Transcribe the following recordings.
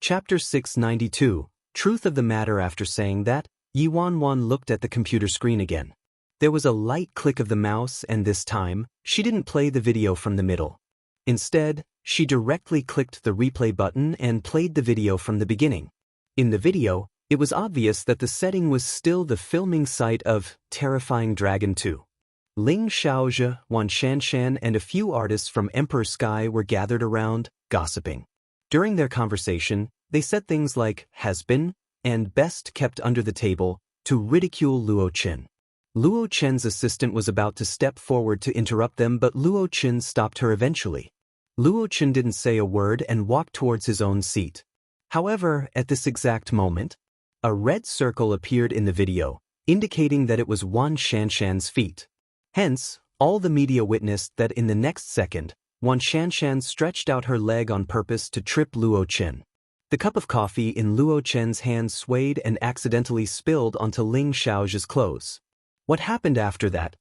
Chapter 692, Truth of the Matter. After saying that, Yi Wanwan looked at the computer screen again. There was a light click of the mouse, and this time, she didn't play the video from the middle. Instead, she directly clicked the replay button and played the video from the beginning. In the video, it was obvious that the setting was still the filming site of Terrifying Dragon 2. Ling Xiaozhe, Wan Shanshan, and a few artists from Emperor Sky were gathered around, gossiping. During their conversation, they said things like has been and best kept under the table to ridicule Luo Qin. Luo Chen's assistant was about to step forward to interrupt them, but Luo Qin stopped her eventually. Luo Qin didn't say a word and walked towards his own seat. However, at this exact moment, a red circle appeared in the video, indicating that it was Wan Shanshan's feet. Hence, all the media witnessed that in the next second, Wan Shanshan stretched out her leg on purpose to trip Luo Qin. The cup of coffee in Luo Chen's hand swayed and accidentally spilled onto Ling Xiaozhe's clothes. What happened after that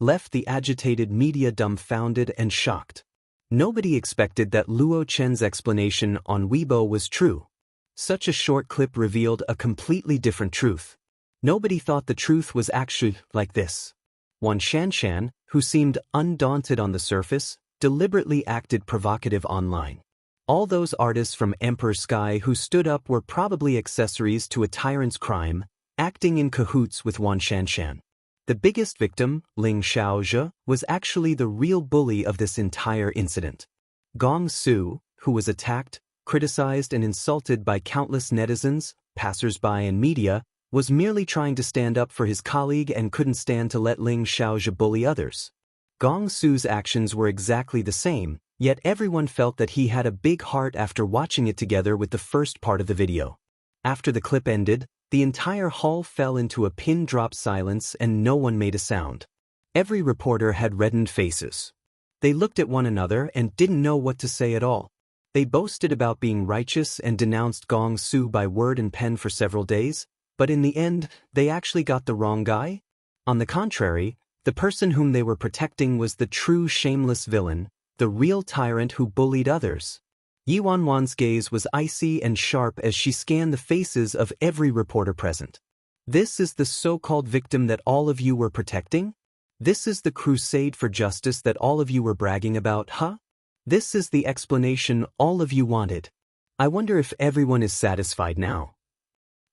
left the agitated media dumbfounded and shocked. Nobody expected that Luo Chen's explanation on Weibo was true. Such a short clip revealed a completely different truth. Nobody thought the truth was actually like this. Wan Shanshan, who seemed undaunted on the surface, deliberately acted provocative online. All those artists from Emperor Sky who stood up were probably accessories to a tyrant's crime, acting in cahoots with Wan Shanshan. The biggest victim, Ling Xiaozhe, was actually the real bully of this entire incident. Gong Su, who was attacked, criticized and insulted by countless netizens, passers-by and media, was merely trying to stand up for his colleague and couldn't stand to let Ling Xiaozhe bully others. Gong Su's actions were exactly the same, yet everyone felt that he had a big heart after watching it together with the first part of the video. After the clip ended, the entire hall fell into a pin-drop silence and no one made a sound. Every reporter had reddened faces. They looked at one another and didn't know what to say at all. They boasted about being righteous and denounced Gong Su by word and pen for several days, but in the end, they actually got the wrong guy? On the contrary, the person whom they were protecting was the true shameless villain, the real tyrant who bullied others. Yi Wanwan's gaze was icy and sharp as she scanned the faces of every reporter present. This is the so-called victim that all of you were protecting? This is the crusade for justice that all of you were bragging about, huh? This is the explanation all of you wanted. I wonder if everyone is satisfied now.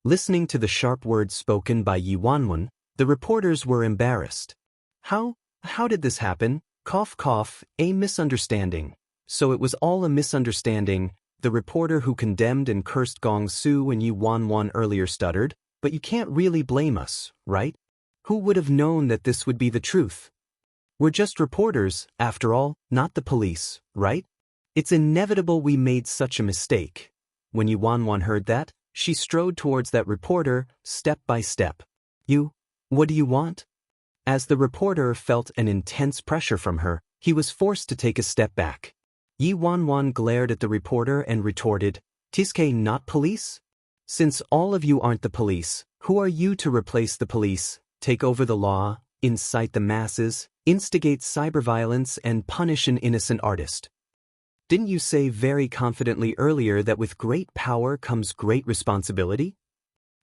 Listening to the sharp words spoken by Yi Wanwan, the reporters were embarrassed. How did this happen? Cough cough, a misunderstanding. So it was all a misunderstanding, the reporter who condemned and cursed Gong Su and Yi Wanwan earlier stuttered, but you can't really blame us, right? Who would have known that this would be the truth? We're just reporters, after all, not the police, right? It's inevitable we made such a mistake. When Yi Wanwan heard that, she strode towards that reporter, step by step. What do you want? As the reporter felt an intense pressure from her, he was forced to take a step back. Yi Wanwan glared at the reporter and retorted, "Tiske not police? Since all of you aren't the police, who are you to replace the police, take over the law, incite the masses, instigate cyberviolence and punish an innocent artist? Didn't you say very confidently earlier that with great power comes great responsibility?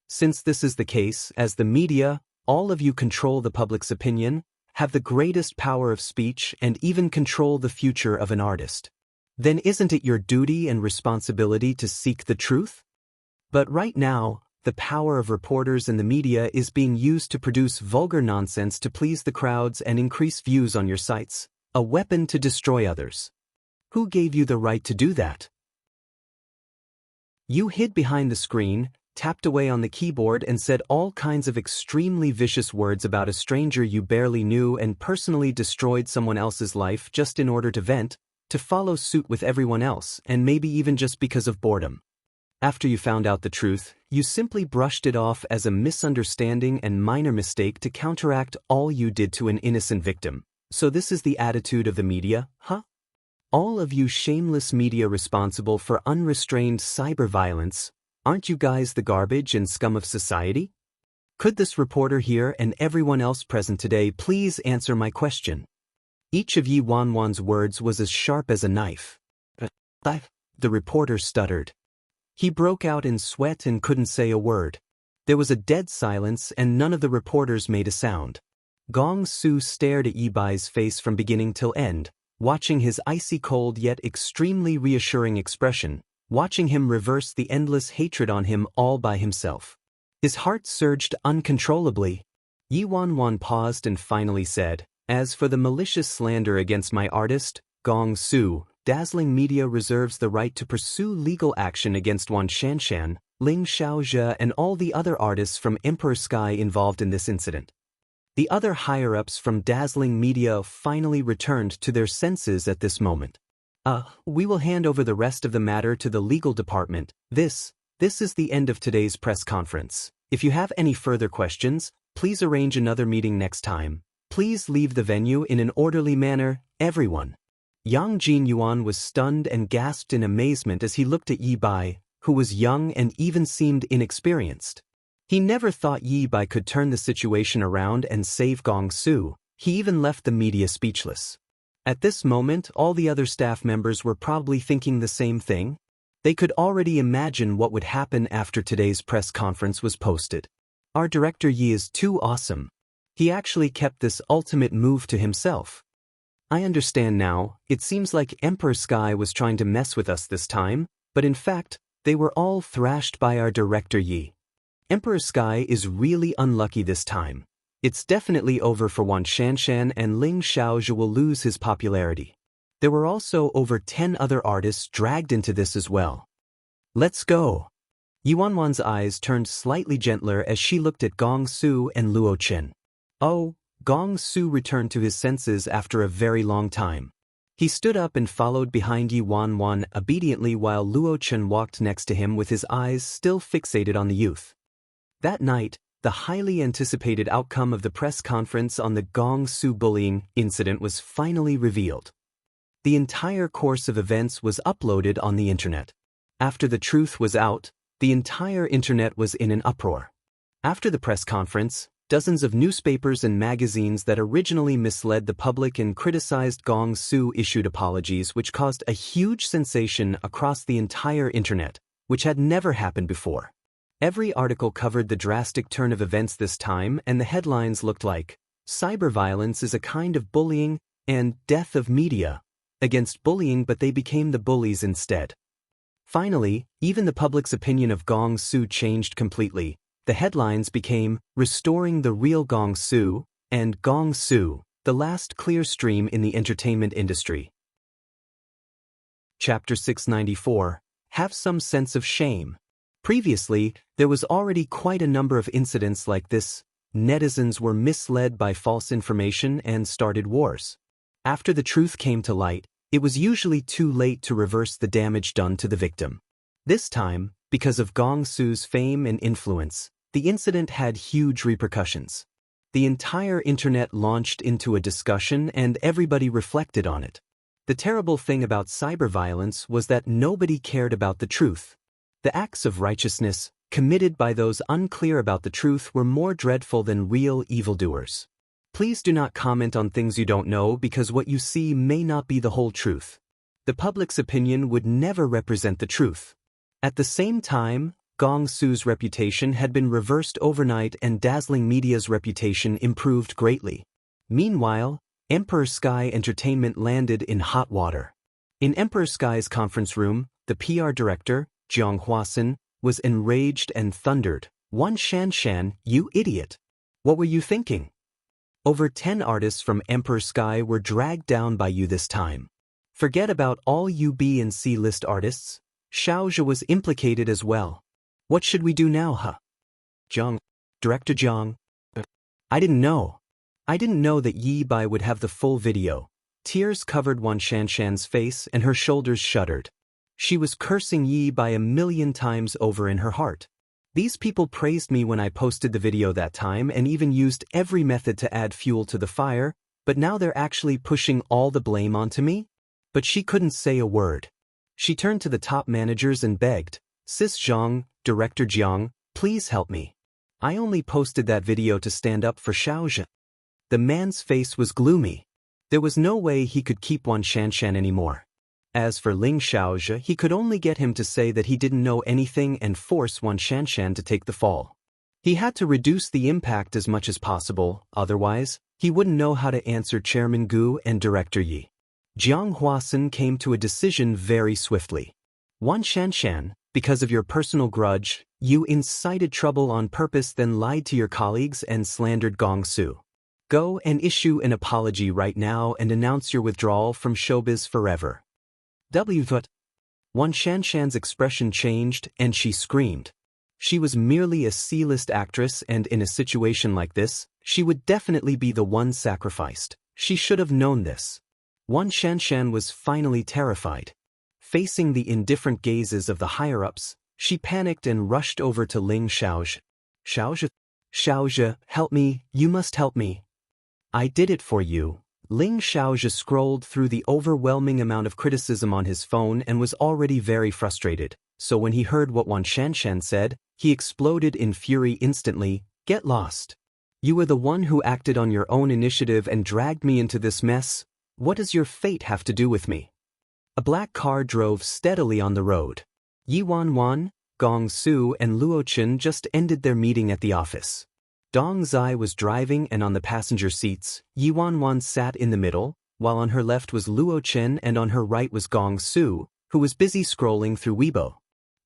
Since this is the case, as the media, all of you control the public's opinion, have the greatest power of speech and even control the future of an artist. Then isn't it your duty and responsibility to seek the truth? But right now, the power of reporters and the media is being used to produce vulgar nonsense to please the crowds and increase views on your sites, a weapon to destroy others. Who gave you the right to do that?" You hid behind the screen, tapped away on the keyboard and said all kinds of extremely vicious words about a stranger you barely knew and personally destroyed someone else's life just in order to vent, to follow suit with everyone else, and maybe even just because of boredom. After you found out the truth, you simply brushed it off as a misunderstanding and minor mistake to counteract all you did to an innocent victim. So this is the attitude of the media, huh? All of you shameless media responsible for unrestrained cyber violence, aren't you guys the garbage and scum of society? Could this reporter here and everyone else present today please answer my question? Each of Yi Wanwan's words was as sharp as a knife. The reporter stuttered. He broke out in sweat and couldn't say a word. There was a dead silence and none of the reporters made a sound. Gong Su stared at Yi Bai's face from beginning till end, watching his icy cold yet extremely reassuring expression, watching him reverse the endless hatred on him all by himself. His heart surged uncontrollably. Yi Wanwan paused and finally said, "As for the malicious slander against my artist, Gong Su, Dazzling Media reserves the right to pursue legal action against Wan Shanshan, Ling Xiaozhe and all the other artists from Emperor Sky involved in this incident." The other higher-ups from Dazzling Media finally returned to their senses at this moment. We will hand over the rest of the matter to the legal department. This is the end of today's press conference. If you have any further questions, please arrange another meeting next time. Please leave the venue in an orderly manner, everyone. Yang Jinyuan was stunned and gasped in amazement as he looked at Yi Bai, who was young and even seemed inexperienced. He never thought Yi Bai could turn the situation around and save Gong Su. He even left the media speechless. At this moment, all the other staff members were probably thinking the same thing. They could already imagine what would happen after today's press conference was posted. Our director Yi is too awesome. He actually kept this ultimate move to himself. I understand now, it seems like Emperor Sky was trying to mess with us this time, but in fact, they were all thrashed by our director Yi. Emperor Sky is really unlucky this time. It's definitely over for Wan Shanshan and Ling Xiaozhe will lose his popularity. There were also over 10 other artists dragged into this as well. Let's go. Yi Wanwan's eyes turned slightly gentler as she looked at Gong Su and Luo Chen. Oh, Gong Su returned to his senses after a very long time. He stood up and followed behind Yi Wanwan obediently while Luo Chen walked next to him with his eyes still fixated on the youth. That night, the highly anticipated outcome of the press conference on the Gong Su bullying incident was finally revealed. The entire course of events was uploaded on the internet. After the truth was out, the entire internet was in an uproar. After the press conference, dozens of newspapers and magazines that originally misled the public and criticized Gong Su issued apologies which caused a huge sensation across the entire internet, which had never happened before. Every article covered the drastic turn of events this time and the headlines looked like, "Cyber violence is a kind of bullying," and "Death of media," against bullying but they became the bullies instead. Finally, even the public's opinion of Gong Su changed completely. The headlines became, "Restoring the Real Gong Su," and "Gong Su, the Last Clear Stream in the Entertainment Industry." Chapter 694, Have Some Sense of Shame. Previously, there was already quite a number of incidents like this. Netizens were misled by false information and started wars. After the truth came to light, it was usually too late to reverse the damage done to the victim. This time, because of Gong Su's fame and influence, the incident had huge repercussions. The entire internet launched into a discussion and everybody reflected on it. The terrible thing about cyber violence was that nobody cared about the truth. The acts of righteousness, committed by those unclear about the truth, were more dreadful than real evildoers. Please do not comment on things you don't know because what you see may not be the whole truth. The public's opinion would never represent the truth. At the same time, Gong Su's reputation had been reversed overnight and Dazzling Media's reputation improved greatly. Meanwhile, Emperor Sky Entertainment landed in hot water. In Emperor Sky's conference room, the PR director, Jiang Huasan, was enraged and thundered, "Wan Shanshan, you idiot! What were you thinking? Over 10 artists from Emperor Sky were dragged down by you this time. Forget about all you B and C list artists. Xiaozhe was implicated as well. What should we do now, huh?" Jiang, Director Jiang. I didn't know. I didn't know that Yi Bai would have the full video. Tears covered Wan Shanshan's face and her shoulders shuddered. She was cursing Yi Bai 1,000,000 times over in her heart. These people praised me when I posted the video that time and even used every method to add fuel to the fire, but now they're actually pushing all the blame onto me? But she couldn't say a word. She turned to the top managers and begged, "Sis Zhang, Director Jiang, please help me. I only posted that video to stand up for Xiaozhe." The man's face was gloomy. There was no way he could keep Wan Shanshan anymore. As for Ling Xiaozhe, he could only get him to say that he didn't know anything and force Wan Shanshan to take the fall. He had to reduce the impact as much as possible, otherwise, he wouldn't know how to answer Chairman Gu and Director Yi. Jiang Huasun came to a decision very swiftly. Wan Shanshan, because of your personal grudge, you incited trouble on purpose, then lied to your colleagues and slandered Gong Su. Go and issue an apology right now and announce your withdrawal from showbiz forever. Wan Shanshan's expression changed and she screamed. She was merely a C-list actress, and in a situation like this, she would definitely be the one sacrificed. She should have known this. Wan Shanshan was finally terrified. Facing the indifferent gazes of the higher-ups, she panicked and rushed over to Ling Xiaozhe. Xiaozhe, help me, you must help me. I did it for you. Ling Xiaozhe scrolled through the overwhelming amount of criticism on his phone and was already very frustrated, so when he heard what Wan Shanshan said, he exploded in fury instantly. Get lost. You were the one who acted on your own initiative and dragged me into this mess. What does your fate have to do with me? A black car drove steadily on the road. Yi Wanwan, Gong Su and Luo Chen just ended their meeting at the office. Dong Zai was driving, and on the passenger seats, Yi Wanwan sat in the middle, while on her left was Luo Chen and on her right was Gong Su, who was busy scrolling through Weibo.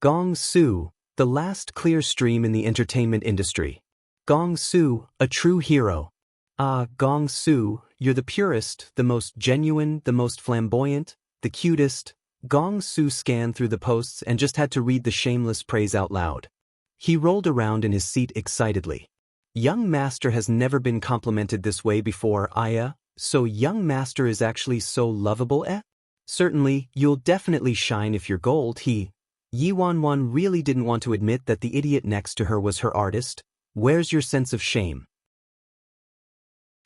Gong Su, the last clear stream in the entertainment industry. Gong Su, a true hero. Ah, Gong Su, you're the purest, the most genuine, the most flamboyant, the cutest. Gong Su scanned through the posts and just had to read the shameless praise out loud. He rolled around in his seat excitedly. Young Master has never been complimented this way before, Aya, so Young Master is actually so lovable, eh? Certainly, you'll definitely shine if you're gold. Yi Wanwan really didn't want to admit that the idiot next to her was her artist. Where's your sense of shame?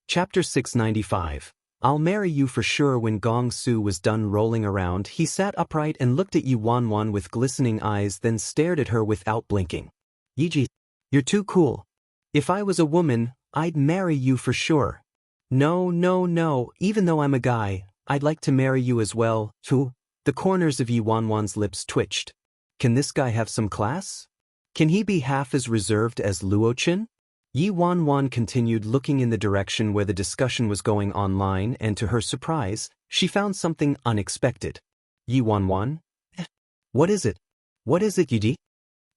Chapter 695. I'll marry you for sure. When Gong Su was done rolling around, he sat upright and looked at Yi Wanwan with glistening eyes, then stared at her without blinking. Yiji, you're too cool. If I was a woman, I'd marry you for sure. No, even though I'm a guy, I'd like to marry you as well, too. The corners of Yi Wanwan's lips twitched. Can this guy have some class? Can he be half as reserved as Luo Chen? Yi Wanwan continued looking in the direction where the discussion was going online, and to her surprise, she found something unexpected. Yi Wanwan? What is it? What is it, Yiji?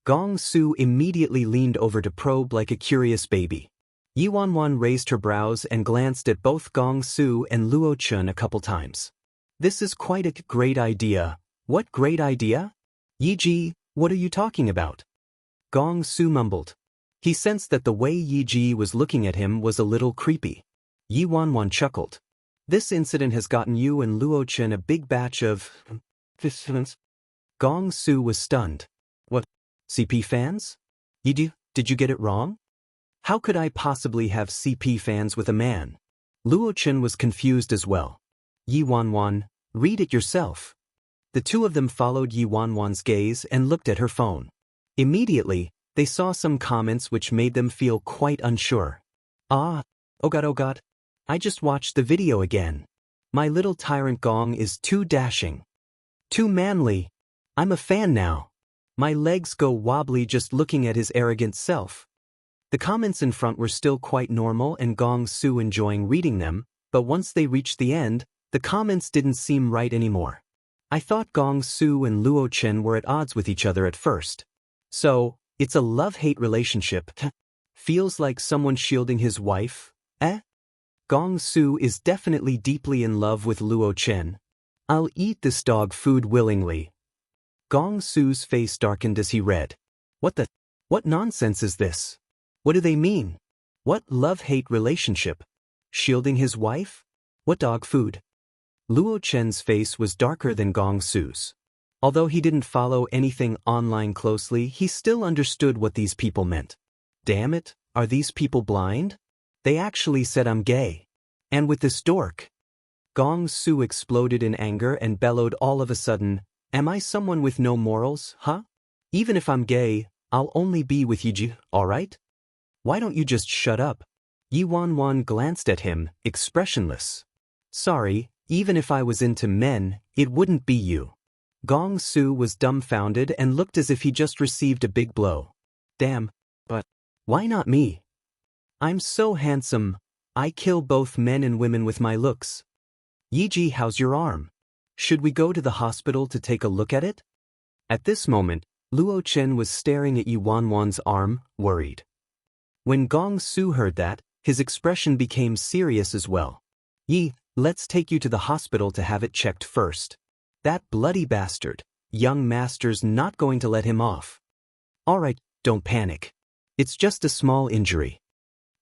Gong Su immediately leaned over to probe like a curious baby. Yi Wanwan raised her brows and glanced at both Gong Su and Luo Chen a couple times. This is quite a great idea. What great idea? Yiji, what are you talking about? Gong Su mumbled. He sensed that the way Yiji was looking at him was a little creepy. Yi Wanwan chuckled. This incident has gotten you and Luo Chen a big batch of... Gong Su was stunned. What? CP fans? Did you get it wrong? How could I possibly have CP fans with a man? Luo Chen was confused as well. Yi Wanwan, read it yourself. The two of them followed Yi Wanwan's gaze and looked at her phone. Immediately, they saw some comments which made them feel quite unsure. Oh god, I just watched the video again. My little tyrant Gong is too dashing. Too manly. I'm a fan now. My legs go wobbly just looking at his arrogant self. The comments in front were still quite normal and Gong Su enjoying reading them, but once they reached the end, the comments didn't seem right anymore. I thought Gong Su and Luo Chen were at odds with each other at first. So, it's a love-hate relationship. Feels like someone shielding his wife, eh? Gong Su is definitely deeply in love with Luo Chen. I'll eat this dog food willingly. Gong Su's face darkened as he read. What nonsense is this? What do they mean? What love-hate relationship? Shielding his wife? What dog food? Luo Chen's face was darker than Gong Su's. Although he didn't follow anything online closely, he still understood what these people meant. Damn it, are these people blind? They actually said I'm gay. And with this dork. Gong Su exploded in anger and bellowed all of a sudden, am I someone with no morals, huh? Even if I'm gay, I'll only be with Yiji, alright? Why don't you just shut up? Yi Wanwan glanced at him, expressionless. Sorry, Even if I was into men, it wouldn't be you. Gong Su was dumbfounded and looked as if he just received a big blow. Damn, but why not me? I'm so handsome. I kill both men and women with my looks. Yiji, how's your arm? Should we go to the hospital to take a look at it? At this moment, Luo Chen was staring at Yi Wanwan's arm, worried. When Gong Su heard that, his expression became serious as well. Yi, let's take you to the hospital to have it checked first. That bloody bastard, young master's not going to let him off. Alright, don't panic. It's just a small injury.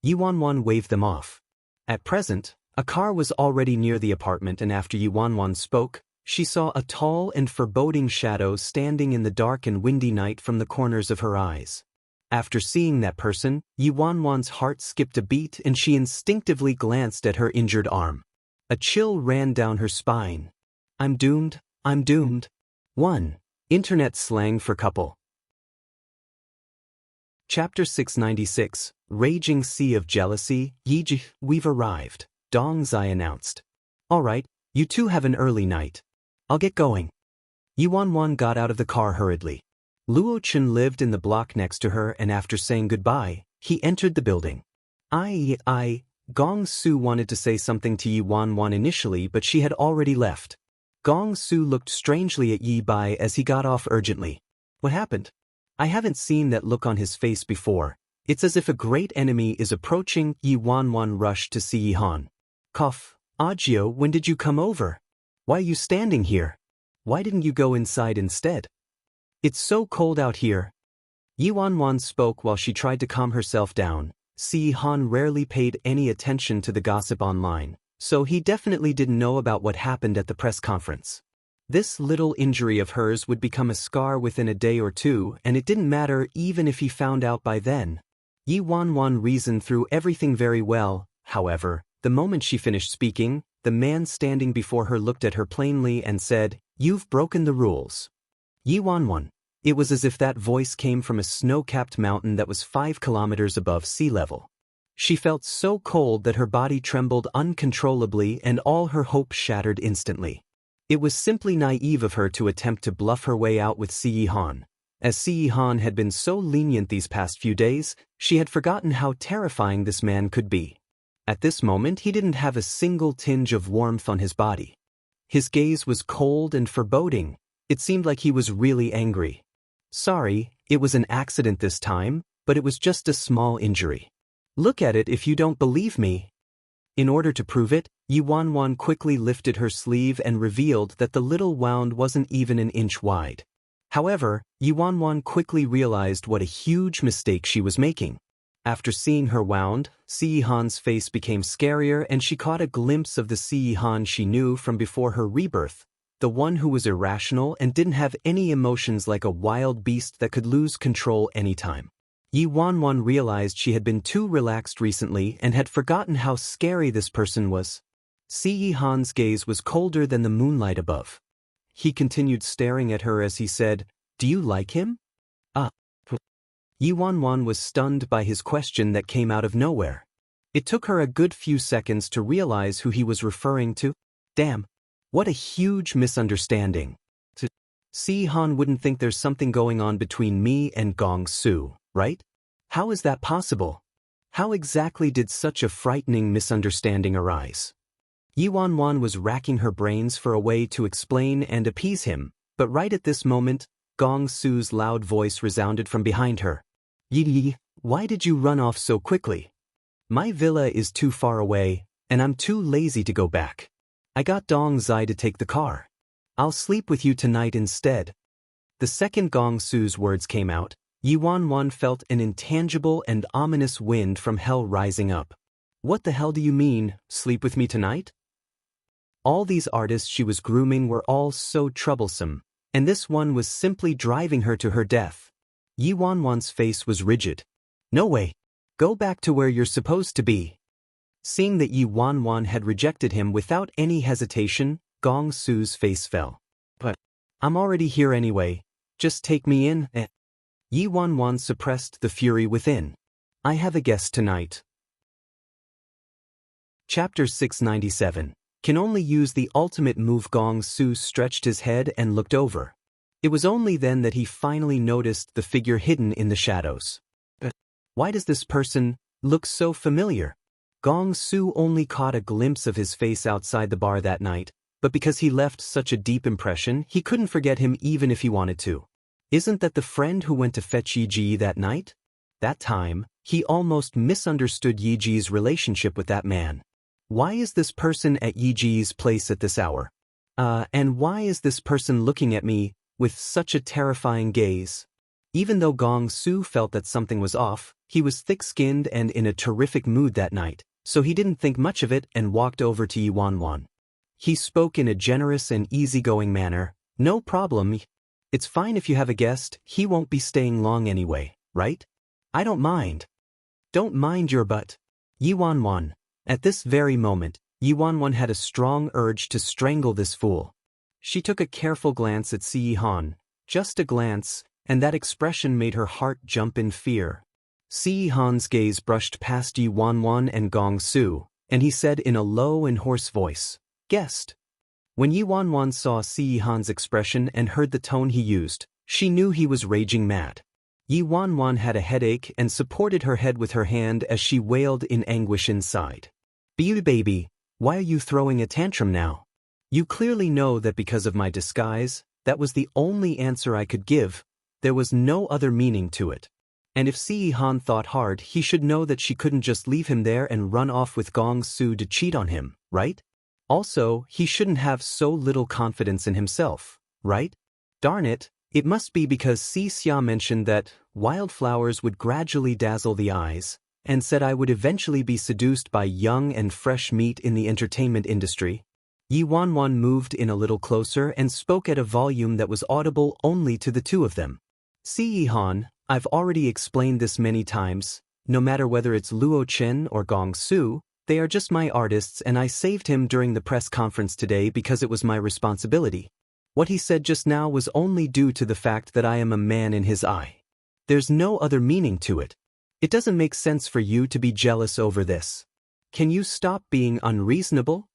Yi Wanwan waved them off. At present, a car was already near the apartment, and after Yi Wanwan spoke, she saw a tall and foreboding shadow standing in the dark and windy night from the corners of her eyes. After seeing that person, Yi Wanwan's heart skipped a beat and she instinctively glanced at her injured arm. A chill ran down her spine. I'm doomed, I'm doomed. 1. Internet slang for couple. Chapter 696, Raging Sea of Jealousy. Yiji, we've arrived, Dong Zai announced. Alright, you two have an early night. I'll get going. Yi Wanwan got out of the car hurriedly. Luo Chen lived in the block next to her, and after saying goodbye, he entered the building. Gong Su wanted to say something to Yi Wanwan initially, but she had already left. Gong Su looked strangely at Yi Bai as he got off urgently. What happened? I haven't seen that look on his face before. It's as if a great enemy is approaching. Yi Wanwan rushed to see Yi Han. Cough. Ajio, when did you come over? Why are you standing here? Why didn't you go inside instead? It's so cold out here. Yi Wanwan spoke while she tried to calm herself down. Yi Han rarely paid any attention to the gossip online, so he definitely didn't know about what happened at the press conference. This little injury of hers would become a scar within a day or two, and it didn't matter even if he found out by then. Yi Wanwan reasoned through everything very well. However, the moment she finished speaking, the man standing before her looked at her plainly and said, "You've broken the rules." Yi Wanwan. It was as if that voice came from a snow-capped mountain that was 5 kilometers above sea level. She felt so cold that her body trembled uncontrollably and all her hopes shattered instantly. It was simply naive of her to attempt to bluff her way out with Yi Han. As Yi Han had been so lenient these past few days, she had forgotten how terrifying this man could be. At this moment he didn't have a single tinge of warmth on his body. His gaze was cold and foreboding. It seemed like he was really angry. Sorry, it was an accident this time, but it was just a small injury. Look at it if you don't believe me. In order to prove it, Yi Wanwan quickly lifted her sleeve and revealed that the little wound wasn't even an inch wide. However, Yi Wanwan quickly realized what a huge mistake she was making. After seeing her wound, Yi Han's face became scarier and she caught a glimpse of the Yi Han she knew from before her rebirth. The one who was irrational and didn't have any emotions, like a wild beast that could lose control anytime. Yi Wanwan realized she had been too relaxed recently and had forgotten how scary this person was. Yi Han's gaze was colder than the moonlight above. He continued staring at her as he said, "Do you like him?" Yi Wanwan was stunned by his question that came out of nowhere. It took her a good few seconds to realize who he was referring to. Damn. What a huge misunderstanding. Yi Han wouldn't think there's something going on between me and Gong Su, right? How is that possible? How exactly did such a frightening misunderstanding arise? Yi Wanwan was racking her brains for a way to explain and appease him, but right at this moment, Gong Su's loud voice resounded from behind her. "Yi, why did you run off so quickly? My villa is too far away, and I'm too lazy to go back. I got Dong Zai to take the car. I'll sleep with you tonight instead." The second Gong Su's words came out, Yi Wanwan felt an intangible and ominous wind from hell rising up. What the hell do you mean, sleep with me tonight? All these artists she was grooming were all so troublesome, and this one was simply driving her to her death. Yi Wanwan's face was rigid. No way. Go back to where you're supposed to be. Seeing that Yi Wanwan had rejected him without any hesitation, Gong Su's face fell. But I'm already here anyway. Just take me in. Yi Wanwan suppressed the fury within. I have a guest tonight. Chapter 697. Can only use the ultimate move. Gong Su stretched his head and looked over. It was only then that he finally noticed the figure hidden in the shadows. Why does this person look so familiar? Gong Su only caught a glimpse of his face outside the bar that night, but because he left such a deep impression, he couldn't forget him even if he wanted to. Isn't that the friend who went to fetch Yi that night? That time, he almost misunderstood Yiji's relationship with that man. Why is this person at Yiji's place at this hour? And why is this person looking at me with such a terrifying gaze? Even though Gong Su felt that something was off, he was thick-skinned and in a terrific mood that night, so he didn't think much of it and walked over to Yi Wanwan. He spoke in a generous and easygoing manner. No problem. It's fine if you have a guest, he won't be staying long anyway, right? I don't mind. Don't mind your butt. Yi Wanwan. At this very moment, Yi Wanwan had a strong urge to strangle this fool. She took a careful glance at Si Han, just a glance, and that expression made her heart jump in fear. Si Han's gaze brushed past Yi Wanwan and Gong Su, and he said in a low and hoarse voice, "Guest." When Yi Wanwan saw Si Han's expression and heard the tone he used, she knew he was raging mad. Yi Wanwan had a headache and supported her head with her hand as she wailed in anguish inside. "Beauty baby, why are you throwing a tantrum now? You clearly know that because of my disguise, that was the only answer I could give. There was no other meaning to it. And if Si Han thought hard, he should know that she couldn't just leave him there and run off with Gong Su to cheat on him, right? Also, he shouldn't have so little confidence in himself, right? Darn it, it must be because Si Xia mentioned that wildflowers would gradually dazzle the eyes, and said I would eventually be seduced by young and fresh meat in the entertainment industry." Yi Wanwan moved in a little closer and spoke at a volume that was audible only to the two of them. "Si Han, I've already explained this many times. No matter whether it's Luo Chen or Gong Su, they are just my artists, and I saved him during the press conference today because it was my responsibility. What he said just now was only due to the fact that I am a man in his eye. There's no other meaning to it. It doesn't make sense for you to be jealous over this. Can you stop being unreasonable?"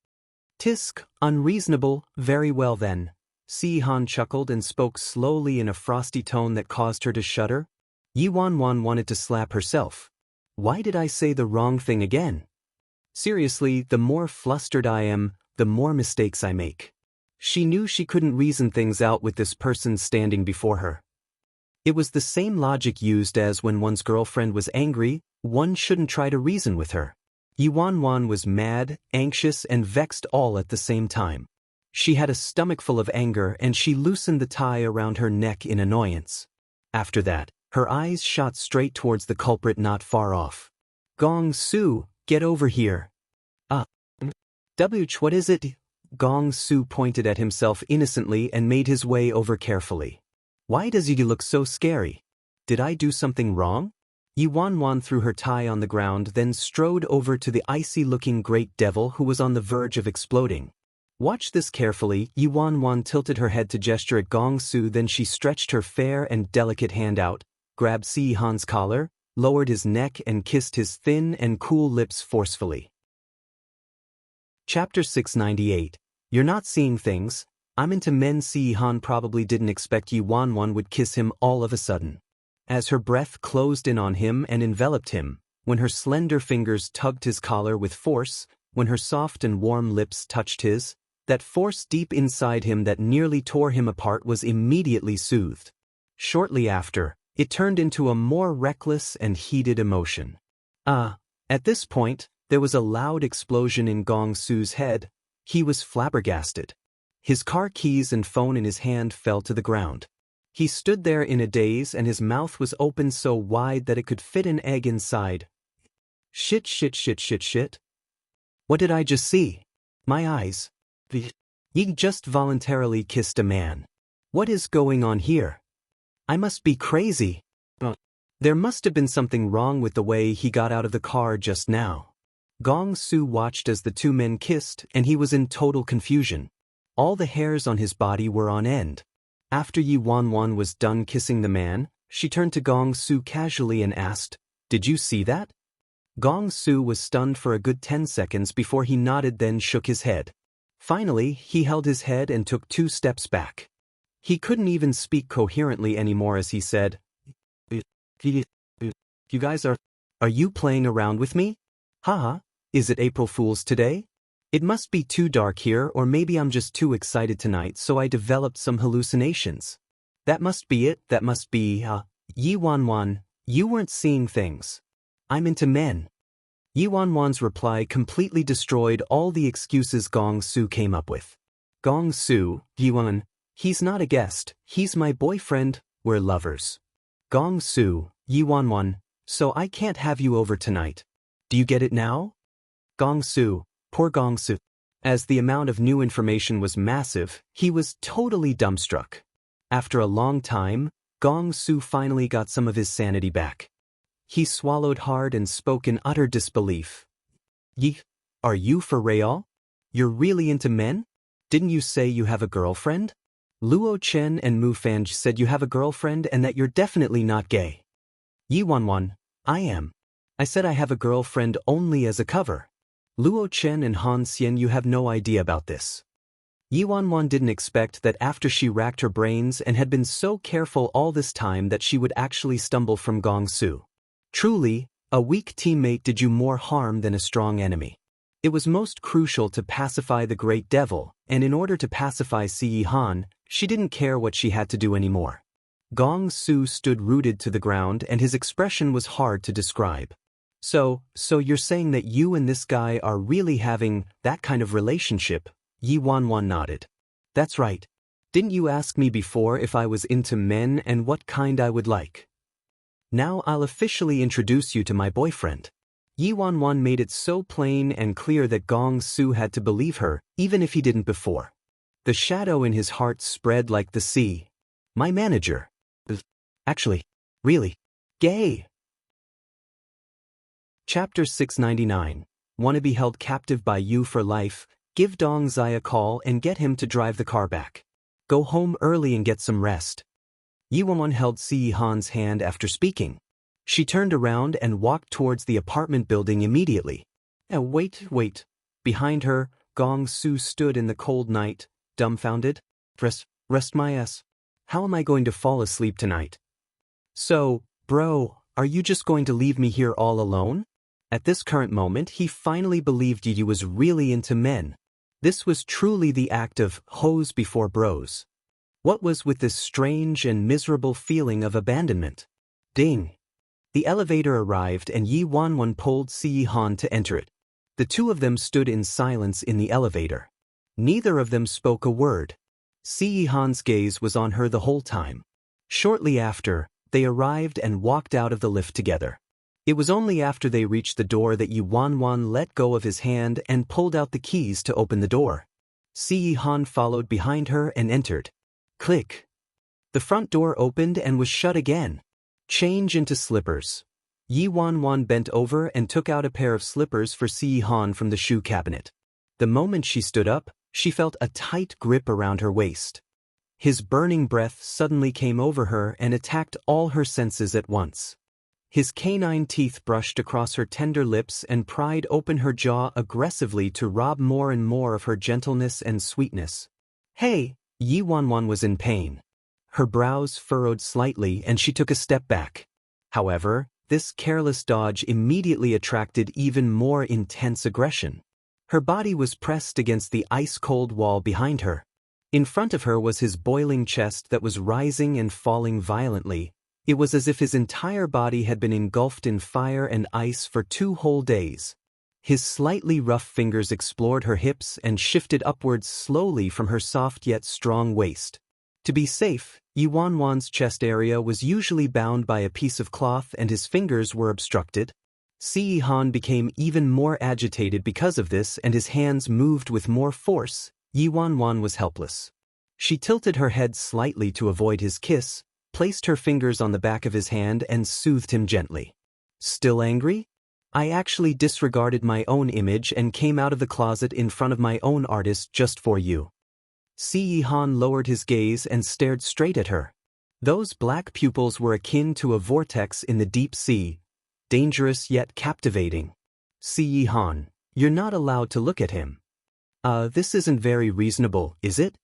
"Tisk, unreasonable, very well then." Si Han chuckled and spoke slowly in a frosty tone that caused her to shudder. Yi Wanwan wanted to slap herself. Why did I say the wrong thing again? Seriously, the more flustered I am, the more mistakes I make. She knew she couldn't reason things out with this person standing before her. It was the same logic used as when one's girlfriend was angry, one shouldn't try to reason with her. Yi Wanwan was mad, anxious, and vexed all at the same time. She had a stomachful of anger and she loosened the tie around her neck in annoyance. After that, her eyes shot straight towards the culprit not far off. "Gong Su, get over here." What is it?" Gong Su pointed at himself innocently and made his way over carefully. "Why does he look so scary? Did I do something wrong?" Yi Wanwan threw her tie on the ground, then strode over to the icy-looking great devil who was on the verge of exploding. "Watch this carefully." Yi Wanwan tilted her head to gesture at Gong Su, then she stretched her fair and delicate hand out, grabbed Si Han's collar, lowered his neck and kissed his thin and cool lips forcefully. Chapter 698. You're not seeing things. I'm into men. Si Han probably didn't expect Yi Wanwan would kiss him all of a sudden. As her breath closed in on him and enveloped him, when her slender fingers tugged his collar with force, when her soft and warm lips touched his, that force deep inside him that nearly tore him apart was immediately soothed. Shortly after, it turned into a more reckless and heated emotion. At this point, there was a loud explosion in Gong Su's head. He was flabbergasted. His car keys and phone in his hand fell to the ground. He stood there in a daze and his mouth was open so wide that it could fit an egg inside. Shit. What did I just see? My eyes. He just voluntarily kissed a man. What is going on here? I must be crazy. There must have been something wrong with the way he got out of the car just now. Gong Su watched as the two men kissed and he was in total confusion. All the hairs on his body were on end. After Yi Wanwan was done kissing the man, she turned to Gong Su casually and asked, "Did you see that?" Gong Su was stunned for a good 10 seconds before he nodded, then shook his head. Finally, he held his head and took 2 steps back. He couldn't even speak coherently anymore as he said, "You guys are you playing around with me? Haha, is it April Fool's today? It must be too dark here, or maybe I'm just too excited tonight, so I developed some hallucinations. That must be it, that must be, Yi Wanwan, you weren't seeing things. I'm into men." Yi Wanwan's reply completely destroyed all the excuses Gong Su came up with. "Gong Su, Yi Wan, he's not a guest, he's my boyfriend, we're lovers. Gong Su, Yi Wanwan, so I can't have you over tonight. Do you get it now?" Gong Su, poor Gong Su. As the amount of new information was massive, he was totally dumbstruck. After a long time, Gong Su finally got some of his sanity back. He swallowed hard and spoke in utter disbelief. "Yi, are you for real? You're really into men? Didn't you say you have a girlfriend? Luo Chen and Mu Fanj said you have a girlfriend and that you're definitely not gay." "Yi Wanwan, I am. I said I have a girlfriend only as a cover. Luo Chen and Han Xian, you have no idea about this." Yi Wanwan didn't expect that after she racked her brains and had been so careful all this time that she would actually stumble from Gong Su. Truly, a weak teammate did you more harm than a strong enemy. It was most crucial to pacify the great devil, and in order to pacify Si Han, she didn't care what she had to do anymore. Gong Su stood rooted to the ground and his expression was hard to describe. So you're saying that you and this guy are really having that kind of relationship?" Yi Wanwan nodded. "That's right. Didn't you ask me before if I was into men and what kind I would like? Now I'll officially introduce you to my boyfriend." Yi Wanwan made it so plain and clear that Gong Su had to believe her, even if he didn't before. The shadow in his heart spread like the sea. "My manager. Actually, really, gay." Chapter 699. Want to be held captive by you for life? Give Dong Zai a call and get him to drive the car back. Go home early and get some rest. Yi Wanwan held Si Han's hand after speaking. She turned around and walked towards the apartment building immediately. Wait. Behind her, Gong Su stood in the cold night, dumbfounded. Rest my ass. How am I going to fall asleep tonight? "So, bro, are you just going to leave me here all alone?" At this current moment, he finally believed Yi was really into men. This was truly the act of hoes before bros. What was with this strange and miserable feeling of abandonment? Ding! The elevator arrived and Yi Wanwan pulled Si Han to enter it. The two of them stood in silence in the elevator. Neither of them spoke a word. Si Han's gaze was on her the whole time. Shortly after, they arrived and walked out of the lift together. It was only after they reached the door that Yi Wanwan let go of his hand and pulled out the keys to open the door. Si Han followed behind her and entered. Click. The front door opened and was shut again. Change into slippers. Yi Wanwan bent over and took out a pair of slippers for Si Han from the shoe cabinet. The moment she stood up, she felt a tight grip around her waist. His burning breath suddenly came over her and attacked all her senses at once. His canine teeth brushed across her tender lips and pried open her jaw aggressively to rob more and more of her gentleness and sweetness. "Hey!" Yi Wanwan was in pain. Her brows furrowed slightly and she took a step back. However, this careless dodge immediately attracted even more intense aggression. Her body was pressed against the ice-cold wall behind her. In front of her was his boiling chest that was rising and falling violently. It was as if his entire body had been engulfed in fire and ice for 2 whole days. His slightly rough fingers explored her hips and shifted upwards slowly from her soft yet strong waist. To be safe, Yi Wanwan's chest area was usually bound by a piece of cloth and his fingers were obstructed. Si Han became even more agitated because of this and his hands moved with more force. Yi Wanwan was helpless. She tilted her head slightly to avoid his kiss, placed her fingers on the back of his hand and soothed him gently. "Still angry? I actually disregarded my own image and came out of the closet in front of my own artist just for you." Si Han lowered his gaze and stared straight at her. Those black pupils were akin to a vortex in the deep sea, dangerous yet captivating. "Si Han, you're not allowed to look at him." This isn't very reasonable, is it?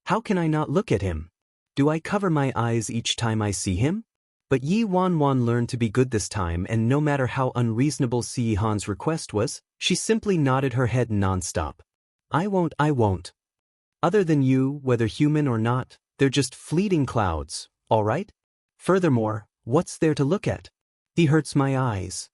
How can I not look at him? Do I cover my eyes each time I see him? But Yi Wanwan learned to be good this time, and no matter how unreasonable Si Han's request was, she simply nodded her head non-stop. I won't. Other than you, whether human or not, they're just fleeting clouds, all right? Furthermore, what's there to look at? He hurts my eyes.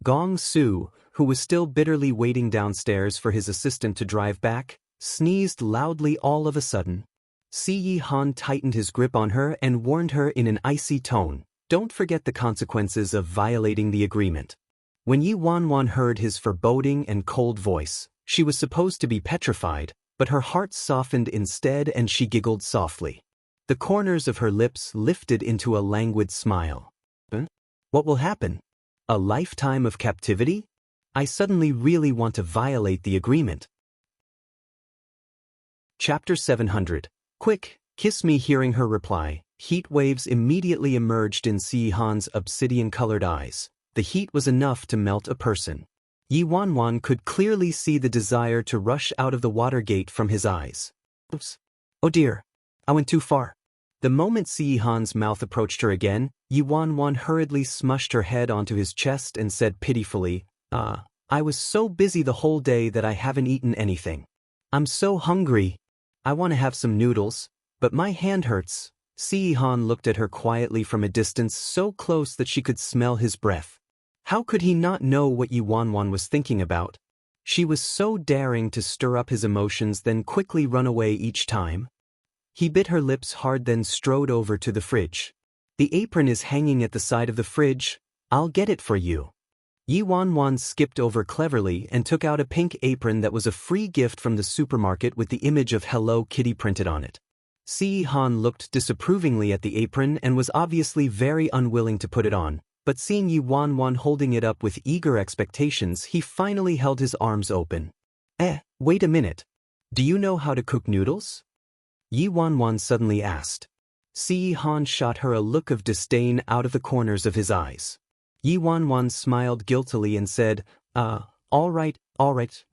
Gong Su, who was still bitterly waiting downstairs for his assistant to drive back, sneezed loudly all of a sudden. Si Han tightened his grip on her and warned her in an icy tone, don't forget the consequences of violating the agreement. When Yi Wanwan heard his foreboding and cold voice, she was supposed to be petrified, but her heart softened instead and she giggled softly. The corners of her lips lifted into a languid smile. What will happen? A lifetime of captivity? I suddenly really want to violate the agreement. Chapter 700. Quick, kiss me. Hearing her reply, heat waves immediately emerged in Si Han's obsidian-colored eyes. The heat was enough to melt a person. Yi Wanwan could clearly see the desire to rush out of the water gate from his eyes. Oops. Oh dear. I went too far. The moment Si Han's mouth approached her again, Yi Wanwan hurriedly smushed her head onto his chest and said pitifully, I was so busy the whole day that I haven't eaten anything. I'm so hungry. I want to have some noodles, but my hand hurts. Si Han looked at her quietly from a distance so close that she could smell his breath. How could he not know what Yi Wanwan was thinking about? She was so daring to stir up his emotions then quickly run away each time. He bit her lips hard then strode over to the fridge. The apron is hanging at the side of the fridge. I'll get it for you. Yi Wanwan skipped over cleverly and took out a pink apron that was a free gift from the supermarket with the image of Hello Kitty printed on it. Si Han looked disapprovingly at the apron and was obviously very unwilling to put it on, but seeing Yi Wanwan holding it up with eager expectations, he finally held his arms open. Wait a minute. Do you know how to cook noodles? Yi Wanwan suddenly asked. Si Han shot her a look of disdain out of the corners of his eyes. Yi Wanwan smiled guiltily and said, all right,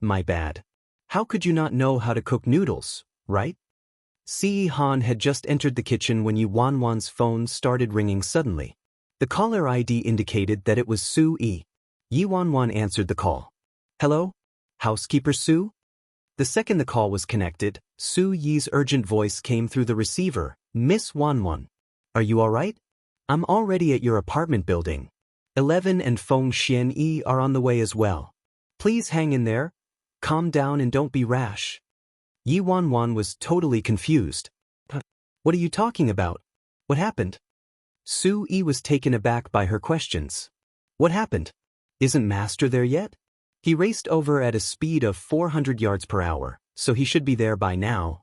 my bad. How could you not know how to cook noodles, right? Si Han had just entered the kitchen when Yi Wanwan's phone started ringing suddenly. The caller ID indicated that it was Su Yi. Yi Wanwan answered the call. Hello? Housekeeper Su? The second the call was connected, Su Yi's urgent voice came through the receiver. Miss Wanwan. Are you all right? I'm already at your apartment building. 11 and Feng Xian Yi are on the way as well. Please hang in there. Calm down and don't be rash. Yi Wanwan was totally confused. What are you talking about? What happened? Su Yi was taken aback by her questions. What happened? Isn't Master there yet? He raced over at a speed of 400 yards per hour, so he should be there by now.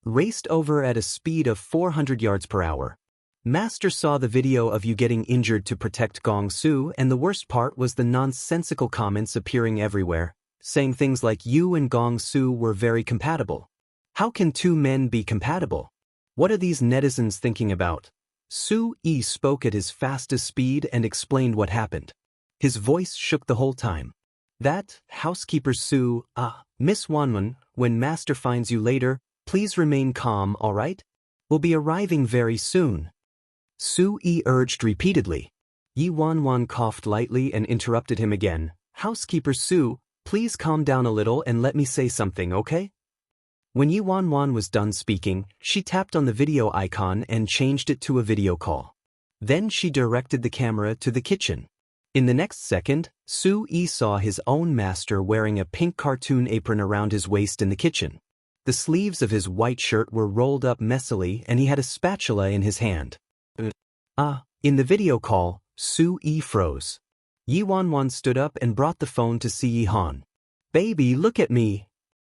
Raced over at a speed of 400 yards per hour. Master saw the video of you getting injured to protect Gong Su, and the worst part was the nonsensical comments appearing everywhere, saying things like you and Gong Su were very compatible. How can two men be compatible? What are these netizens thinking about? Su Yi spoke at his fastest speed and explained what happened. His voice shook the whole time. That, housekeeper Su, Miss Wanwan, when Master finds you later, please remain calm, all right? We'll be arriving very soon. Su Yi urged repeatedly. Yi Wanwan coughed lightly and interrupted him again. Housekeeper Su, please calm down a little and let me say something, okay? When Yi Wanwan was done speaking, she tapped on the video icon and changed it to a video call. Then she directed the camera to the kitchen. In the next second, Su Yi saw his own master wearing a pink cartoon apron around his waist in the kitchen. The sleeves of his white shirt were rolled up messily and he had a spatula in his hand. In the video call, Su Yi froze. Yi Wanwan stood up and brought the phone to Si Han. Baby, look at me.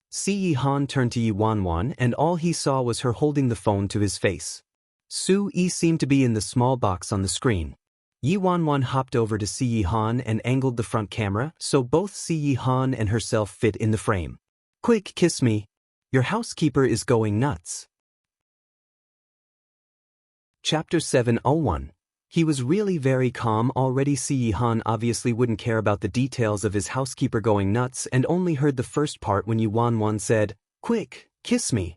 Si Han turned to Yi Wanwan and all he saw was her holding the phone to his face. Su Yi seemed to be in the small box on the screen. Yi Wanwan hopped over to Si Han and angled the front camera so both Si Han and herself fit in the frame. Quick, kiss me. Your housekeeper is going nuts. Chapter 701. He was really very calm already. Si Han obviously wouldn't care about the details of his housekeeper going nuts and only heard the first part when Yi Wanwan said, Quick, kiss me.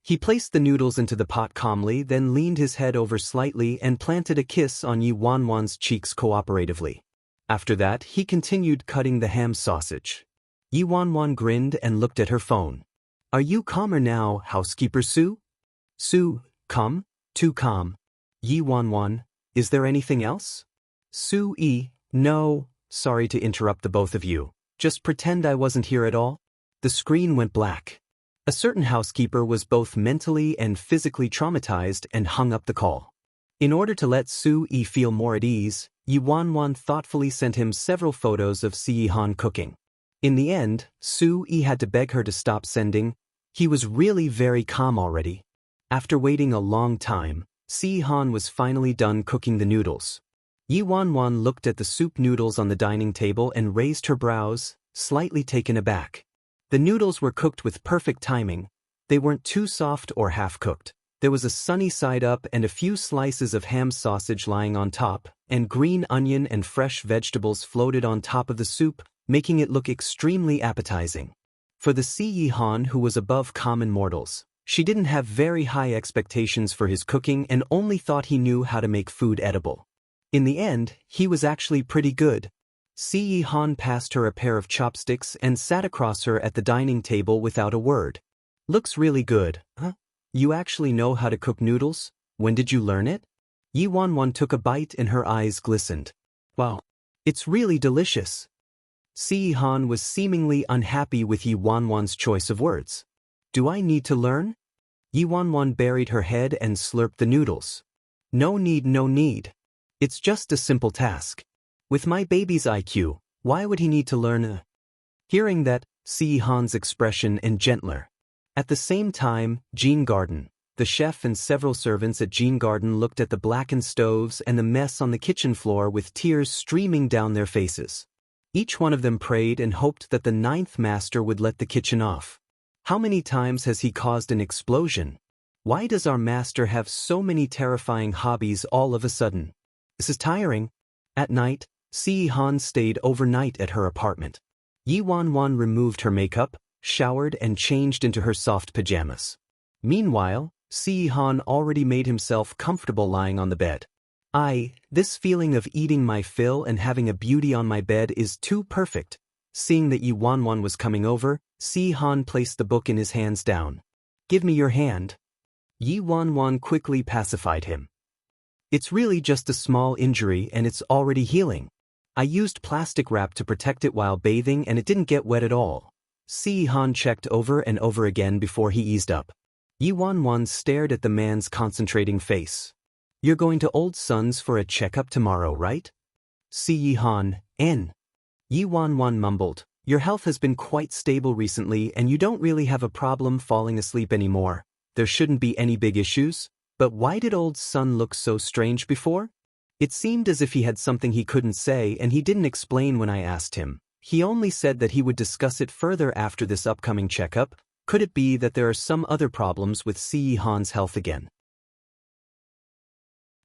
He placed the noodles into the pot calmly, then leaned his head over slightly and planted a kiss on Yi Wanwan's cheeks cooperatively. After that, he continued cutting the ham sausage. Yi Wanwan grinned and looked at her phone. Are you calmer now, housekeeper Sue? Sue, calm? Too calm. Yi Wanwan, is there anything else? Sue E, no, sorry to interrupt the both of you. Just pretend I wasn't here at all. The screen went black. A certain housekeeper was both mentally and physically traumatized and hung up the call. In order to let Sue E feel more at ease, Yi Wanwan thoughtfully sent him several photos of Si Han cooking. In the end, Sue E had to beg her to stop sending. He was really very calm already. After waiting a long time, Si Han was finally done cooking the noodles. Yi Wanwan looked at the soup noodles on the dining table and raised her brows, slightly taken aback. The noodles were cooked with perfect timing. They weren't too soft or half-cooked. There was a sunny side up and a few slices of ham sausage lying on top, and green onion and fresh vegetables floated on top of the soup, making it look extremely appetizing. For the Si Han who was above common mortals, she didn't have very high expectations for his cooking and only thought he knew how to make food edible. In the end, he was actually pretty good. Si Han passed her a pair of chopsticks and sat across her at the dining table without a word. Looks really good, huh? You actually know how to cook noodles? When did you learn it? Yi Wanwan took a bite and her eyes glistened. Wow, it's really delicious. Si Han was seemingly unhappy with Yi Wanwan's choice of words. Do I need to learn? Yi Wanwan buried her head and slurped the noodles. No need, no need. It's just a simple task. With my baby's IQ, why would he need to learn? Hearing that, Si Han's expression and gentler. At the same time, Jean Garden, the chef and several servants at Jean Garden looked at the blackened stoves and the mess on the kitchen floor with tears streaming down their faces. Each one of them prayed and hoped that the ninth master would let the kitchen off. How many times has he caused an explosion? Why does our master have so many terrifying hobbies all of a sudden? This is tiring. At night, Si Han stayed overnight at her apartment. Yi Wanwan removed her makeup, showered and changed into her soft pajamas. Meanwhile, Si Han already made himself comfortable lying on the bed. This feeling of eating my fill and having a beauty on my bed is too perfect. Seeing that Yi Wanwan was coming over, Si Han placed the book in his hands down. Give me your hand. Yi Wanwan quickly pacified him. It's really just a small injury and it's already healing. I used plastic wrap to protect it while bathing and it didn't get wet at all. Si Han checked over and over again before he eased up. Yi Wanwan stared at the man's concentrating face. You're going to Old Son's for a checkup tomorrow, right? Si Han, N. Yi Wanwan mumbled, your health has been quite stable recently and you don't really have a problem falling asleep anymore. There shouldn't be any big issues. But why did Old Son look so strange before? It seemed as if he had something he couldn't say and he didn't explain when I asked him. He only said that he would discuss it further after this upcoming checkup. Could it be that there are some other problems with Si Han's health again?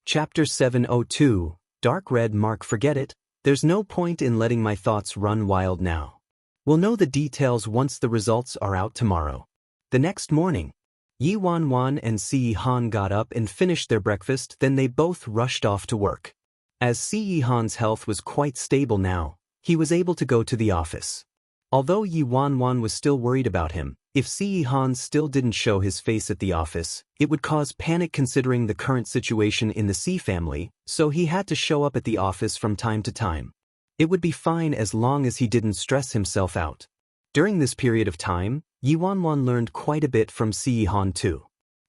Chapter 702, Dark Red Mark. Forget it. There's no point in letting my thoughts run wild now. We'll know the details once the results are out tomorrow. The next morning, Yi Wanwan and Si Han got up and finished their breakfast, then they both rushed off to work. As Si Han's health was quite stable now, he was able to go to the office. Although Yi Wanwan was still worried about him, if Si Han still didn't show his face at the office, it would cause panic considering the current situation in the Si family, so he had to show up at the office from time to time. It would be fine as long as he didn't stress himself out. During this period of time, Yi Wanwan learned quite a bit from Si Han too.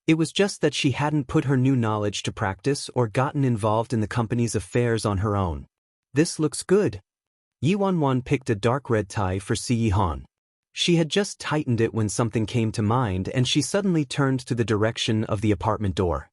It was just that she hadn't put her new knowledge to practice or gotten involved in the company's affairs on her own. This looks good. Yi Wanwan picked a dark red tie for Si Han. She had just tightened it when something came to mind and she suddenly turned to the direction of the apartment door.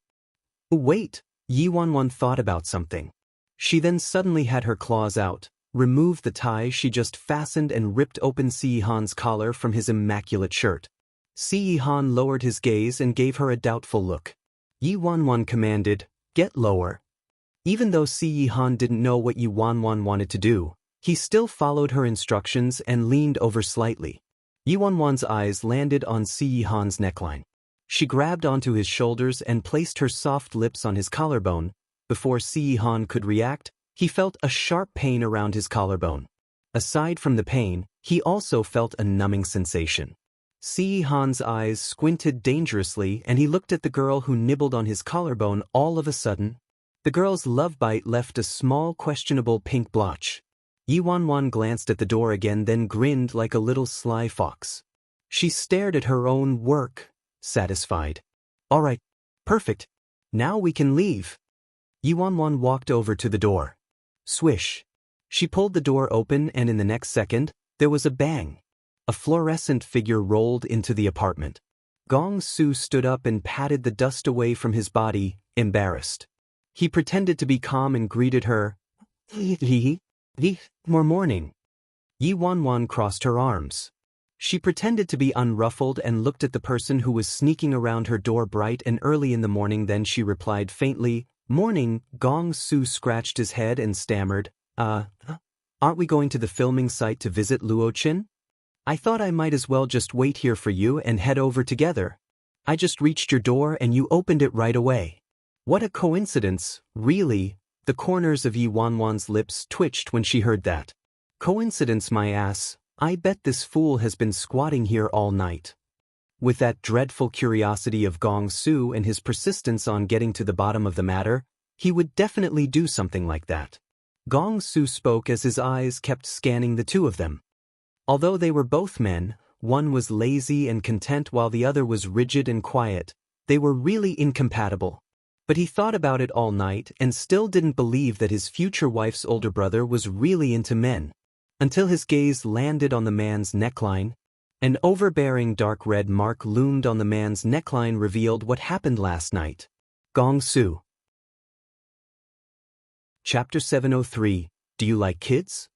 Wait, Yi Wanwan thought about something. She then suddenly had her claws out, removed the tie she just fastened and ripped open Si Han's collar from his immaculate shirt. Si Han lowered his gaze and gave her a doubtful look. Yi Wanwan commanded, get lower. Even though Si Han didn't know what Yi Wanwan wanted to do, he still followed her instructions and leaned over slightly. Yi Wanwan's eyes landed on Si Yihan's neckline. She grabbed onto his shoulders and placed her soft lips on his collarbone. Before Si Yihan could react, he felt a sharp pain around his collarbone. Aside from the pain, he also felt a numbing sensation. Si Yihan's eyes squinted dangerously and he looked at the girl who nibbled on his collarbone. All of a sudden, the girl's love bite left a small questionable pink blotch. Yi Wanwan glanced at the door again, then grinned like a little sly fox. She stared at her own work, satisfied. All right, perfect. Now we can leave. Yi Wanwan walked over to the door. Swish. She pulled the door open and in the next second, there was a bang. A fluorescent figure rolled into the apartment. Gong Su stood up and patted the dust away from his body, embarrassed. He pretended to be calm and greeted her. More morning. Yi Wanwan crossed her arms. She pretended to be unruffled and looked at the person who was sneaking around her door bright and early in the morning. Then she replied faintly, Morning. Gong Su scratched his head and stammered, Aren't we going to the filming site to visit Luo Qin? I thought I might as well just wait here for you and head over together. I just reached your door and you opened it right away. What a coincidence, really. The corners of Yi Wanwan's lips twitched when she heard that. Coincidence, my ass. I bet this fool has been squatting here all night. With that dreadful curiosity of Gong Su and his persistence on getting to the bottom of the matter, he would definitely do something like that. Gong Su spoke as his eyes kept scanning the two of them. Although they were both men, one was lazy and content while the other was rigid and quiet. They were really incompatible. But he thought about it all night and still didn't believe that his future wife's older brother was really into men. Until his gaze landed on the man's neckline. An overbearing dark red mark loomed on the man's neckline, revealed what happened last night. Gong Su. Chapter 703. Do you like kids?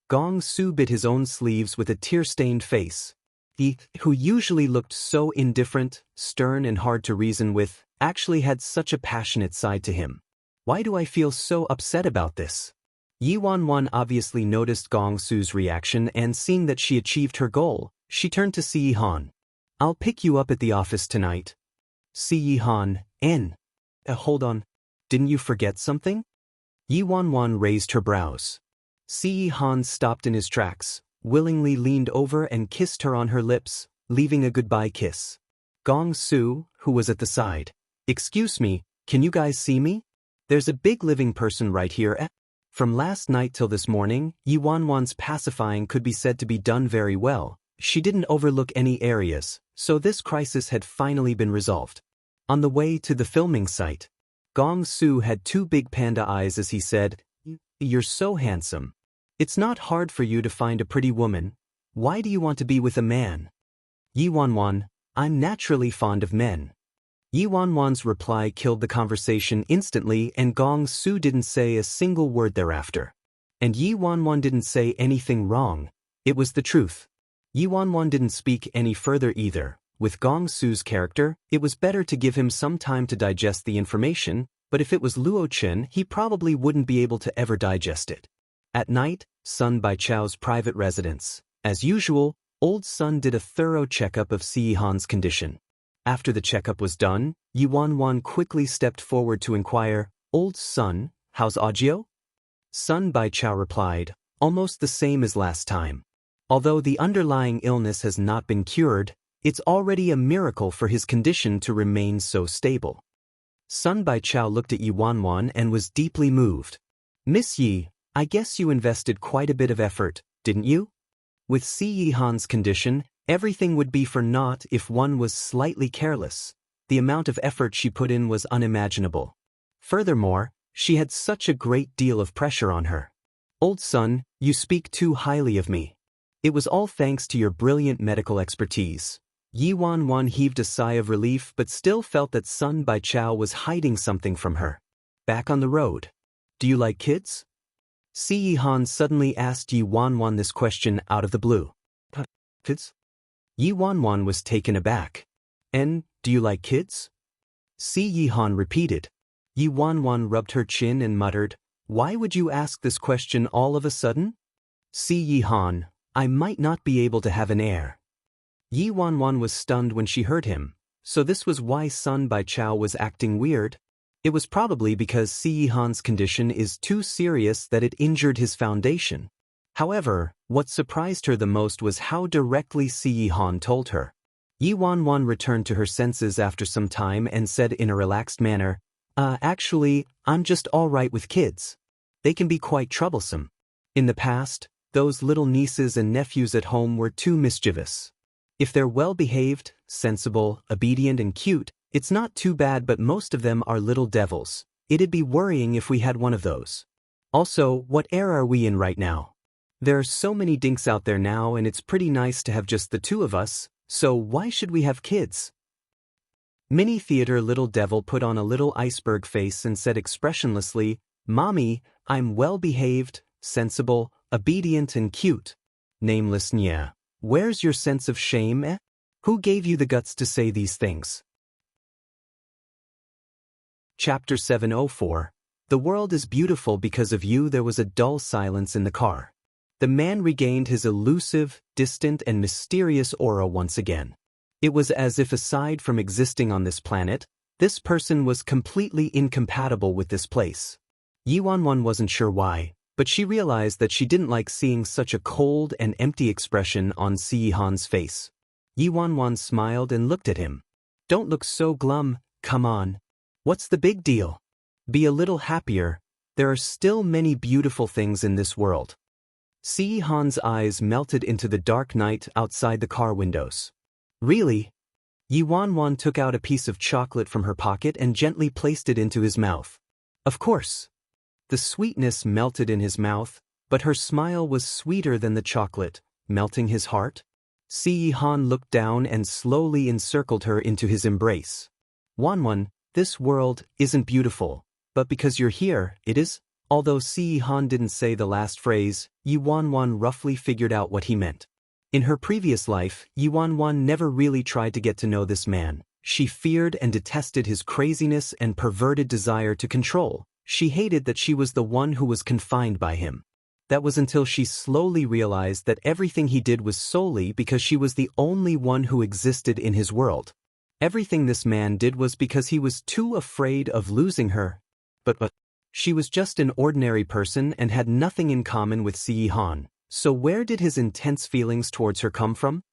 Gong Su bit his own sleeves with a tear-stained face. He, who usually looked so indifferent, stern and hard to reason with, actually had such a passionate side to him. Why do I feel so upset about this? Yi Wanwan obviously noticed Gong Su's reaction and seeing that she achieved her goal, she turned to Si Yihan. I'll pick you up at the office tonight. Si Yihan, hold on. Didn't you forget something? Yi Wanwan raised her brows. Si Yihan stopped in his tracks, willingly leaned over and kissed her on her lips, leaving a goodbye kiss. Gong Su, who was at the side. Excuse me, can you guys see me? There's a big living person right here. From last night till this morning, Yi Wanwan's pacifying could be said to be done very well. She didn't overlook any areas, so this crisis had finally been resolved. On the way to the filming site, Gong Su had two big panda eyes as he said, You're so handsome. It's not hard for you to find a pretty woman. Why do you want to be with a man? Yi Wanwan, I'm naturally fond of men. Yi Wanwan's reply killed the conversation instantly and Gong Su didn't say a single word thereafter. And Yi Wanwan didn't say anything wrong. It was the truth. Yi Wanwan didn't speak any further either. With Gong Su's character, it was better to give him some time to digest the information, but if it was Luo Qin, he probably wouldn't be able to ever digest it. At night, Sun Baichao's private residence. As usual, Old Sun did a thorough checkup of Si Yihan's condition. After the checkup was done, Yi Wanwan quickly stepped forward to inquire, Old Sun, how's Audio? Sun Baichao replied, almost the same as last time. Although the underlying illness has not been cured, it's already a miracle for his condition to remain so stable. Sun Baichao looked at Yi Wanwan and was deeply moved. Miss Yi, I guess you invested quite a bit of effort, didn't you? With Si Yihan's condition, everything would be for naught if one was slightly careless. The amount of effort she put in was unimaginable. Furthermore, she had such a great deal of pressure on her. Old Sun, you speak too highly of me. It was all thanks to your brilliant medical expertise. Yi Wanwan heaved a sigh of relief but still felt that Sun Baichao was hiding something from her. Back on the road. Do you like kids? Si Yihan suddenly asked Yi Wanwan this question out of the blue. Kids? Yi Wanwan was taken aback. Do you like kids? Si Yihan repeated. Yi Wanwan rubbed her chin and muttered, Why would you ask this question all of a sudden? Si Yihan, I might not be able to have an heir. Yi Wanwan was stunned when she heard him. So this was why Sun Bai Chao was acting weird? It was probably because Si Yihan's condition is too serious that it injured his foundation. However, what surprised her the most was how directly Si Yihan told her. Yi Wanwan returned to her senses after some time and said in a relaxed manner, actually, I'm just all right with kids. They can be quite troublesome. In the past, those little nieces and nephews at home were too mischievous. If they're well-behaved, sensible, obedient and cute, it's not too bad, but most of them are little devils. It'd be worrying if we had one of those. Also, what era are we in right now? There are so many dinks out there now and it's pretty nice to have just the two of us, so why should we have kids? Mini Theater Little Devil put on a little iceberg face and said expressionlessly, Mommy, I'm well-behaved, sensible, obedient and cute. Nameless Nya. Where's your sense of shame, eh? Who gave you the guts to say these things? Chapter 704. The world is beautiful because of you. There was a dull silence in the car. The man regained his elusive, distant and mysterious aura once again. It was as if aside from existing on this planet, this person was completely incompatible with this place. Yi Wanwan wasn't sure why, but she realized that she didn't like seeing such a cold and empty expression on Si Yihan's face. Yi Wanwan smiled and looked at him. Don't look so glum, come on. What's the big deal? Be a little happier. There are still many beautiful things in this world. Si Yihan's eyes melted into the dark night outside the car windows. Really? Yi Wanwan took out a piece of chocolate from her pocket and gently placed it into his mouth. Of course. The sweetness melted in his mouth, but her smile was sweeter than the chocolate, melting his heart. Si Yihan looked down and slowly encircled her into his embrace. Wanwan, this world isn't beautiful, but because you're here, it is. Although Si Yihan didn't say the last phrase, Yi Wanwan roughly figured out what he meant. In her previous life, Yi Wanwan never really tried to get to know this man. She feared and detested his craziness and perverted desire to control. She hated that she was the one who was confined by him. That was until she slowly realized that everything he did was solely because she was the only one who existed in his world. Everything this man did was because he was too afraid of losing her. But she was just an ordinary person and had nothing in common with Si Yihan. So where did his intense feelings towards her come from?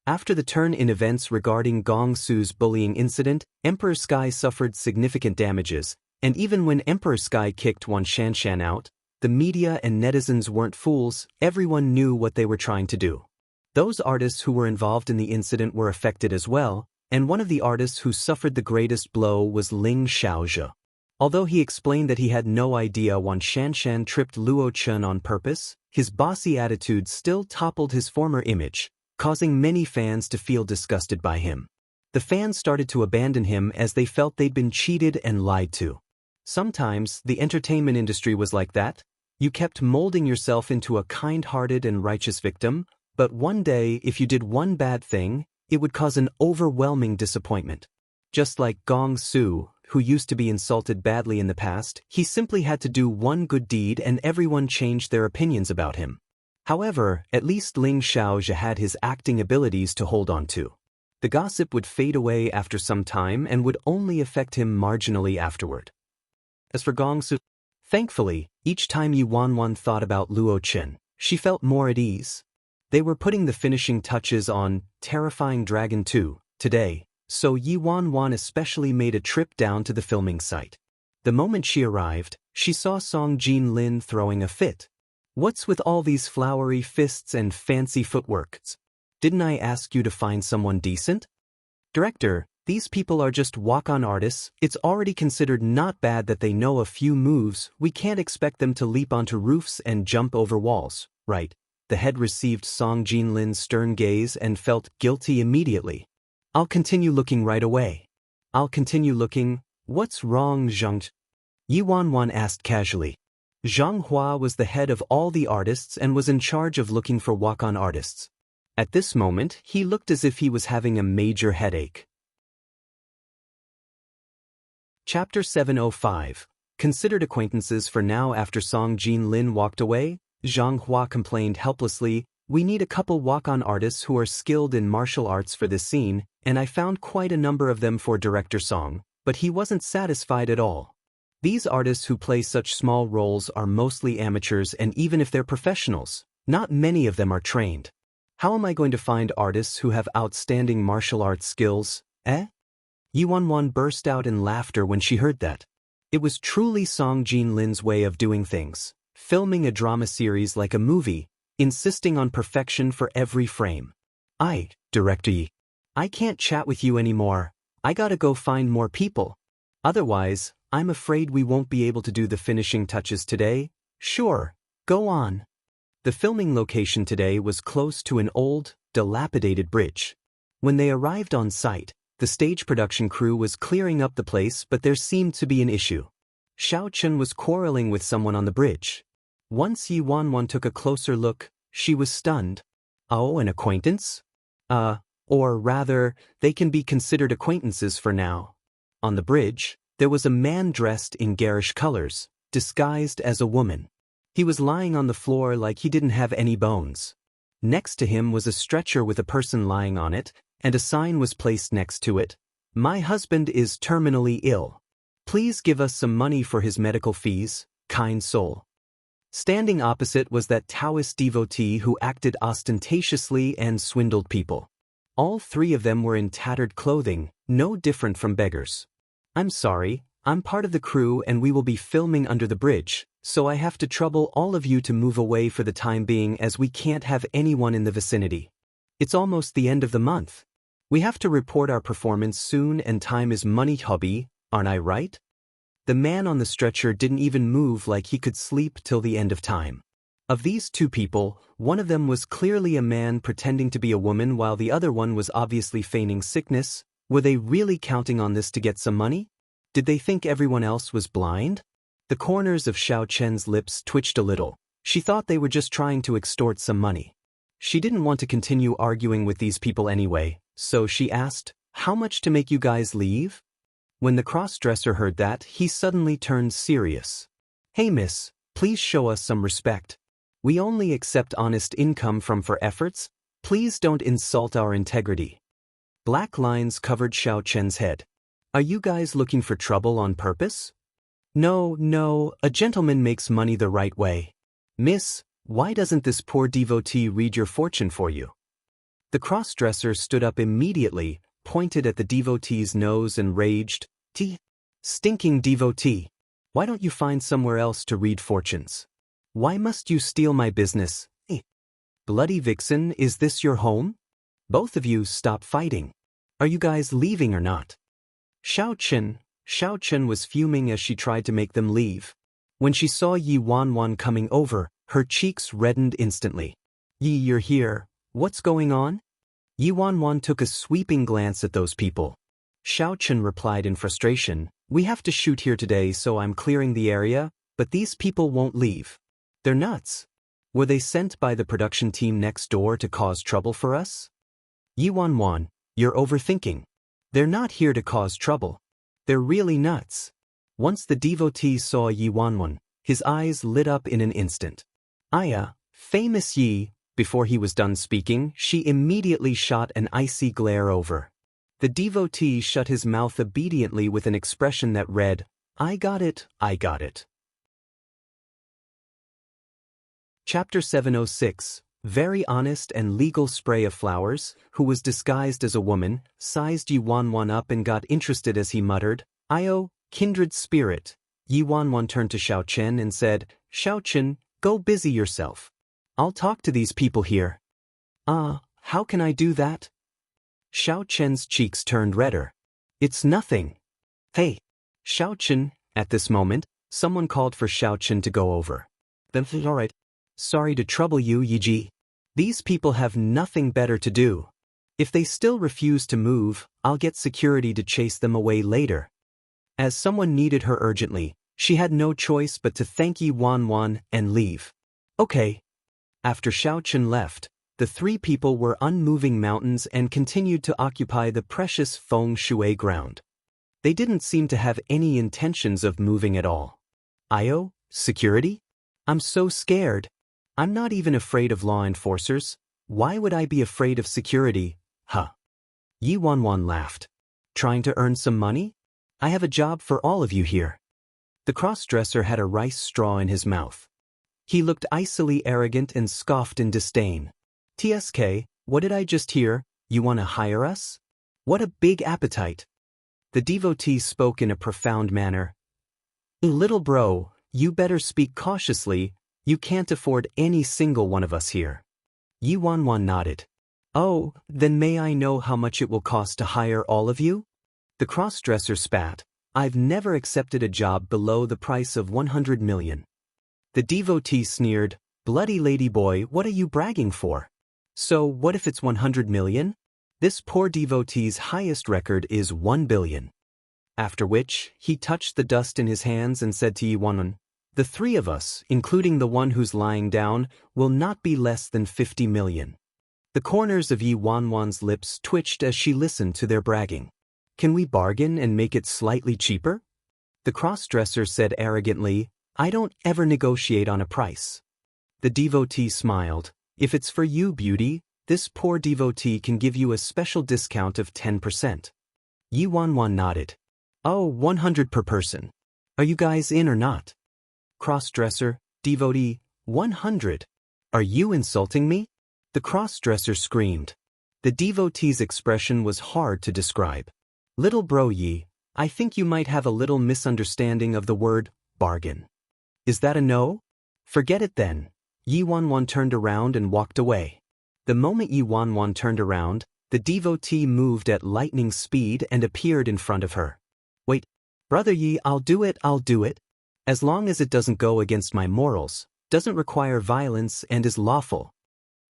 After the turn in events regarding Gong Su's bullying incident, Emperor Sky suffered significant damages, and even when Emperor Sky kicked Wan Shanshan out, the media and netizens weren't fools. Everyone knew what they were trying to do. Those artists who were involved in the incident were affected as well, and one of the artists who suffered the greatest blow was Ling Xiaozhe. Although he explained that he had no idea Wan Shanshan tripped Luo Chen on purpose, his bossy attitude still toppled his former image, causing many fans to feel disgusted by him. The fans started to abandon him as they felt they'd been cheated and lied to. Sometimes, the entertainment industry was like that. You kept molding yourself into a kind-hearted and righteous victim, but one day, if you did one bad thing, it would cause an overwhelming disappointment. Just like Gong Su, who used to be insulted badly in the past, he simply had to do one good deed and everyone changed their opinions about him. However, at least Ling Xiaozhe had his acting abilities to hold on to. The gossip would fade away after some time and would only affect him marginally afterward. As for Gong Su, thankfully, each time Yi Wanwan thought about Luo Chen, she felt more at ease. They were putting the finishing touches on Terrifying Dragon 2 today, so Yi Wanwan especially made a trip down to the filming site. The moment she arrived, she saw Song Jinlin throwing a fit. What's with all these flowery fists and fancy footwork? Didn't I ask you to find someone decent? Director, these people are just walk-on artists. It's already considered not bad that they know a few moves. We can't expect them to leap onto roofs and jump over walls, right? The head received Song Jinlin's stern gaze and felt guilty immediately. I'll continue looking right away. I'll continue looking. What's wrong, Zhang? Yi Wanwan asked casually. Zhang Hua was the head of all the artists and was in charge of looking for walk-on artists. At this moment, he looked as if he was having a major headache. Chapter 705. Considered acquaintances for now. After Song Jinlin walked away, Zhang Hua complained helplessly, We need a couple walk-on artists who are skilled in martial arts for this scene, and I found quite a number of them for Director Song, but he wasn't satisfied at all. These artists who play such small roles are mostly amateurs, and even if they're professionals, not many of them are trained. How am I going to find artists who have outstanding martial arts skills, eh? Yi Wan burst out in laughter when she heard that. It was truly Song Jin Lin's way of doing things, filming a drama series like a movie, insisting on perfection for every frame. Director Yi, I can't chat with you anymore. I gotta go find more people. Otherwise, I'm afraid we won't be able to do the finishing touches today. Sure, go on. The filming location today was close to an old, dilapidated bridge. When they arrived on site, the stage production crew was clearing up the place, but there seemed to be an issue. Xiao Chen was quarreling with someone on the bridge. Once Yi Wan took a closer look, she was stunned. Oh, an acquaintance? Or rather, they can be considered acquaintances for now. On the bridge, there was a man dressed in garish colors, disguised as a woman. He was lying on the floor like he didn't have any bones. Next to him was a stretcher with a person lying on it, and a sign was placed next to it. My husband is terminally ill. Please give us some money for his medical fees, kind soul. Standing opposite was that Taoist devotee who acted ostentatiously and swindled people. All three of them were in tattered clothing, no different from beggars. I'm sorry, I'm part of the crew and we will be filming under the bridge, so I have to trouble all of you to move away for the time being as we can't have anyone in the vicinity. It's almost the end of the month. We have to report our performance soon and time is money, hobby, aren't I right? The man on the stretcher didn't even move like he could sleep till the end of time. Of these two people, one of them was clearly a man pretending to be a woman while the other one was obviously feigning sickness. Were they really counting on this to get some money? Did they think everyone else was blind? The corners of Xiao Chen's lips twitched a little. She thought they were just trying to extort some money. She didn't want to continue arguing with these people anyway, so she asked, "How much to make you guys leave?" When the cross-dresser heard that, he suddenly turned serious. "Hey miss, please show us some respect. We only accept honest income for efforts. Please don't insult our integrity." Black lines covered Xiao Chen's head. "Are you guys looking for trouble on purpose?" No, a gentleman makes money the right way. Miss, why doesn't this poor devotee read your fortune for you?" The cross-dresser stood up immediately, pointed at the devotee's nose and raged, Stinking devotee! Why don't you find somewhere else to read fortunes? Why must you steal my business? Bloody vixen, is this your home? Both of you stop fighting. Are you guys leaving or not?" Xiao Chen was fuming as she tried to make them leave. When she saw Yi Wan coming over, her cheeks reddened instantly. "Yi, you're here. What's going on?" Yi Wan took a sweeping glance at those people. Xiao Chen replied in frustration, "We have to shoot here today, so I'm clearing the area, but these people won't leave. They're nuts. Were they sent by the production team next door to cause trouble for us?" "Yi Wan, you're overthinking. They're not here to cause trouble. They're really nuts." Once the devotee saw Yi Wan, his eyes lit up in an instant. Famous Yi." Before he was done speaking, she immediately shot an icy glare over. The devotee shut his mouth obediently with an expression that read, I got it. Chapter 706, Very honest and legal spray of flowers, who was disguised as a woman, sized Yi Wan up and got interested as he muttered, "Io, kindred spirit." Yi Wan turned to Xiao Chen and said, "Xiao Chen, go busy yourself. I'll talk to these people here." How can I do that?" Xiao Chen's cheeks turned redder. "It's nothing." "Hey, Xiao Chen." At this moment, someone called for Xiao Chen to go over. "Then all right. Sorry to trouble you, Yiji. These people have nothing better to do. If they still refuse to move, I'll get security to chase them away later." As someone needed her urgently, she had no choice but to thank Yi Wan and leave. "Okay." After Xiao Chen left, the three people were unmoving mountains and continued to occupy the precious feng shui ground. They didn't seem to have any intentions of moving at all. "Io, security? I'm so scared." I'm not even afraid of law enforcers. Why would I be afraid of security? Huh. Yi Wanwan laughed. Trying to earn some money? I have a job for all of you here. The cross-dresser had a rice straw in his mouth. He looked icily arrogant and scoffed in disdain. TSK, what did I just hear? You want to hire us? What a big appetite. The devotee spoke in a profound manner. Little bro, you better speak cautiously. You can't afford any single one of us here. Yi Wanwan nodded. Oh, then may I know how much it will cost to hire all of you? The cross-dresser spat. I've never accepted a job below the price of 100 million. The devotee sneered. Bloody ladyboy, what are you bragging for? So what if it's 100 million? This poor devotee's highest record is 1 billion. After which, he touched the dust in his hands and said to Yi Wanwan, the three of us, including the one who's lying down, will not be less than 50 million. The corners of Yi Wanwan's lips twitched as she listened to their bragging. Can we bargain and make it slightly cheaper? The cross-dresser said arrogantly, I don't ever negotiate on a price. The devotee smiled. If it's for you, beauty, this poor devotee can give you a special discount of 10%. Yi Wanwan nodded. Oh, 100 per person. Are you guys in or not? Cross-dresser, devotee, 100. Are you insulting me? The cross-dresser screamed. The devotee's expression was hard to describe. Little bro Yi, I think you might have a little misunderstanding of the word bargain. Is that a no? Forget it then. Yi Wanwan turned around and walked away. The moment Yi Wanwan turned around, the devotee moved at lightning speed and appeared in front of her. Wait, brother Yi, I'll do it. As long as it doesn't go against my morals, doesn't require violence and is lawful.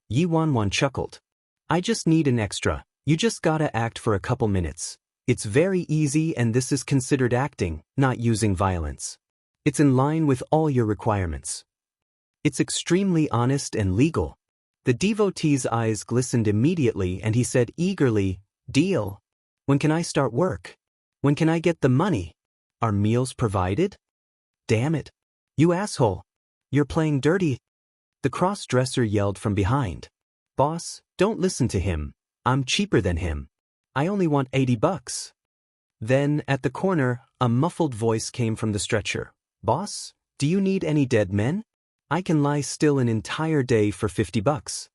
Yi Wanwan chuckled. I just need an extra. You just gotta act for a couple minutes. It's very easy and this is considered acting, not using violence. It's in line with all your requirements. It's extremely honest and legal. The devotee's eyes glistened immediately and he said eagerly, deal. When can I start work? When can I get the money? Are meals provided? Damn it. You asshole. You're playing dirty. The cross-dresser yelled from behind. Boss, don't listen to him. I'm cheaper than him. I only want $80. Then, at the corner, a muffled voice came from the stretcher. Boss, do you need any dead men? I can lie still an entire day for $50.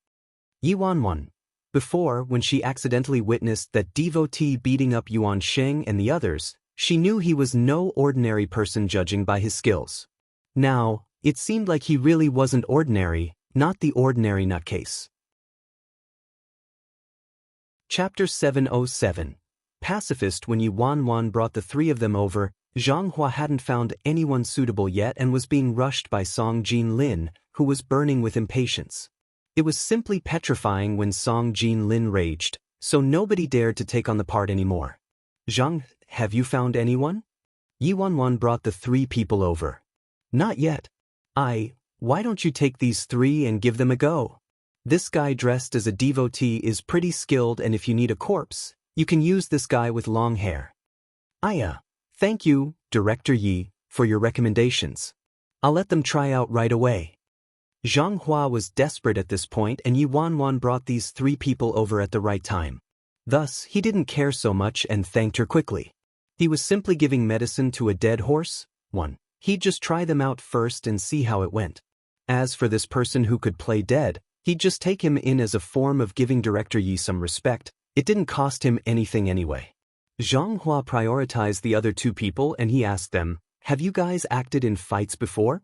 Yi Wanwan. Before, when she accidentally witnessed that devotee beating up Yuan Sheng and the others, she knew he was no ordinary person judging by his skills. Now, it seemed like he really wasn't ordinary, not the ordinary nutcase. Chapter 707. Pacifist. When Yi Wanwan brought the three of them over, Zhang Hua hadn't found anyone suitable yet and was being rushed by Song Jinlin, who was burning with impatience. It was simply petrifying when Song Jinlin raged, so nobody dared to take on the part anymore. Zhang, have you found anyone? Yi Wanwan brought the three people over. Not yet. Why don't you take these three and give them a go? This guy dressed as a devotee is pretty skilled, and if you need a corpse, you can use this guy with long hair. Thank you, Director Yi, for your recommendations. I'll let them try out right away. Zhang Hua was desperate at this point, and Yi Wanwan brought these three people over at the right time. Thus, he didn't care so much and thanked her quickly. He was simply giving medicine to a dead horse. He'd just try them out first and see how it went. As for this person who could play dead, he'd just take him in as a form of giving Director Yi some respect. It didn't cost him anything anyway. Zhang Hua prioritized the other two people and he asked them, have you guys acted in fights before?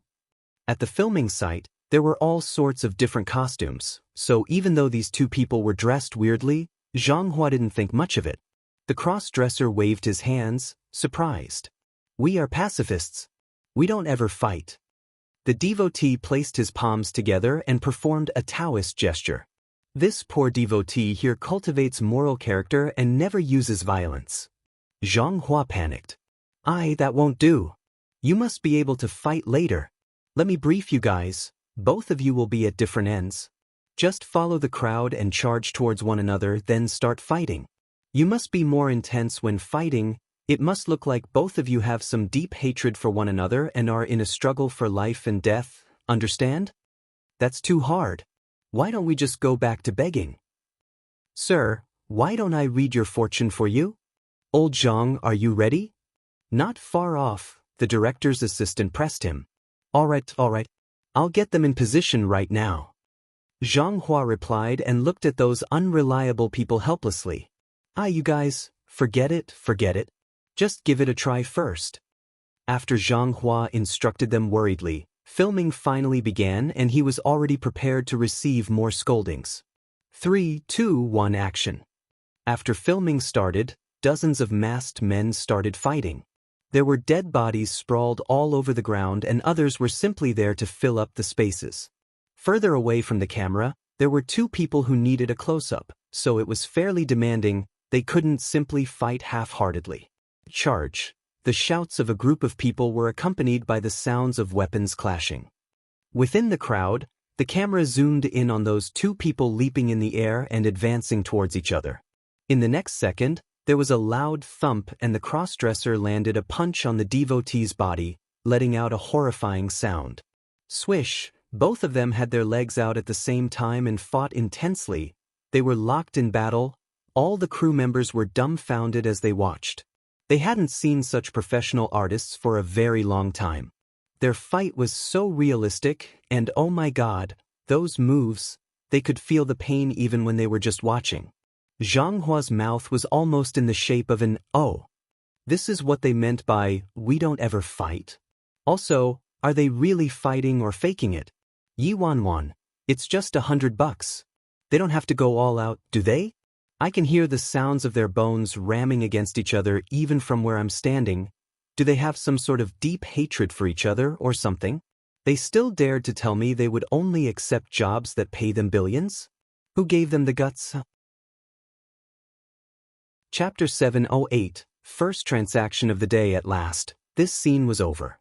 At the filming site, there were all sorts of different costumes, so even though these two people were dressed weirdly, Zhang Hua didn't think much of it. The cross-dresser waved his hands, surprised. We are pacifists. We don't ever fight. The devotee placed his palms together and performed a Taoist gesture. This poor devotee here cultivates moral character and never uses violence. Zhang Hua panicked. That won't do. You must be able to fight later. Let me brief you guys. Both of you will be at different ends. Just follow the crowd and charge towards one another, then start fighting. You must be more intense when fighting. It must look like both of you have some deep hatred for one another and are in a struggle for life and death, understand? That's too hard. Why don't we just go back to begging? Sir, why don't I read your fortune for you? Old Zhang, are you ready? Not far off, the director's assistant pressed him. All right. I'll get them in position right now. Zhang Hua replied and looked at those unreliable people helplessly. You guys, forget it. Just give it a try first. After Zhang Hua instructed them worriedly, filming finally began and he was already prepared to receive more scoldings. 3, 2, 1 action. After filming started, dozens of masked men started fighting. There were dead bodies sprawled all over the ground and others were simply there to fill up the spaces. Further away from the camera, there were 2 people who needed a close-up, so it was fairly demanding. They couldn't simply fight half-heartedly. Charge. The shouts of a group of people were accompanied by the sounds of weapons clashing. Within the crowd, the camera zoomed in on those 2 people leaping in the air and advancing towards each other. In the next second, there was a loud thump and the cross-dresser landed a punch on the devotee's body, letting out a horrifying sound. Swish, both of them had their legs out at the same time and fought intensely. They were locked in battle. All the crew members were dumbfounded as they watched. They hadn't seen such professional artists for a very long time. Their fight was so realistic, and oh my god, those moves, they could feel the pain even when they were just watching. Zhang Hua's mouth was almost in the shape of an O. This is what they meant by, we don't ever fight? Also, are they really fighting or faking it? Yi Wanwan, it's just $100. They don't have to go all out, do they? I can hear the sounds of their bones ramming against each other even from where I'm standing. Do they have some sort of deep hatred for each other or something? They still dared to tell me they would only accept jobs that pay them billions? Who gave them the guts? Chapter 708, First transaction of the day at last. This scene was over.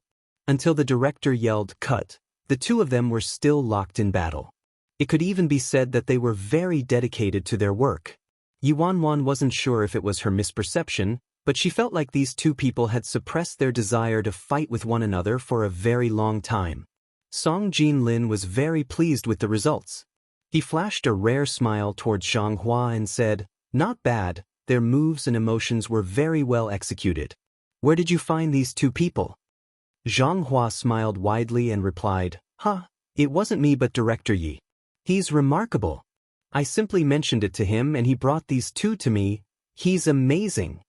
Until the director yelled, cut, the 2 of them were still locked in battle. It could even be said that they were very dedicated to their work. Yi Wanwan wasn't sure if it was her misperception, but she felt like these 2 people had suppressed their desire to fight with one another for a very long time. Song Jinlin was very pleased with the results. He flashed a rare smile towards Zhang Hua and said, not bad, their moves and emotions were very well executed. Where did you find these 2 people? Zhang Hua smiled widely and replied, it wasn't me but Director Yi. He's remarkable. I simply mentioned it to him and he brought these 2 to me. He's amazing.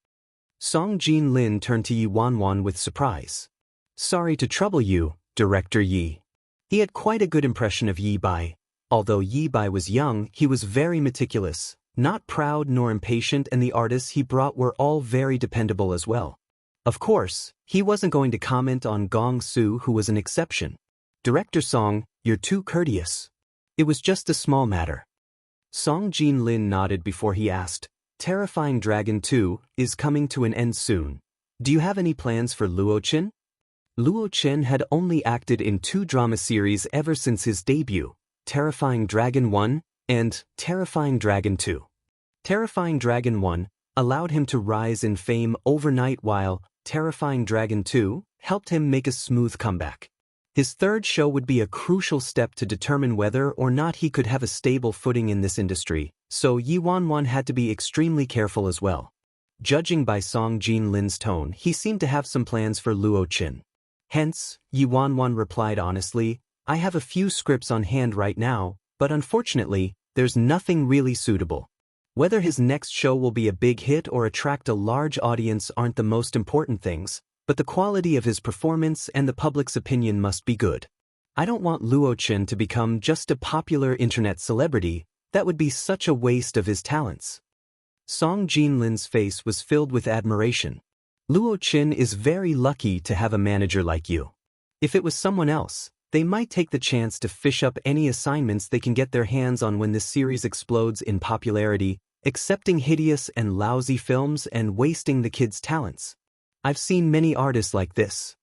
Song Jinlin turned to Yi Wanwan with surprise. Sorry to trouble you, Director Yi. He had quite a good impression of Yi Bai. Although Yi Bai was young, he was very meticulous, not proud nor impatient, and the artists he brought were all very dependable as well. Of course, he wasn't going to comment on Gong Su, who was an exception. Director Song, you're too courteous. It was just a small matter. Song Jinlin nodded before he asked, Terrifying Dragon 2 is coming to an end soon. Do you have any plans for Luo Chen? Luo Chen had only acted in 2 drama series ever since his debut, Terrifying Dragon 1 and Terrifying Dragon 2. Terrifying Dragon 1 allowed him to rise in fame overnight while Terrifying Dragon 2 helped him make a smooth comeback. His 3rd show would be a crucial step to determine whether or not he could have a stable footing in this industry, so Yi Wanwan had to be extremely careful as well. Judging by Song Jinlin's tone, he seemed to have some plans for Luo Chen. Hence, Yi Wanwan replied honestly, I have a few scripts on hand right now, but unfortunately, there's nothing really suitable. Whether his next show will be a big hit or attract a large audience aren't the most important things, but the quality of his performance and the public's opinion must be good. I don't want Luo Chen to become just a popular internet celebrity. That would be such a waste of his talents. Song Jinlin's face was filled with admiration. Luo Chen is very lucky to have a manager like you. If it was someone else, they might take the chance to fish up any assignments they can get their hands on when this series explodes in popularity, accepting hideous and lousy films and wasting the kids' talents. I've seen many artists like this.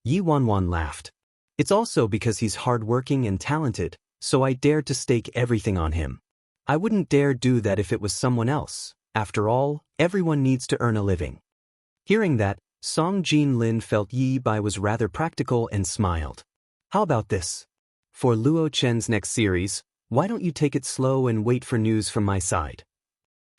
Yi Wanwan laughed. It's also because he's hardworking and talented, so I dared to stake everything on him. I wouldn't dare do that if it was someone else. After all, everyone needs to earn a living. Hearing that, Song Jinlin felt Yi Bai was rather practical and smiled. How about this? For Luo Chen's next series, why don't you take it slow and wait for news from my side?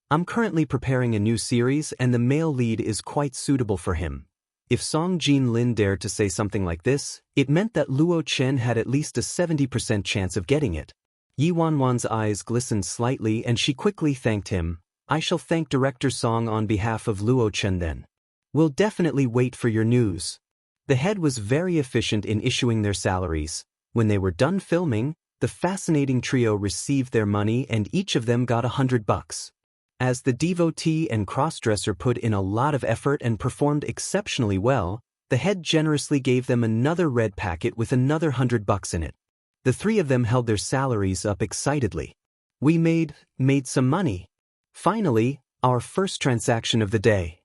I'm currently preparing a new series and the male lead is quite suitable for him. If Song Jin Lin dared to say something like this, it meant that Luo Chen had at least a 70% chance of getting it. Yi Wanwan's eyes glistened slightly and she quickly thanked him. I shall thank Director Song on behalf of Luo Chen then. We'll definitely wait for your news. The head was very efficient in issuing their salaries. When they were done filming, the fascinating trio received their money and each of them got $100. As the devotee and crossdresser put in a lot of effort and performed exceptionally well, the head generously gave them another red packet with another $100 in it. The three of them held their salaries up excitedly. We made some money. Finally, our first transaction of the day.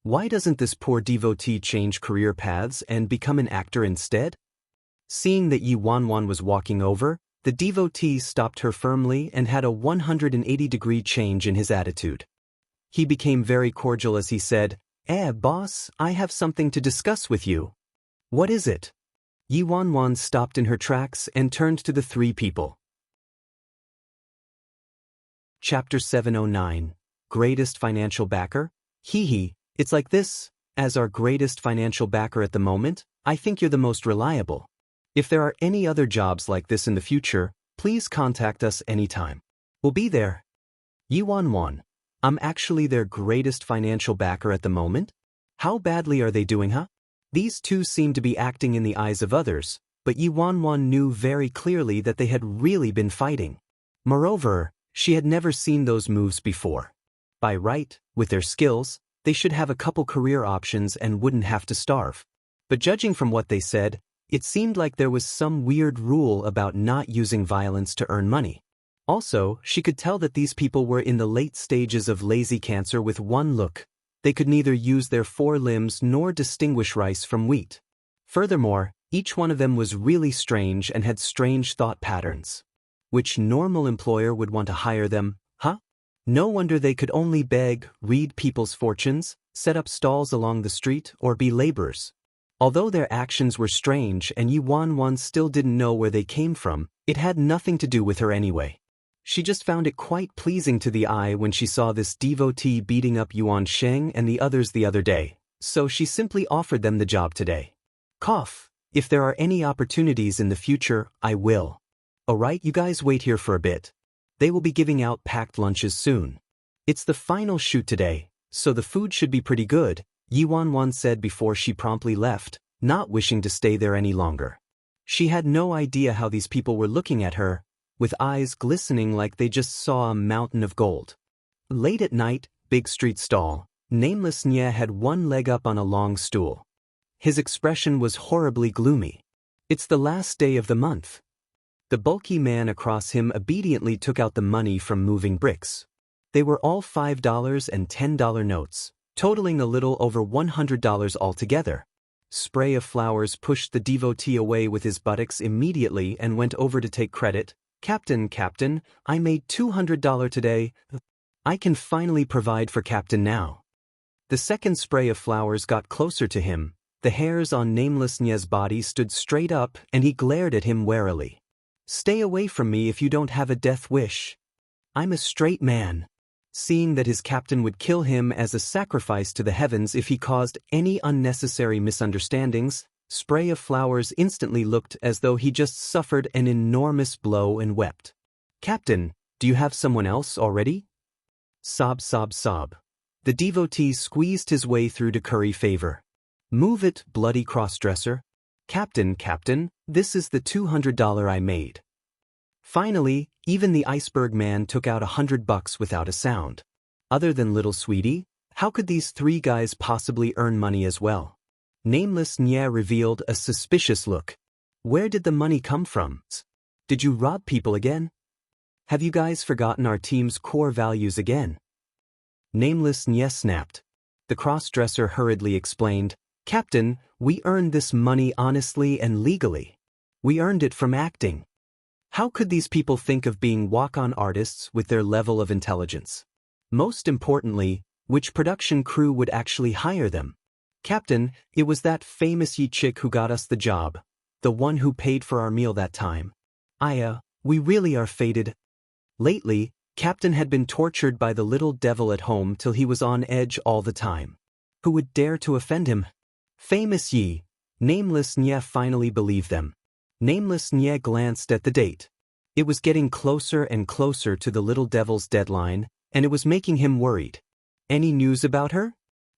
Why doesn't this poor devotee change career paths and become an actor instead? Seeing that Yi Wanwan was walking over, the devotee stopped her firmly and had a 180-degree change in his attitude. He became very cordial as he said, boss, I have something to discuss with you. What is it? Yi Wanwan stopped in her tracks and turned to the three people. Chapter 709. Greatest Financial Backer? Hee, it's like this. As our greatest financial backer at the moment, I think you're the most reliable. If there are any other jobs like this in the future, please contact us anytime. We'll be there. Yi Wanwan, I'm actually their greatest financial backer at the moment? How badly are they doing, huh? These two seemed to be acting in the eyes of others, but Yi Wanwan knew very clearly that they had really been fighting. Moreover, she had never seen those moves before. By right, with their skills, they should have a couple career options and wouldn't have to starve. But judging from what they said, it seemed like there was some weird rule about not using violence to earn money. Also, she could tell that these people were in the late stages of lazy cancer with one look. They could neither use their four limbs nor distinguish rice from wheat. Furthermore, each one of them was really strange and had strange thought patterns. Which normal employer would want to hire them, huh? No wonder they could only beg, read people's fortunes, set up stalls along the street, or be laborers. Although their actions were strange and Yi Wanwan still didn't know where they came from, it had nothing to do with her anyway. She just found it quite pleasing to the eye when she saw this devotee beating up Yuan Sheng and the others the other day, so she simply offered them the job today. If there are any opportunities in the future, I will. Alright, you guys wait here for a bit. They will be giving out packed lunches soon. It's the final shoot today, so the food should be pretty good, Yi Wanwan said before she promptly left, not wishing to stay there any longer. She had no idea how these people were looking at her, with eyes glistening like they just saw a mountain of gold. Late at night, big street stall, Nameless Nye had one leg up on a long stool. His expression was horribly gloomy. It's the last day of the month. The bulky man across him obediently took out the money from moving bricks. They were all $5 and $10 notes, totaling a little over $100 altogether. Spray of Flowers pushed the devotee away with his buttocks immediately and went over to take credit. Captain, I made $200 today. I can finally provide for Captain now. The second Spray of Flowers got closer to him. The hairs on Nameless Nye's body stood straight up and he glared at him warily. Stay away from me if you don't have a death wish. I'm a straight man. Seeing that his captain would kill him as a sacrifice to the heavens if he caused any unnecessary misunderstandings, Spray of Flowers instantly looked as though he just suffered an enormous blow and wept. Captain, do you have someone else already? Sob. The devotee squeezed his way through to curry favor. Move it, bloody crossdresser. Captain, this is the $200 I made. Finally, even the iceberg man took out $100 without a sound. Other than Little Sweetie, how could these three guys possibly earn money as well? Nameless Nye revealed a suspicious look. Where did the money come from? Did you rob people again? Have you guys forgotten our team's core values again? Nameless Nye snapped. The crossdresser hurriedly explained, Captain, we earned this money honestly and legally. We earned it from acting. How could these people think of being walk-on artists with their level of intelligence? Most importantly, which production crew would actually hire them? Captain, it was that famous Yi chick who got us the job. The one who paid for our meal that time. We really are fated. Lately, Captain had been tortured by the little devil at home till he was on edge all the time. Who would dare to offend him? Famous Yi. Nameless Nye finally believed them. Nameless Nye glanced at the date. It was getting closer and closer to the little devil's deadline, and it was making him worried. Any news about her?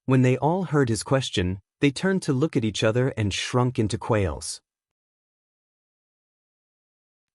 When they all heard his question, they turned to look at each other and shrunk into quails.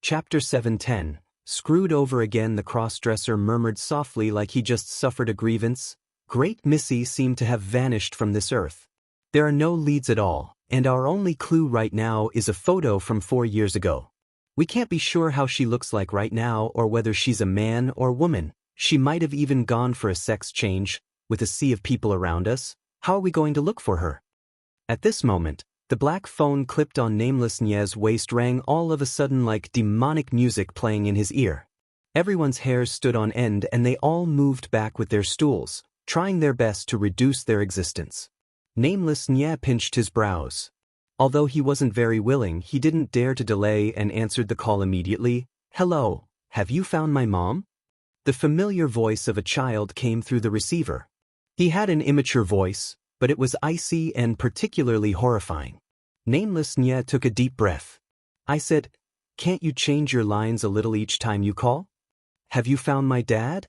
Chapter 7:10. Screwed over again. The cross-dresser murmured softly like he just suffered a grievance. Great Missy seemed to have vanished from this earth. There are no leads at all, and our only clue right now is a photo from 4 years ago. We can't be sure how she looks like right now or whether she's a man or woman. She might have even gone for a sex change. With a sea of people around us, how are we going to look for her? At this moment, the black phone clipped on Nameless Nye's waist rang all of a sudden like demonic music playing in his ear. Everyone's hairs stood on end and they all moved back with their stools, trying their best to reduce their existence. Nameless Nye pinched his brows. Although he wasn't very willing, he didn't dare to delay and answered the call immediately. "Hello, have you found my mom?" The familiar voice of a child came through the receiver. He had an immature voice, but it was icy and particularly horrifying. Nameless Nye took a deep breath. I said, "Can't you change your lines a little each time you call? Have you found my dad?"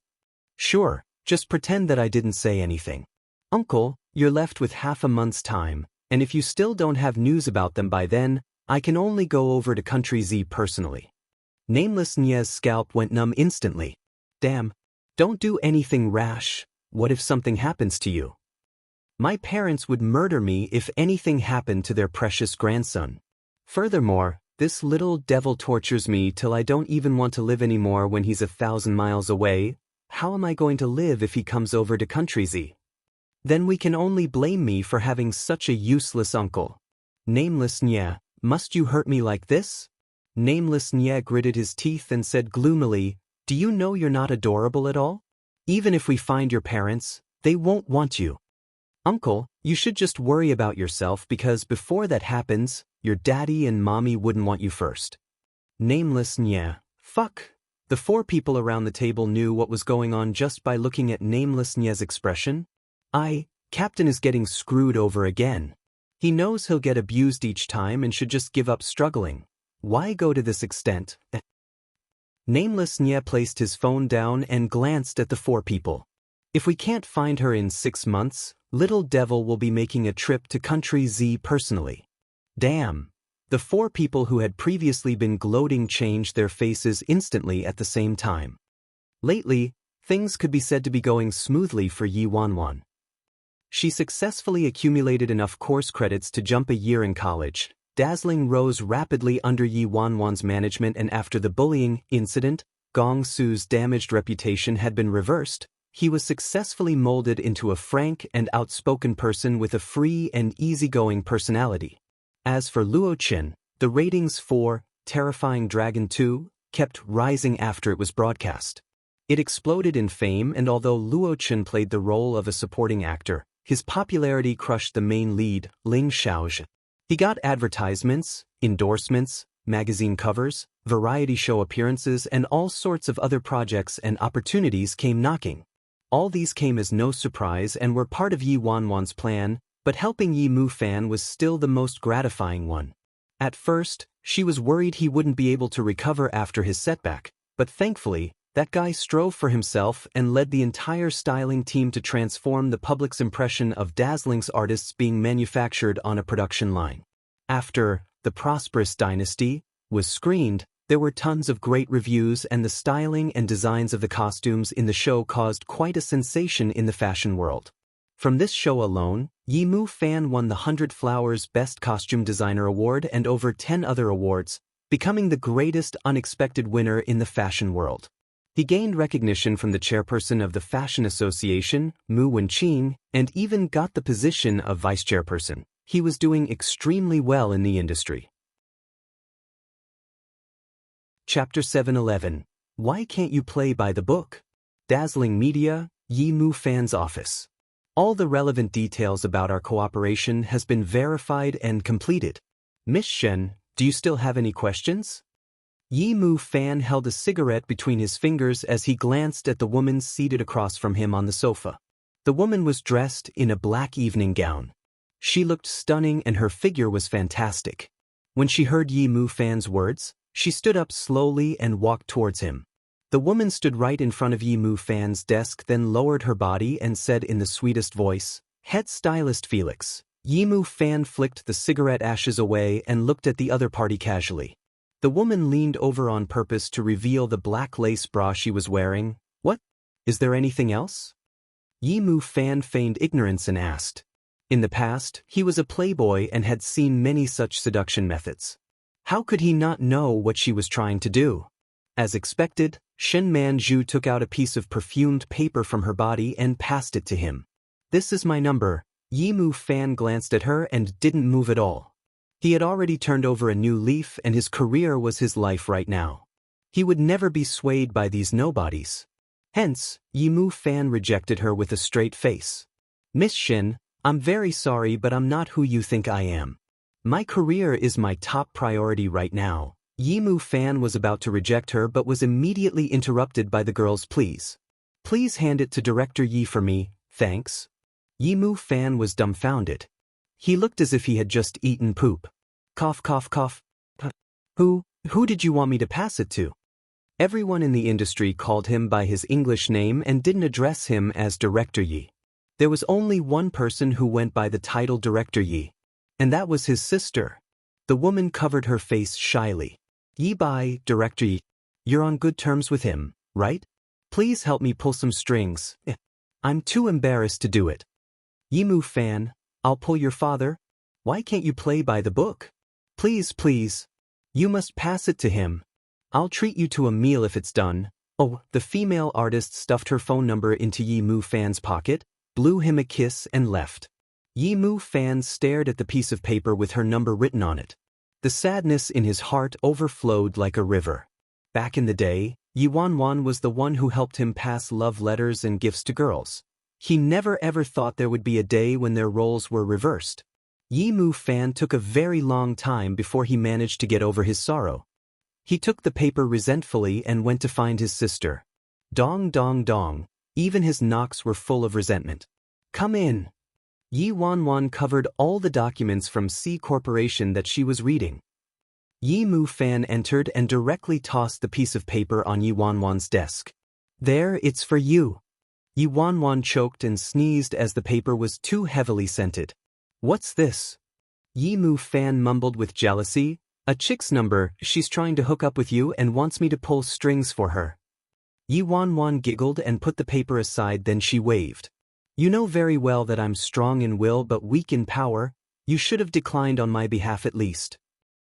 "Sure, just pretend that I didn't say anything." "Uncle, you're left with half a month's time, and if you still don't have news about them by then, I can only go over to Country Z personally." Nameless Nye's scalp went numb instantly. "Damn, don't do anything rash. What if something happens to you?" "My parents would murder me if anything happened to their precious grandson. Furthermore, this little devil tortures me till I don't even want to live anymore when he's 1,000 miles away. How am I going to live if he comes over to Country Z? Then we can only blame me for having such a useless uncle." "Nameless Nye, must you hurt me like this?" Nameless Nye gritted his teeth and said gloomily, "Do you know you're not adorable at all? Even if we find your parents, they won't want you. Uncle, you should just worry about yourself because before that happens, your daddy and mommy wouldn't want you first." Nameless Nye, fuck. The 4 people around the table knew what was going on just by looking at Nameless Nye's expression. Captain is getting screwed over again. He knows he'll get abused each time and should just give up struggling. Why go to this extent? Nameless Nye placed his phone down and glanced at the 4 people. If we can't find her in 6 months, Little Devil will be making a trip to Country Z personally. Damn. The 4 people who had previously been gloating changed their faces instantly at the same time. Lately, things could be said to be going smoothly for Yi Wanwan. She successfully accumulated enough course credits to jump a year in college. Dazzling rose rapidly under Yi Wanwan's management, and after the bullying incident, Gong Su's damaged reputation had been reversed. He was successfully molded into a frank and outspoken person with a free and easygoing personality. As for Luo Qin, the ratings for Terrifying Dragon 2 kept rising after it was broadcast. It exploded in fame, and although Luo Qin played the role of a supporting actor, his popularity crushed the main lead, Ling Xiaozhi. He got advertisements, endorsements, magazine covers, variety show appearances, and all sorts of other projects and opportunities came knocking. All these came as no surprise and were part of Yi Wanwan's plan, but helping Yi Mu Fan was still the most gratifying one. At first, she was worried he wouldn't be able to recover after his setback, but thankfully, that guy strove for himself and led the entire styling team to transform the public's impression of Dazzling's artists being manufactured on a production line. After The Prosperous Dynasty was screened, there were tons of great reviews, and the styling and designs of the costumes in the show caused quite a sensation in the fashion world. From this show alone, Yi Mu Fan won the 100 Flowers Best Costume Designer Award and over 10 other awards, becoming the greatest unexpected winner in the fashion world. He gained recognition from the chairperson of the Fashion Association, Mu Wenqing, and even got the position of vice chairperson. He was doing extremely well in the industry. Chapter 7:11. Why can't you play by the book? Dazzling Media, Yi Mu Fan's office. All the relevant details about our cooperation has been verified and completed. Miss Shen, do you still have any questions? Yi Mu Fan held a cigarette between his fingers as he glanced at the woman seated across from him on the sofa. The woman was dressed in a black evening gown. She looked stunning and her figure was fantastic. When she heard Yi Mu Fan's words, she stood up slowly and walked towards him. The woman stood right in front of Yi Mu Fan's desk, then lowered her body and said in the sweetest voice, "Head stylist Felix." Yi Mu Fan flicked the cigarette ashes away and looked at the other party casually. The woman leaned over on purpose to reveal the black lace bra she was wearing. "What? Is there anything else?" Yi Mu Fan feigned ignorance and asked. In the past, he was a playboy and had seen many such seduction methods. How could he not know what she was trying to do? As expected, Shen Manju took out a piece of perfumed paper from her body and passed it to him. "This is my number." Yi Mu Fan glanced at her and didn't move at all. He had already turned over a new leaf and his career was his life right now. He would never be swayed by these nobodies. Hence, Yi Mu Fan rejected her with a straight face. "Miss Shin, I'm very sorry but I'm not who you think I am. My career is my top priority right now." Yi Mu Fan was about to reject her but was immediately interrupted by the girl's pleas. "Please hand it to Director Yi for me, thanks." Yi Mu Fan was dumbfounded. He looked as if he had just eaten poop. Cough, cough, cough. Who did you want me to pass it to?" Everyone in the industry called him by his English name and didn't address him as Director Yi. There was only one person who went by the title Director Yi, and that was his sister. The woman covered her face shyly. "Yi Bai, Director Yi. You're on good terms with him, right? Please help me pull some strings. I'm too embarrassed to do it." "Yi Mu Fan, I'll pull your father. Why can't you play by the book? Please, please. You must pass it to him. I'll treat you to a meal if it's done." Oh, the female artist stuffed her phone number into Yi Mu Fan's pocket, blew him a kiss and left. Yi Mu Fan stared at the piece of paper with her number written on it. The sadness in his heart overflowed like a river. Back in the day, Yi Wanwan was the one who helped him pass love letters and gifts to girls. He never ever thought there would be a day when their roles were reversed. Yi Mu Fan took a very long time before he managed to get over his sorrow. He took the paper resentfully and went to find his sister. Dong dong dong, even his knocks were full of resentment. "Come in." Yi Wanwan covered all the documents from C Corporation that she was reading. Yi Mu Fan entered and directly tossed the piece of paper on Yi Wanwan's desk. "There, it's for you." Yi Wanwan choked and sneezed as the paper was too heavily scented. "What's this?" Yi Mu Fan mumbled with jealousy. "A chick's number. She's trying to hook up with you and wants me to pull strings for her." Yi Wanwan giggled and put the paper aside, then she waved. "You know very well that I'm strong in will but weak in power. You should have declined on my behalf at least."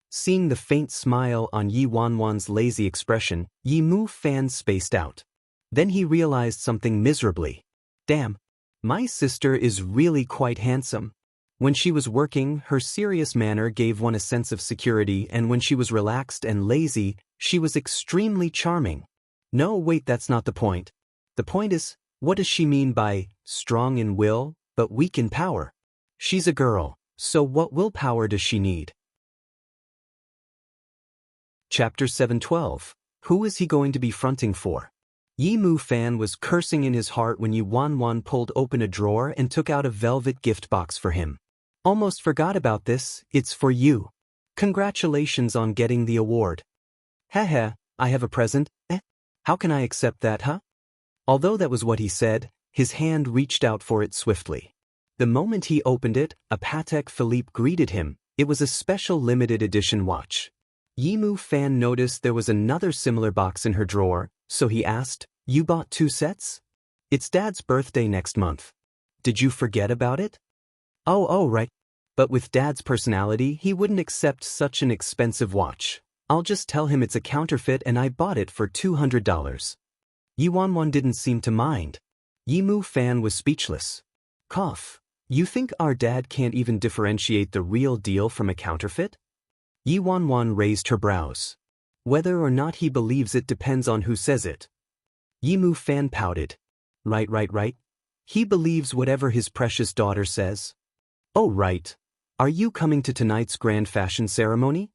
Seeing the faint smile on Yi Wanwan's lazy expression, Yi Mu Fan spaced out. Then he realized something miserably. "Damn, my sister is really quite handsome." When she was working, her serious manner gave one a sense of security, and when she was relaxed and lazy, she was extremely charming. No, wait, that's not the point. The point is, what does she mean by strong in will, but weak in power? She's a girl, so what willpower does she need? Chapter 712. Who is he going to be fronting for? Yi Mu Fan was cursing in his heart when Yi Wanwan pulled open a drawer and took out a velvet gift box for him. "Almost forgot about this, it's for you. Congratulations on getting the award." "Heh, I have a present, How can I accept that, huh?" Although that was what he said, his hand reached out for it swiftly. The moment he opened it, a Patek Philippe greeted him. It was a special limited edition watch. Yi Mu Fan noticed there was another similar box in her drawer, so he asked, "You bought 2 sets? It's Dad's birthday next month. Did you forget about it?" Oh, right. But with Dad's personality, he wouldn't accept such an expensive watch. I'll just tell him it's a counterfeit and I bought it for $200. Yi Wanwan didn't seem to mind. Yi Mu Fan was speechless. Cough. You think our dad can't even differentiate the real deal from a counterfeit? Yi Wanwan raised her brows. Whether or not he believes it depends on who says it. Yi Mu Fan pouted. Right. He believes whatever his precious daughter says. Oh, right. Are you coming to tonight's grand fashion ceremony?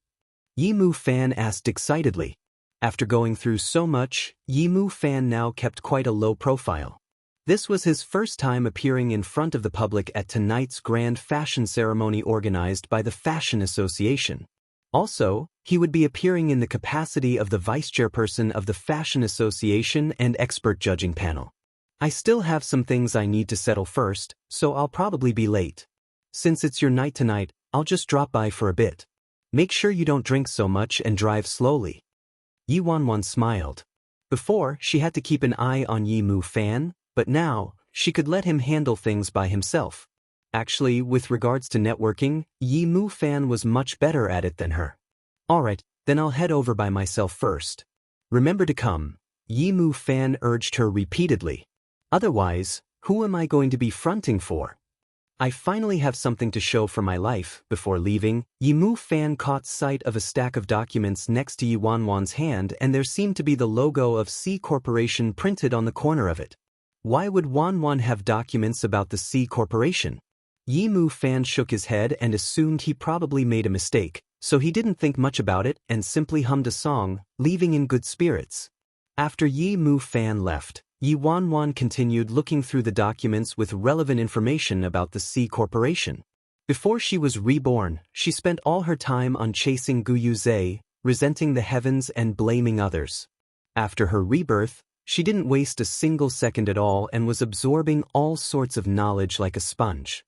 Yi Mu Fan asked excitedly. After going through so much, Yimu Fan now kept quite a low profile. This was his first time appearing in front of the public at tonight's grand fashion ceremony organized by the Fashion Association. Also, he would be appearing in the capacity of the vice chairperson of the Fashion Association and expert judging panel. I still have some things I need to settle first, so I'll probably be late. Since it's your night tonight, I'll just drop by for a bit. Make sure you don't drink so much and drive slowly. Yi Wanwan smiled. Before, she had to keep an eye on Yimu Fan, but now, she could let him handle things by himself. Actually, with regards to networking, Yimu Fan was much better at it than her. Alright, then I'll head over by myself first. Remember to come, Yimu Fan urged her repeatedly. Otherwise, who am I going to be fronting for? I finally have something to show for my life. Before leaving, Yimu Fan caught sight of a stack of documents next to Yi Wanwan's hand, and there seemed to be the logo of C Corporation printed on the corner of it. Why would Wanwan have documents about the C Corporation? Yimu Fan shook his head and assumed he probably made a mistake, so he didn't think much about it and simply hummed a song, leaving in good spirits. After Yimu Fan left, Yi Wanwan continued looking through the documents with relevant information about the C Corporation. Before she was reborn, she spent all her time on chasing Guyu Zhe, resenting the heavens and blaming others. After her rebirth, she didn't waste a single second at all and was absorbing all sorts of knowledge like a sponge.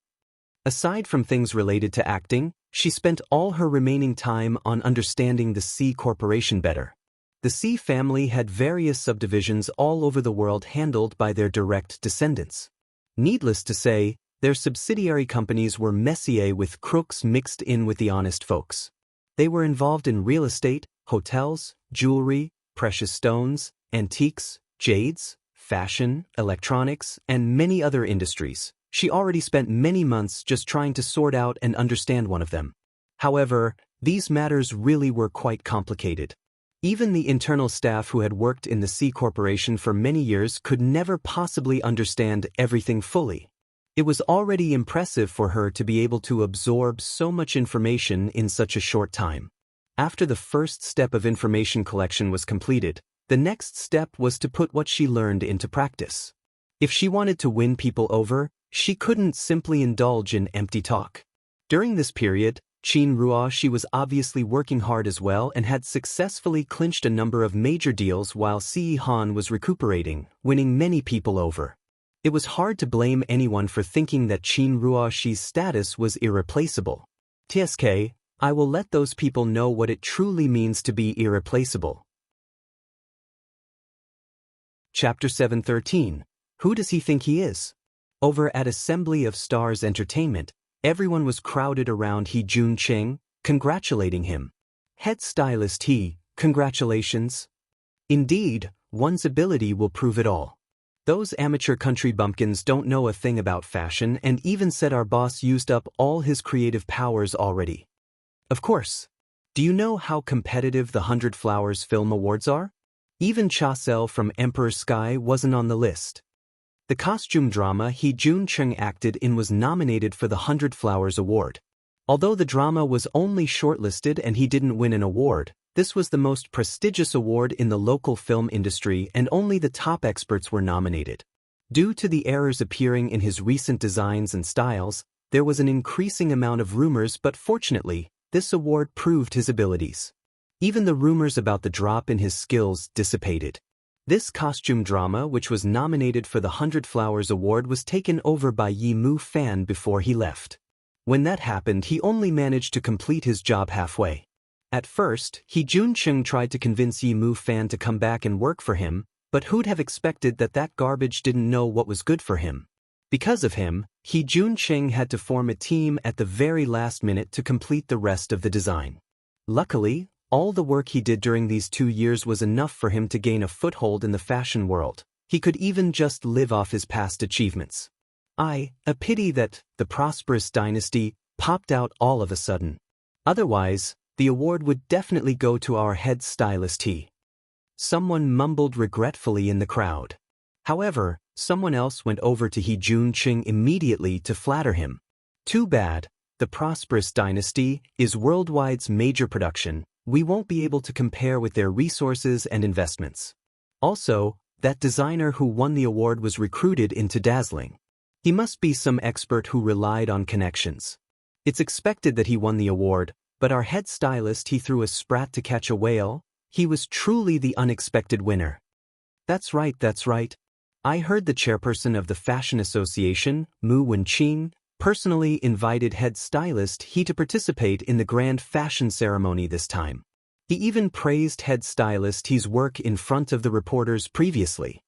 Aside from things related to acting, she spent all her remaining time on understanding the C Corporation better. The C family had various subdivisions all over the world handled by their direct descendants. Needless to say, their subsidiary companies were messier with crooks mixed in with the honest folks. They were involved in real estate, hotels, jewelry, precious stones, antiques, jades, fashion, electronics, and many other industries. She already spent many months just trying to sort out and understand one of them. However, these matters really were quite complicated. Even the internal staff who had worked in the C Corporation for many years could never possibly understand everything fully. It was already impressive for her to be able to absorb so much information in such a short time. After the first step of information collection was completed, the next step was to put what she learned into practice. If she wanted to win people over, she couldn't simply indulge in empty talk. During this period, Qin Ruo she was obviously working hard as well and had successfully clinched a number of major deals while Si Han was recuperating, winning many people over. It was hard to blame anyone for thinking that Qin Ruoxi's status was irreplaceable. TSK, I will let those people know what it truly means to be irreplaceable. Chapter 713. Who does he think he is? Over at Assembly of Stars Entertainment, everyone was crowded around He Junqing, congratulating him. Head stylist He, congratulations. Indeed, one's ability will prove it all. Those amateur country bumpkins don't know a thing about fashion and even said our boss used up all his creative powers already. Of course. Do you know how competitive the 100 Flowers Film Awards are? Even Cha Sel from Emperor's Sky wasn't on the list. The costume drama He Junqing acted in was nominated for the 100 Flowers Award. Although the drama was only shortlisted and he didn't win an award, this was the most prestigious award in the local film industry and only the top experts were nominated. Due to the errors appearing in his recent designs and styles, there was an increasing amount of rumors, but fortunately, this award proved his abilities. Even the rumors about the drop in his skills dissipated. This costume drama, which was nominated for the 100 Flowers Award, was taken over by Yimu Fan before he left. When that happened, he only managed to complete his job halfway. At first, He Junqing tried to convince Yimu Fan to come back and work for him, but who'd have expected that garbage didn't know what was good for him. Because of him, He Junqing had to form a team at the very last minute to complete the rest of the design. Luckily, all the work he did during these 2 years was enough for him to gain a foothold in the fashion world. He could even just live off his past achievements. A pity that the prosperous dynasty popped out all of a sudden. Otherwise, the award would definitely go to our head stylist He. Someone mumbled regretfully in the crowd. However, someone else went over to He Junqing immediately to flatter him. Too bad, the prosperous dynasty is worldwide's major production. We won't be able to compare with their resources and investments. Also, that designer who won the award was recruited into dazzling. He must be some expert who relied on connections. It's expected that he won the award, but our head stylist he threw a sprat to catch a whale. He was truly the unexpected winner. That's right, that's right. I heard the chairperson of the Fashion Association, Mu Wenqing, personally invited head stylist he to participate in the grand fashion ceremony this time. He even praised head stylist he's work in front of the reporters previously.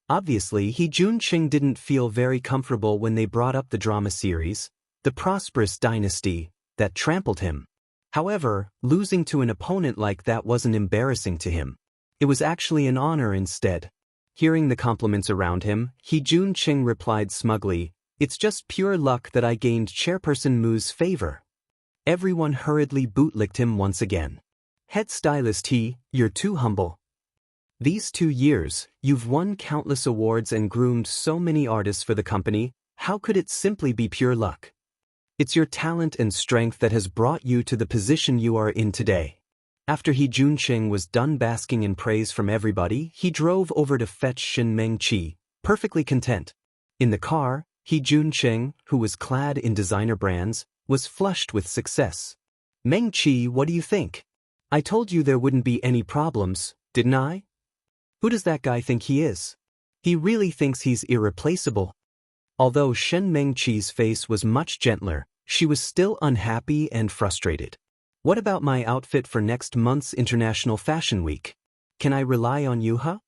Obviously, He Junqing didn't feel very comfortable when they brought up the drama series, The Prosperous Dynasty, that trampled him. However, losing to an opponent like that wasn't embarrassing to him. It was actually an honor instead. Hearing the compliments around him, He Junqing replied smugly, "It's just pure luck that I gained Chairperson Mu's favor." Everyone hurriedly bootlicked him once again. Head stylist He, you're too humble. These 2 years, you've won countless awards and groomed so many artists for the company, how could it simply be pure luck? It's your talent and strength that has brought you to the position you are in today. After He Junqing was done basking in praise from everybody, he drove over to fetch Shin Mengqi, perfectly content. In the car, He Junqing, who was clad in designer brands, was flushed with success. "Mengqi, what do you think? I told you there wouldn't be any problems, didn't I? Who does that guy think he is? He really thinks he's irreplaceable." Although Shen Mengqi's face was much gentler, she was still unhappy and frustrated. "What about my outfit for next month's International Fashion Week? Can I rely on you, huh?"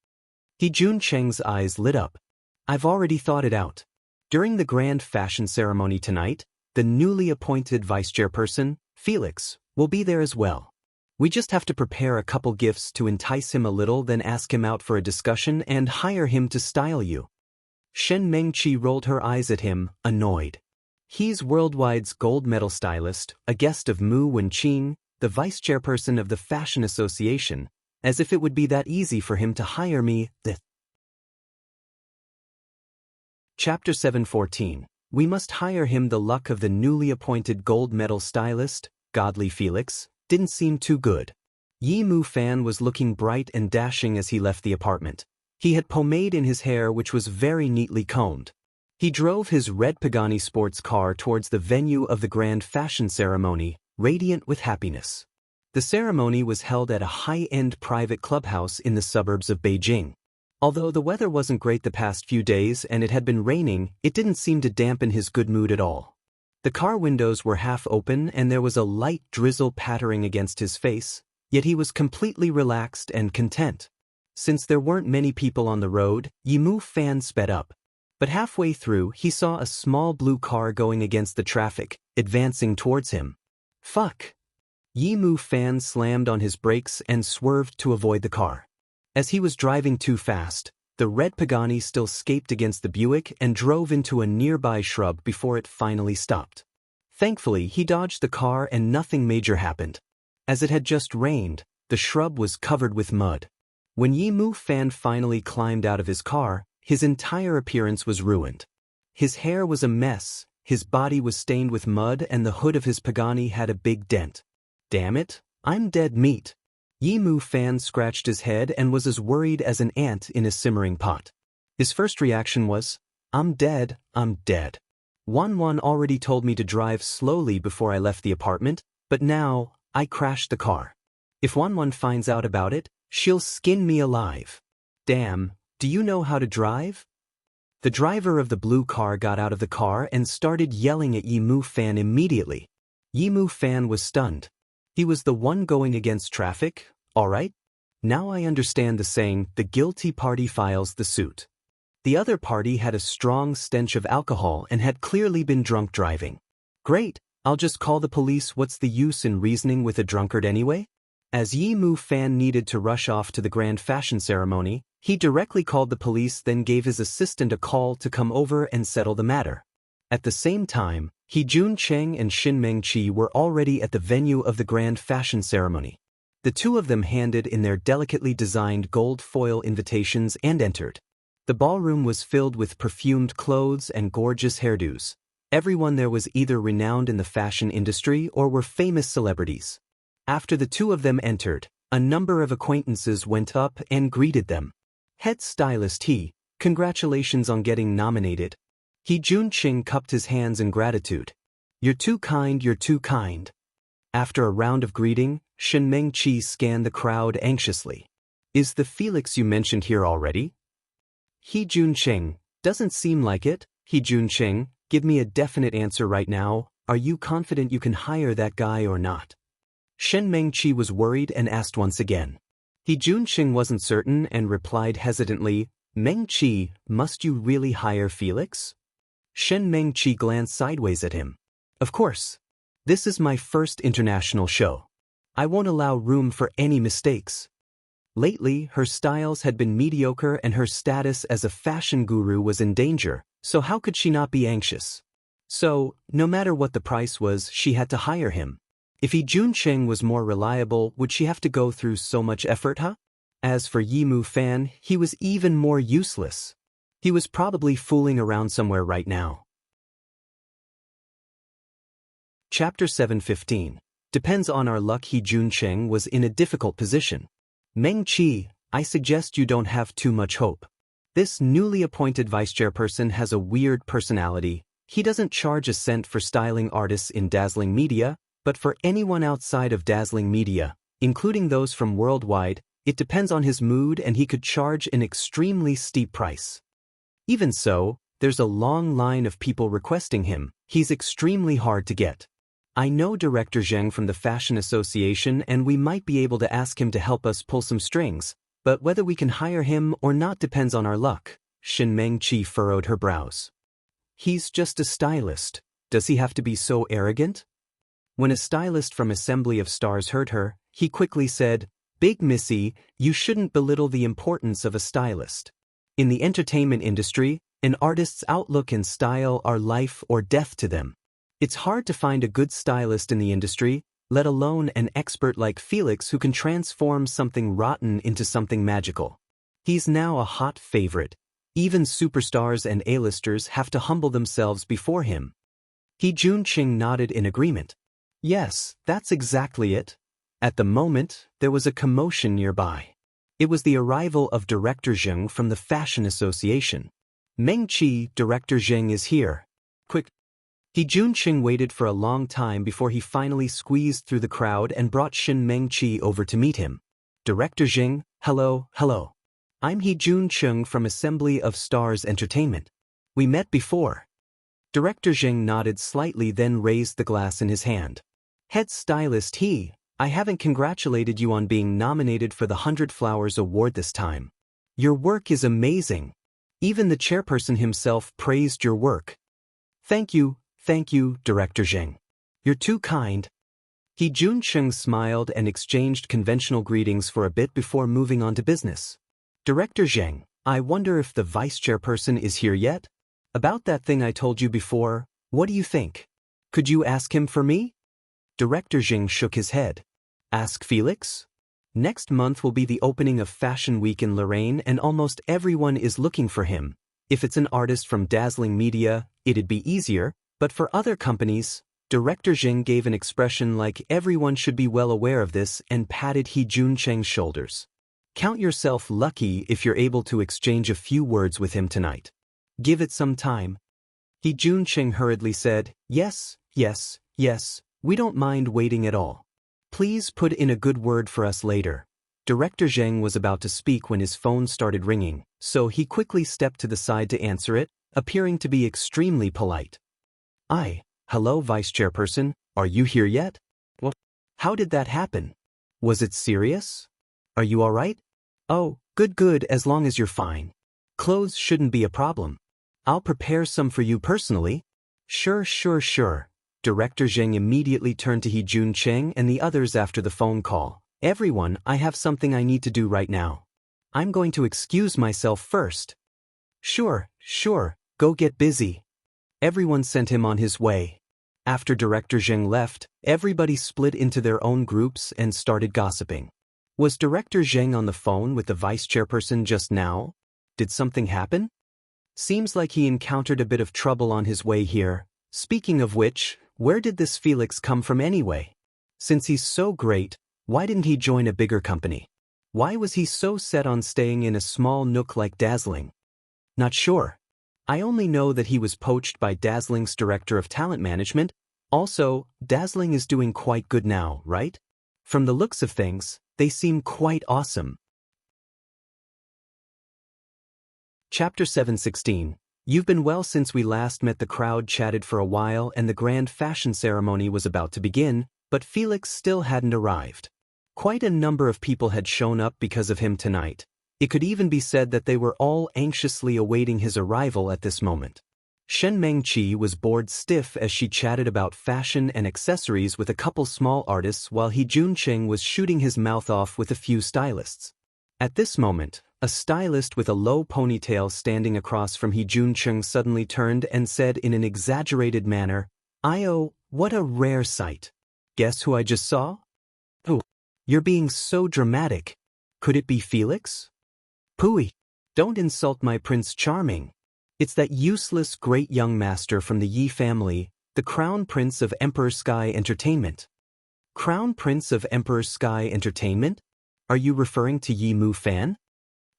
He Junqing's eyes lit up. "I've already thought it out. During the grand fashion ceremony tonight, the newly appointed vice chairperson, Felix, will be there as well. We just have to prepare a couple gifts to entice him a little, then ask him out for a discussion and hire him to style you." Shen Mengqi rolled her eyes at him, annoyed. He's Worldwide's gold medal stylist, a guest of Mu Wenqing, the vice chairperson of the Fashion Association, as if it would be that easy for him to hire me. Chapter 714. We must hire him. The luck of the newly appointed gold medal stylist, Godly Felix, didn't seem too good. Yi Mu Fan was looking bright and dashing as he left the apartment. He had pomade in his hair which was very neatly combed. He drove his red Pagani sports car towards the venue of the grand fashion ceremony, radiant with happiness. The ceremony was held at a high-end private clubhouse in the suburbs of Beijing. Although the weather wasn't great the past few days and it had been raining, it didn't seem to dampen his good mood at all. The car windows were half open and there was a light drizzle pattering against his face, yet he was completely relaxed and content. Since there weren't many people on the road, Yi Mu Fan sped up. But halfway through, he saw a small blue car going against the traffic, advancing towards him. Fuck! Yi Mu Fan slammed on his brakes and swerved to avoid the car. As he was driving too fast, the red Pagani still scaped against the Buick and drove into a nearby shrub before it finally stopped. Thankfully, he dodged the car and nothing major happened. As it had just rained, the shrub was covered with mud. When Yi Mu Fan finally climbed out of his car, his entire appearance was ruined. His hair was a mess, his body was stained with mud, and the hood of his Pagani had a big dent. Damn it, I'm dead meat. Yi Mu Fan scratched his head and was as worried as an ant in a simmering pot. His first reaction was, I'm dead, I'm dead. Wan already told me to drive slowly before I left the apartment, but now, I crashed the car. If Wan finds out about it, she'll skin me alive. Damn. Do you know how to drive? The driver of the blue car got out of the car and started yelling at Yi Mu Fan immediately. Yi Mu Fan was stunned. He was the one going against traffic, all right? Now I understand the saying, the guilty party files the suit. The other party had a strong stench of alcohol and had clearly been drunk driving. Great, I'll just call the police. What's the use in reasoning with a drunkard anyway? As Yi Mu Fan needed to rush off to the grand fashion ceremony, he directly called the police, then gave his assistant a call to come over and settle the matter. At the same time, He Junqing and Shin Mengqi were already at the venue of the grand fashion ceremony. The two of them handed in their delicately designed gold foil invitations and entered. The ballroom was filled with perfumed clothes and gorgeous hairdos. Everyone there was either renowned in the fashion industry or were famous celebrities. After the two of them entered, a number of acquaintances went up and greeted them. Head stylist He, congratulations on getting nominated. He Junqing cupped his hands in gratitude. You're too kind, you're too kind. After a round of greeting, Shen Mengqi scanned the crowd anxiously. Is the Felix you mentioned here already? He Junqing, doesn't seem like it. He Junqing, give me a definite answer right now. Are you confident you can hire that guy or not? Shen Mengqi was worried and asked once again. He Junqing wasn't certain and replied hesitantly, Mengqi, must you really hire Felix? Shen Mengqi glanced sideways at him. Of course. This is my first international show. I won't allow room for any mistakes. Lately, her styles had been mediocre and her status as a fashion guru was in danger, so how could she not be anxious? So, no matter what the price was, she had to hire him. If He Junqing was more reliable, would she have to go through so much effort, huh? As for Yimu Fan, he was even more useless. He was probably fooling around somewhere right now. Chapter 7:15. Depends on our luck. He Junqing was in a difficult position. Mengqi, I suggest you don't have too much hope. This newly appointed vice chairperson has a weird personality. He doesn't charge a cent for styling artists in Dazzling Media, but for anyone outside of Dazzling Media, including those from worldwide, it depends on his mood and he could charge an extremely steep price. Even so, there's a long line of people requesting him. He's extremely hard to get. I know Director Zheng from the Fashion Association and we might be able to ask him to help us pull some strings, but whether we can hire him or not depends on our luck. Shen Mengqi furrowed her brows. He's just a stylist. Does he have to be so arrogant? When a stylist from Assembly of Stars heard her, he quickly said, Big Missy, you shouldn't belittle the importance of a stylist. In the entertainment industry, an artist's outlook and style are life or death to them. It's hard to find a good stylist in the industry, let alone an expert like Felix who can transform something rotten into something magical. He's now a hot favorite. Even superstars and A-listers have to humble themselves before him. He Junqing nodded in agreement. Yes, that's exactly it. At the moment, there was a commotion nearby. It was the arrival of Director Zheng from the Fashion Association. Mengqi, Director Zheng is here. Quick. He Junqing waited for a long time before he finally squeezed through the crowd and brought Shen Mengqi over to meet him. Director Zheng, hello, hello. I'm He Junqing from Assembly of Stars Entertainment. We met before. Director Zheng nodded slightly, then raised the glass in his hand. Head stylist He, I haven't congratulated you on being nominated for the 100 Flowers Award this time. Your work is amazing. Even the chairperson himself praised your work. Thank you, Director Zheng. You're too kind. He Junqing smiled and exchanged conventional greetings for a bit before moving on to business. Director Zheng, I wonder if the vice chairperson is here yet? About that thing I told you before, what do you think? Could you ask him for me? Director Zheng shook his head. Ask Felix? Next month will be the opening of Fashion Week in Lorraine and almost everyone is looking for him. If it's an artist from Dazzling Media, it'd be easier, but for other companies, Director Zheng gave an expression like everyone should be well aware of this and patted He Junqing's shoulders. Count yourself lucky if you're able to exchange a few words with him tonight. Give it some time. He Junqing hurriedly said, Yes, we don't mind waiting at all. Please put in a good word for us later. Director Zheng was about to speak when his phone started ringing, so he quickly stepped to the side to answer it, appearing to be extremely polite. Hello Vice Chairperson, are you here yet? What? How did that happen? Was it serious? Are you alright? Oh, good, as long as you're fine. Clothes shouldn't be a problem. I'll prepare some for you personally. Sure. Director Zheng immediately turned to He Junqing and the others after the phone call. Everyone, I have something I need to do right now. I'm going to excuse myself first. Sure, go get busy. Everyone sent him on his way. After Director Zheng left, everybody split into their own groups and started gossiping. Was Director Zheng on the phone with the vice chairperson just now? Did something happen? Seems like he encountered a bit of trouble on his way here. Speaking of which, where did this Felix come from anyway? Since he's so great, why didn't he join a bigger company? Why was he so set on staying in a small nook like Dazzling? Not sure. I only know that he was poached by Dazzling's director of talent management. Also, Dazzling is doing quite good now, right? From the looks of things, they seem quite awesome. Chapter 716. You've been well since we last met. The crowd chatted for a while and the grand fashion ceremony was about to begin, but Felix still hadn't arrived. Quite a number of people had shown up because of him tonight. It could even be said that they were all anxiously awaiting his arrival at this moment. Shen Mengqi was bored stiff as she chatted about fashion and accessories with a couple small artists while He Junqing was shooting his mouth off with a few stylists. At this moment, a stylist with a low ponytail standing across from He Junqing suddenly turned and said in an exaggerated manner, "Oh, what a rare sight. Guess who I just saw?" "Oh, you're being so dramatic. Could it be Felix?" "Pooey, don't insult my Prince Charming. It's that useless great young master from the Yi family, the Crown Prince of Emperor Sky Entertainment." "Crown Prince of Emperor Sky Entertainment? Are you referring to Yi Mu Fan?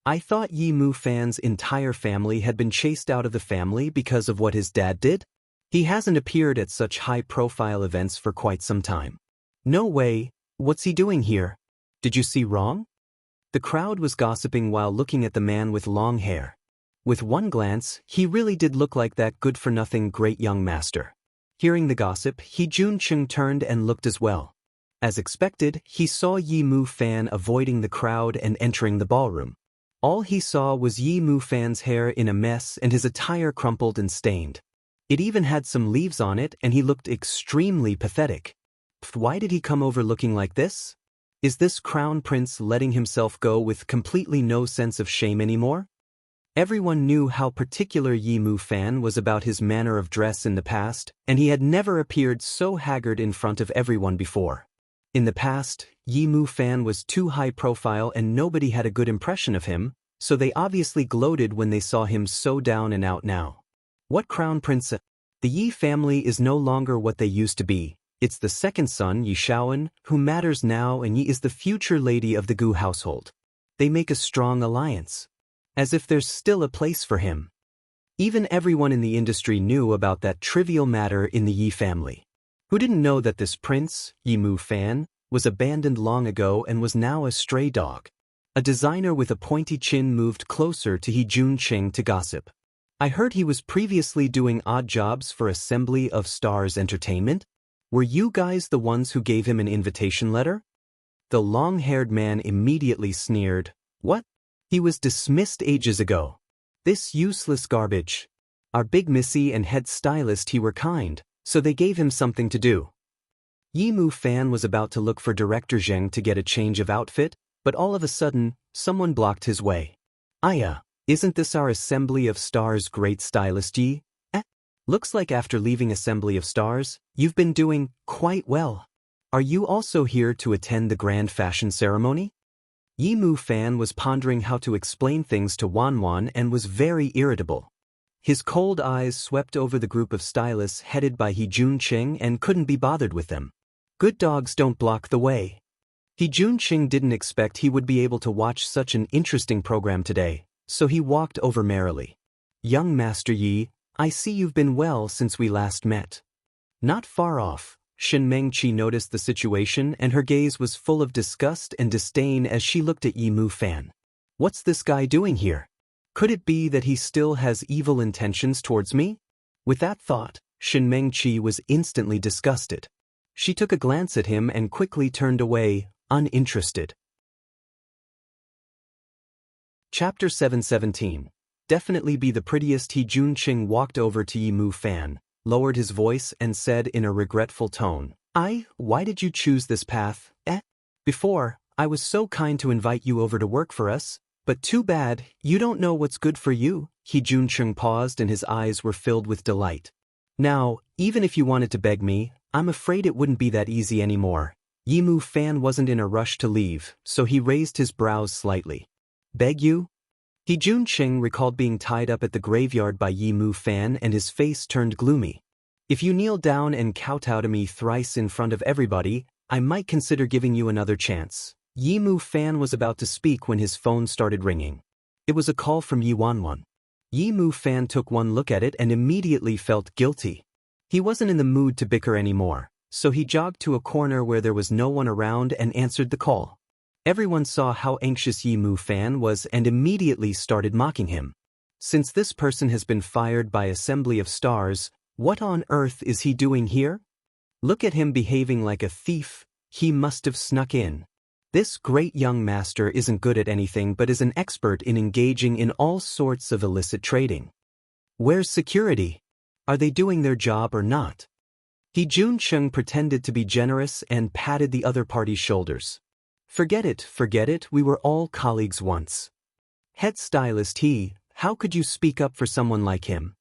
I thought Yi Mu Fan's entire family had been chased out of the family because of what his dad did. He hasn't appeared at such high-profile events for quite some time." "No way. What's he doing here? Did you see wrong?" The crowd was gossiping while looking at the man with long hair. With one glance, he really did look like that good-for-nothing great young master. Hearing the gossip, He Junqing turned and looked as well. As expected, he saw Yi Mu Fan avoiding the crowd and entering the ballroom. All he saw was Yi Mu Fan's hair in a mess and his attire crumpled and stained. It even had some leaves on it and he looked extremely pathetic. Why did he come over looking like this? Is this crown prince letting himself go with completely no sense of shame anymore? Everyone knew how particular Yi Mu Fan was about his manner of dress in the past, and he had never appeared so haggard in front of everyone before. In the past, Yi Mu Fan was too high profile and nobody had a good impression of him, so they obviously gloated when they saw him so down and out now. What crown prince? The Yi family is no longer what they used to be. It's the second son, Yi Shaoan, who matters now, and Yi is the future lady of the Gu household. They make a strong alliance. As if there's still a place for him. Even everyone in the industry knew about that trivial matter in the Yi family. Who didn't know that this prince, Yi Mu Fan, was abandoned long ago and was now a stray dog? A designer with a pointy chin moved closer to He Junqing to gossip. "I heard he was previously doing odd jobs for Assembly of Stars Entertainment. Were you guys the ones who gave him an invitation letter?" The long-haired man immediately sneered. "What? He was dismissed ages ago. This useless garbage. Our big missy and head stylist he were kind, so they gave him something to do." Yi Mu Fan was about to look for Director Zheng to get a change of outfit, but all of a sudden, someone blocked his way. "Aya, isn't this our Assembly of Stars great stylist Yi? Looks like after leaving Assembly of Stars, you've been doing quite well. Are you also here to attend the grand fashion ceremony?" Yi Mu Fan was pondering how to explain things to Wanwan and was very irritable. His cold eyes swept over the group of stylists headed by He Junqing and couldn't be bothered with them. Good dogs don't block the way. He Junqing didn't expect he would be able to watch such an interesting program today, so he walked over merrily. "Young Master Yi, I see you've been well since we last met." Not far off, Shen Mengqi noticed the situation and her gaze was full of disgust and disdain as she looked at Yi Mu Fan. What's this guy doing here? Could it be that he still has evil intentions towards me? With that thought, Shen Mengqi was instantly disgusted. She took a glance at him and quickly turned away, uninterested. Chapter 717. Definitely be the prettiest. He Junqing walked over to Yi Mu Fan, lowered his voice and said in a regretful tone, Why did you choose this path? Before, I was so kind to invite you over to work for us, but too bad, you don't know what's good for you." He Junqing paused and his eyes were filled with delight. "Now, even if you wanted to beg me, I'm afraid it wouldn't be that easy anymore." Yi Mu Fan wasn't in a rush to leave, so he raised his brows slightly. "Beg you?" He Junqing recalled being tied up at the graveyard by Yi Mu Fan and his face turned gloomy. "If you kneel down and kowtow to me thrice in front of everybody, I might consider giving you another chance. Yimu Fan was about to speak when his phone started ringing. It was a call from Yi Wanwan. Yimu Fan took one look at it and immediately felt guilty. He wasn't in the mood to bicker anymore, so he jogged to a corner where there was no one around and answered the call. Everyone saw how anxious Yimu Fan was and immediately started mocking him. Since this person has been fired by Assembly of Stars, what on earth is he doing here? Look at him behaving like a thief. He must have snuck in. This great young master isn't good at anything but is an expert in engaging in all sorts of illicit trading. Where's security? Are they doing their job or not? He Jun-chung pretended to be generous and patted the other party's shoulders. Forget it, we were all colleagues once. Head stylist He, how could you speak up for someone like him?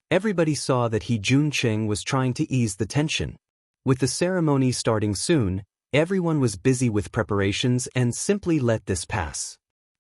Everybody saw that He Jun-chung was trying to ease the tension. With the ceremony starting soon, everyone was busy with preparations and simply let this pass.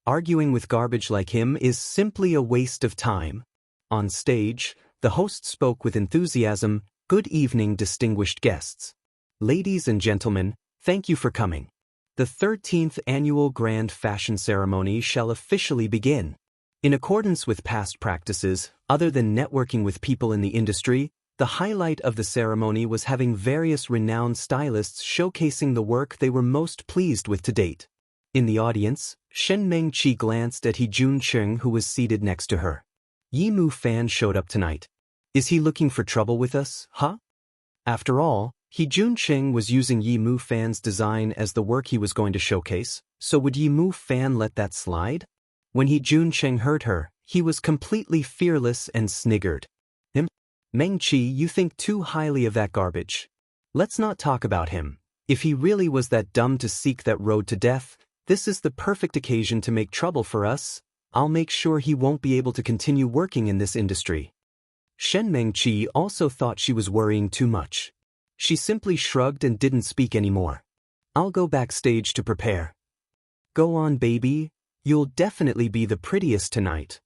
Arguing with garbage like him is simply a waste of time. On stage, the host spoke with enthusiasm. Good evening, distinguished guests. Ladies and gentlemen, thank you for coming. The 13th annual Grand Fashion Ceremony shall officially begin. In accordance with past practices, other than networking with people in the industry, the highlight of the ceremony was having various renowned stylists showcasing the work they were most pleased with to date. In the audience, Shen Mengqi glanced at He Jun-chung, who was seated next to her. Yimu Fan showed up tonight. Is he looking for trouble with us, huh? After all, He Jun-chung was using Yimu Fan's design as the work he was going to showcase, so would Yimu Fan let that slide? When He Jun-chung heard her, he was completely fearless and sniggered. Mengqi, you think too highly of that garbage. Let's not talk about him. If he really was that dumb to seek that road to death, this is the perfect occasion to make trouble for us. I'll make sure he won't be able to continue working in this industry. Shen Mengqi also thought she was worrying too much. She simply shrugged and didn't speak anymore. I'll go backstage to prepare. Go on, baby. You'll definitely be the prettiest tonight.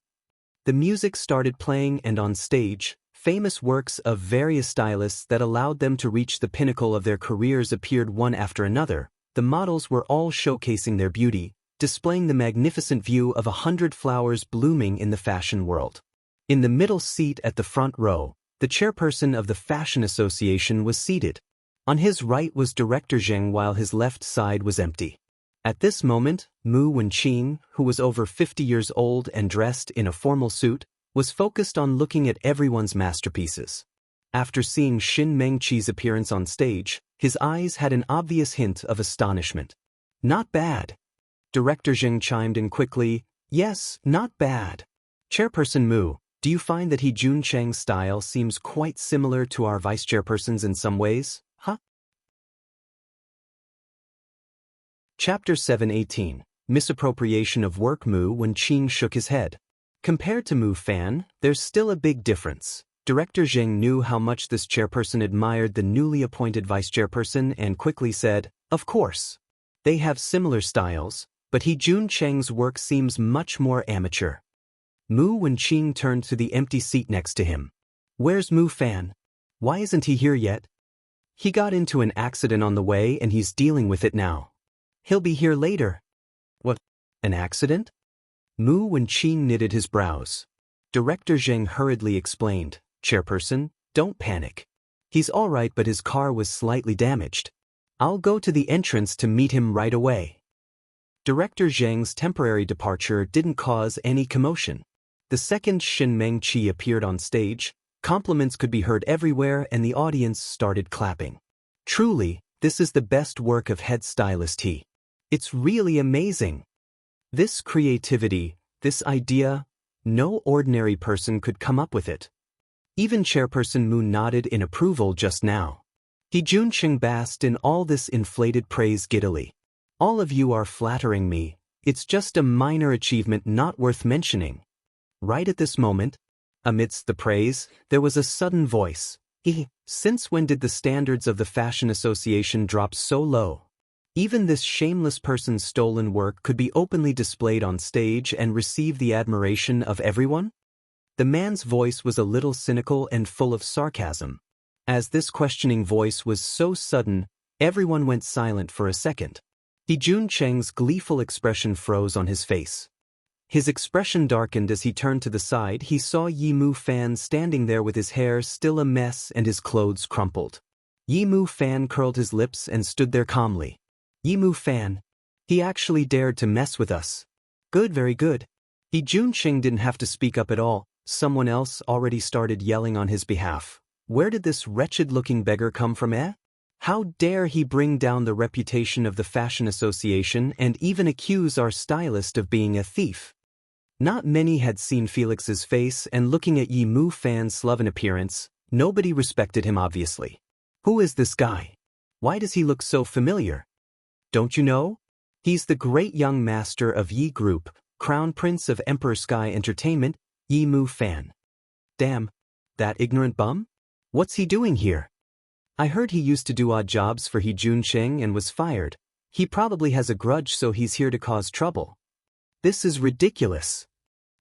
The music started playing and on stage, famous works of various stylists that allowed them to reach the pinnacle of their careers appeared one after another. The models were all showcasing their beauty, displaying the magnificent view of 100 flowers blooming in the fashion world. In the middle seat at the front row, the chairperson of the Fashion Association was seated. On his right was Director Zheng while his left side was empty. At this moment, Mu Wenqing, who was over 50 years old and dressed in a formal suit, was focused on looking at everyone's masterpieces. After seeing Shin Mengqi's appearance on stage, his eyes had an obvious hint of astonishment. Not bad. Director Zheng chimed in quickly, yes, not bad. Chairperson Mu, do you find that He Jun-chung's style seems quite similar to our vice chairperson's in some ways, huh? Chapter 7:18, Misappropriation of Work. Mu Wenqing shook his head. Compared to Mu Fan, there's still a big difference. Director Zheng knew how much this chairperson admired the newly appointed vice chairperson and quickly said, of course. They have similar styles, but He Jun-chung's work seems much more amateur. Mu Wenqing turned to the empty seat next to him. Where's Mu Fan? Why isn't he here yet? He got into an accident on the way and he's dealing with it now. He'll be here later. What? An accident? Mu Wenqing knitted his brows. Director Zheng hurriedly explained, Chairperson, don't panic. He's all right, but his car was slightly damaged. I'll go to the entrance to meet him right away. Director Zheng's temporary departure didn't cause any commotion. The second Shin Mengqi appeared on stage, compliments could be heard everywhere and the audience started clapping. Truly, this is the best work of head stylist He. It's really amazing. This creativity, this idea, no ordinary person could come up with it. Even Chairperson Mu nodded in approval just now. He Jun-chung basked in all this inflated praise giddily. All of you are flattering me. It's just a minor achievement not worth mentioning. Right at this moment, amidst the praise, there was a sudden voice. Since when did the standards of the Fashion Association drop so low? Even this shameless person's stolen work could be openly displayed on stage and receive the admiration of everyone? The man's voice was a little cynical and full of sarcasm. As this questioning voice was so sudden, Everyone went silent for a second. Jun Cheng's gleeful expression froze on his face. His expression darkened as he turned to the side. He saw Yimu Fan standing there with his hair still a mess and his clothes crumpled. Yimu Fan curled his lips and stood there calmly. Yimu Fan. He actually dared to mess with us. Good, very good. Jun Cheng didn't have to speak up at all. Someone else already started yelling on his behalf. Where did this wretched-looking beggar come from, eh? How dare he bring down the reputation of the Fashion Association and even accuse our stylist of being a thief? Not many had seen Felix's face, and looking at Yimu Fan's sloven appearance, nobody respected him obviously. Who is this guy? Why does he look so familiar? Don't you know? He's the great young master of Yi Group, Crown Prince of Emperor Sky Entertainment, Yimu Fan. Damn, that ignorant bum? What's he doing here? I heard he used to do odd jobs for Jun Cheng and was fired. He probably has a grudge, so he's here to cause trouble. This is ridiculous.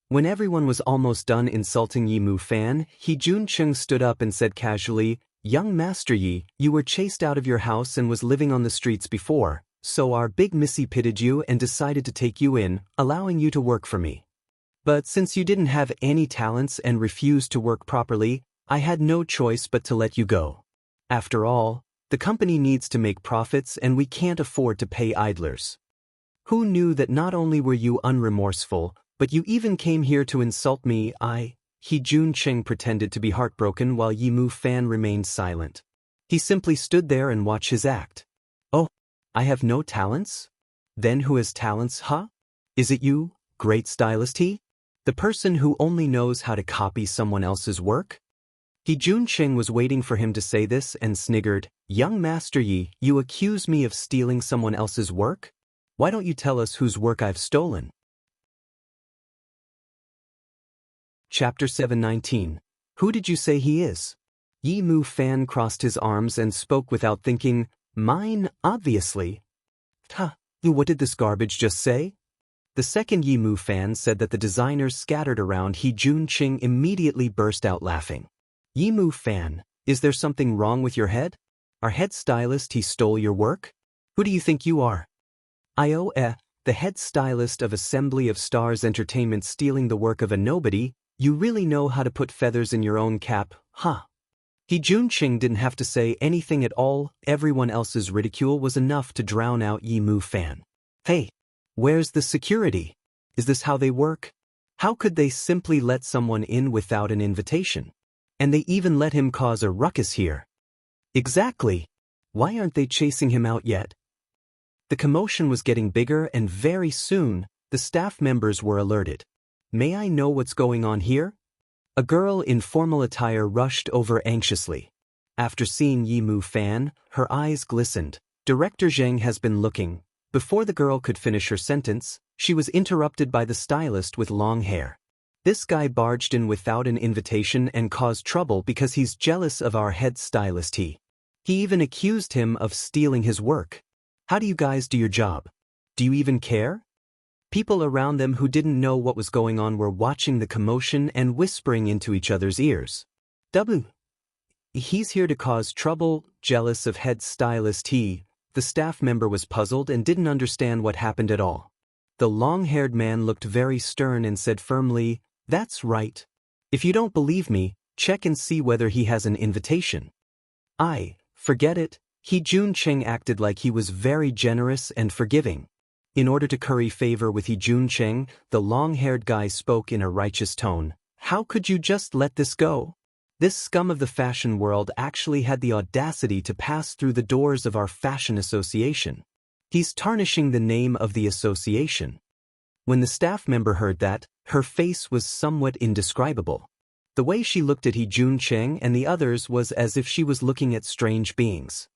When everyone was almost done insulting Yimu Fan, Jun Cheng stood up and said casually, "Young Master Yi, you were chased out of your house and was living on the streets before, so our big missy pitied you and decided to take you in, allowing you to work for me. But since you didn't have any talents and refused to work properly, I had no choice but to let you go. After all, the company needs to make profits and we can't afford to pay idlers. Who knew that not only were you unremorseful, but you even came here to insult me?" Jun Cheng pretended to be heartbroken while Yimu Fan remained silent. He simply stood there and watched his act. "Oh, I have no talents? Then who has talents, huh? Is it you, great stylist he? The person who only knows how to copy someone else's work?" Jun Cheng was waiting for him to say this and sniggered, "Young Master Yi, you accuse me of stealing someone else's work? Why don't you tell us whose work I've stolen?" Chapter 719. Who did you say he is? Yimu Fan crossed his arms and spoke without thinking, "Mine, obviously." What did this garbage just say? The second Yimu Fan said that the designers scattered around, Jun Cheng immediately burst out laughing. "Yimu Fan, is there something wrong with your head? Our head stylist, he stole your work? Who do you think you are? The head stylist of Assembly of Stars Entertainment stealing the work of a nobody? You really know how to put feathers in your own cap, huh?" Jun Cheng didn't have to say anything at all. Everyone else's ridicule was enough to drown out Yimu Fan. "Hey, where's the security? Is this how they work? How could they simply let someone in without an invitation? And they even let him cause a ruckus here. Exactly. Why aren't they chasing him out yet?" The commotion was getting bigger, and very soon, the staff members were alerted. "May I know what's going on here?" A girl in formal attire rushed over anxiously. After seeing Yimu Fan, her eyes glistened. "Director Zheng has been looking." Before the girl could finish her sentence, she was interrupted by the stylist with long hair. "This guy barged in without an invitation and caused trouble because he's jealous of our head stylist. He even accused him of stealing his work. How do you guys do your job? Do you even care?" People around them who didn't know what was going on were watching the commotion and whispering into each other's ears. He's here to cause trouble, jealous of head stylist he." The staff member was puzzled and didn't understand what happened at all. The long-haired man looked very stern and said firmly, "That's right. If you don't believe me, check and see whether he has an invitation." Forget it. Jun Cheng acted like he was very generous and forgiving. In order to curry favor with Jun Cheng, the long-haired guy spoke in a righteous tone. "How could you just let this go? This scum of the fashion world actually had the audacity to pass through the doors of our fashion association. He's tarnishing the name of the association." When the staff member heard that, her face was somewhat indescribable. The way she looked at Jun Cheng and the others was as if she was looking at strange beings.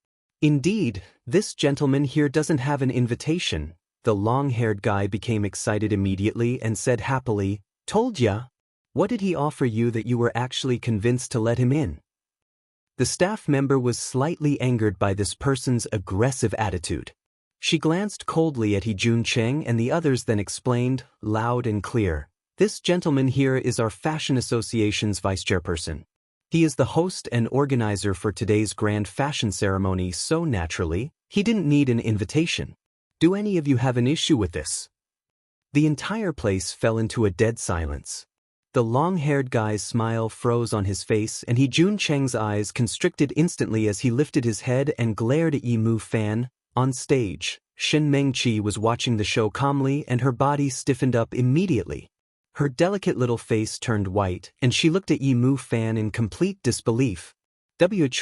"Indeed, this gentleman here doesn't have an invitation." The long-haired guy became excited immediately and said happily, "Told ya. What did he offer you that you were actually convinced to let him in?" The staff member was slightly angered by this person's aggressive attitude. She glanced coldly at Jun Cheng and the others, then explained, loud and clear, "This gentleman here is our Fashion Association's vice chairperson. He is the host and organizer for today's grand fashion ceremony, so naturally, he didn't need an invitation. Do any of you have an issue with this? The entire place fell into a dead silence. The long-haired guy's smile froze on his face, and Jun Cheng's eyes constricted instantly as he lifted his head and glared at Yi Mu Fan. On stage, Shin Mengqi was watching the show calmly, and her body stiffened up immediately. Her delicate little face turned white, and she looked at Yi Mu Fan in complete disbelief.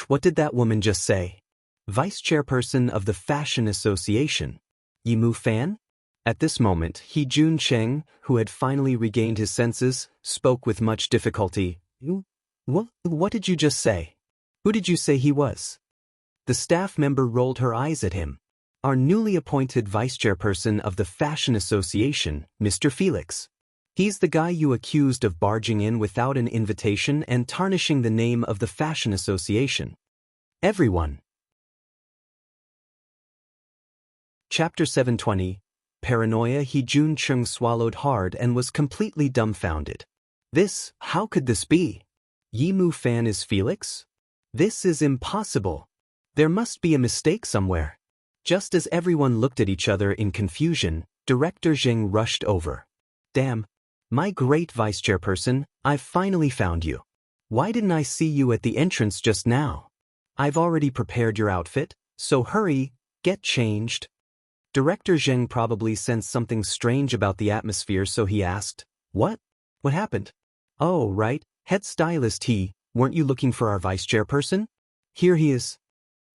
What did that woman just say? Vice chairperson of the Fashion Association. Yi Mu Fan? At this moment, Jun Cheng, who had finally regained his senses, spoke with much difficulty. What did you just say? Who did you say he was? The staff member rolled her eyes at him. Our newly appointed vice chairperson of the Fashion Association, Mr. Felix. He's the guy you accused of barging in without an invitation and tarnishing the name of the Fashion Association. Everyone. Chapter 720. Paranoia. Jun Cheng swallowed hard and was completely dumbfounded. How could this be? Yi Mu Fan is Felix? This is impossible. There must be a mistake somewhere. Just as everyone looked at each other in confusion, Director Zheng rushed over. Damn. My great vice chairperson, I've finally found you. Why didn't I see you at the entrance just now? I've already prepared your outfit, so hurry, get changed. Director Zheng probably sensed something strange about the atmosphere, so he asked, What? What happened? Oh, right, head stylist weren't you looking for our vice chairperson? Here he is.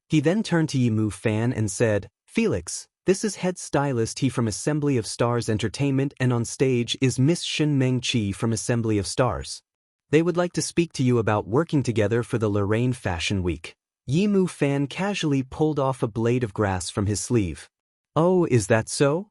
He then turned to Yi Mu Fan and said, Felix, this is head stylist from Assembly of Stars Entertainment, and on stage is Miss Shin Mengqi from Assembly of Stars. They would like to speak to you about working together for the Lorraine Fashion Week. Yi Mu Fan casually pulled off a blade of grass from his sleeve. Oh, is that so?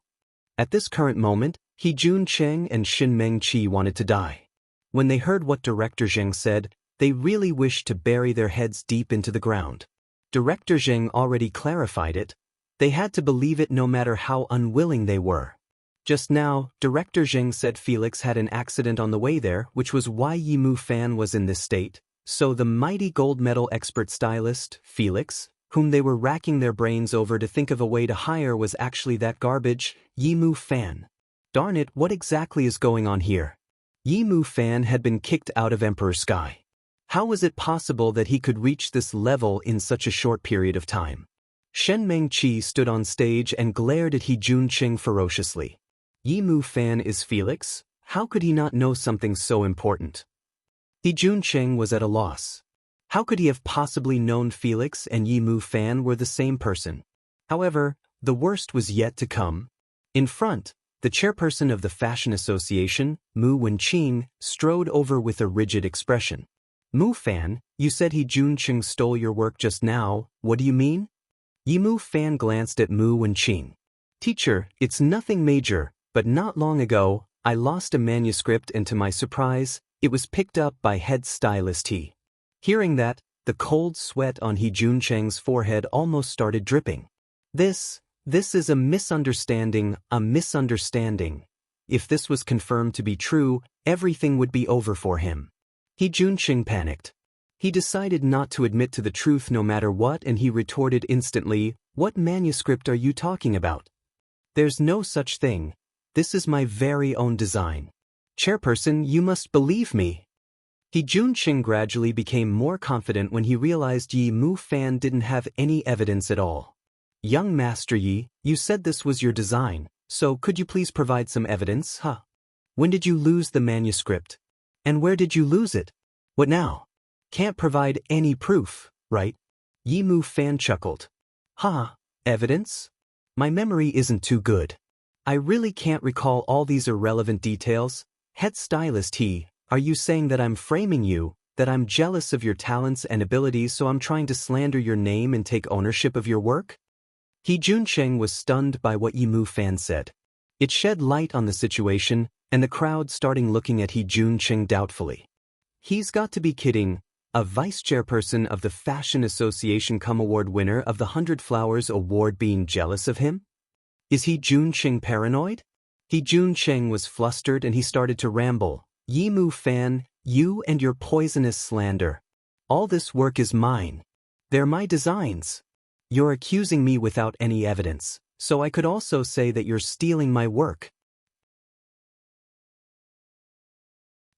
At this current moment, Jun Cheng and Shin Mengqi wanted to die. When they heard what Director Zheng said, they really wished to bury their heads deep into the ground. Director Zheng already clarified it. They had to believe it no matter how unwilling they were. Just now, Director Zheng said Felix had an accident on the way there, which was why Yi Mu Fan was in this state. So the mighty gold medal expert stylist, Felix, whom they were racking their brains over to think of a way to hire, was actually that garbage, Yi Mu Fan. Darn it, what exactly is going on here? Yi Mu Fan had been kicked out of Emperor Sky. How was it possible that he could reach this level in such a short period of time? Shen Mengqi stood on stage and glared at Jun Cheng ferociously. Yi Mu Fan is Felix? How could he not know something so important? Jun Cheng was at a loss. How could he have possibly known Felix and Yi Mu Fan were the same person? However, the worst was yet to come. In front, the chairperson of the Fashion Association, Mu Wenqing, strode over with a rigid expression. Mu Fan, you said Jun Cheng stole your work just now, what do you mean? Yi Mu Fan glanced at Mu Wenqing. Teacher, it's nothing major, but not long ago, I lost a manuscript and to my surprise, it was picked up by head stylist He. Hearing that, the cold sweat on Jun Cheng's forehead almost started dripping. This is a misunderstanding, a misunderstanding. If this was confirmed to be true, everything would be over for him. Jun Cheng panicked. He decided not to admit to the truth no matter what, and he retorted instantly, What manuscript are you talking about? There's no such thing. This is my very own design. Chairperson, you must believe me. Jun Cheng gradually became more confident when he realized Yi Mu Fan didn't have any evidence at all. Young Master Yi, you said this was your design, so could you please provide some evidence, huh? When did you lose the manuscript? And where did you lose it? What now? Can't provide any proof, right? Yi Mu Fan chuckled. Evidence? My memory isn't too good. I really can't recall all these irrelevant details. Head stylist are you saying that I'm framing you, that I'm jealous of your talents and abilities, so I'm trying to slander your name and take ownership of your work? Jun Cheng was stunned by what Yi Mu Fan said. It shed light on the situation, and the crowd starting looking at Jun Cheng doubtfully. He's got to be kidding. A vice chairperson of the Fashion Association cum award winner of the 100 Flowers Award being jealous of him? Is Jun Cheng paranoid? Jun Cheng was flustered and he started to ramble. Yi Mu Fan, you and your poisonous slander. All this work is mine. They're my designs. You're accusing me without any evidence, so I could also say that you're stealing my work.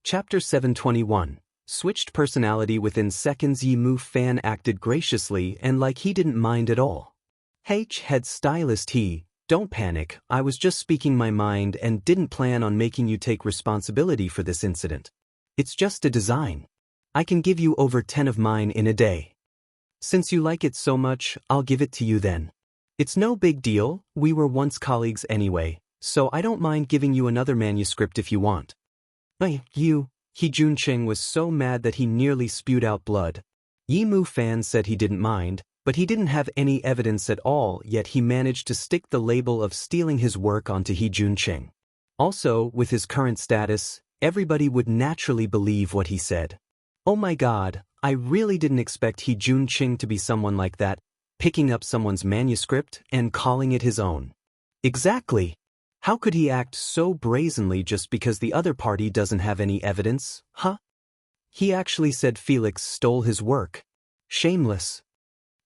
Chapter 721. Switched personality within seconds. Yi Mu Fan acted graciously and like he didn't mind at all. Head stylist don't panic, I was just speaking my mind and didn't plan on making you take responsibility for this incident. It's just a design. I can give you over 10 of mine in a day. Since you like it so much, I'll give it to you then. It's no big deal, we were once colleagues anyway, so I don't mind giving you another manuscript if you want. He Junqing was so mad that he nearly spewed out blood. Yi Mu Fan said he didn't mind, but he didn't have any evidence at all, yet he managed to stick the label of stealing his work onto He Junqing. Also, with his current status, everybody would naturally believe what he said. Oh my god, I really didn't expect He Junqing to be someone like that, picking up someone's manuscript and calling it his own. Exactly. How could he act so brazenly just because the other party doesn't have any evidence, huh? He actually said Felix stole his work. Shameless.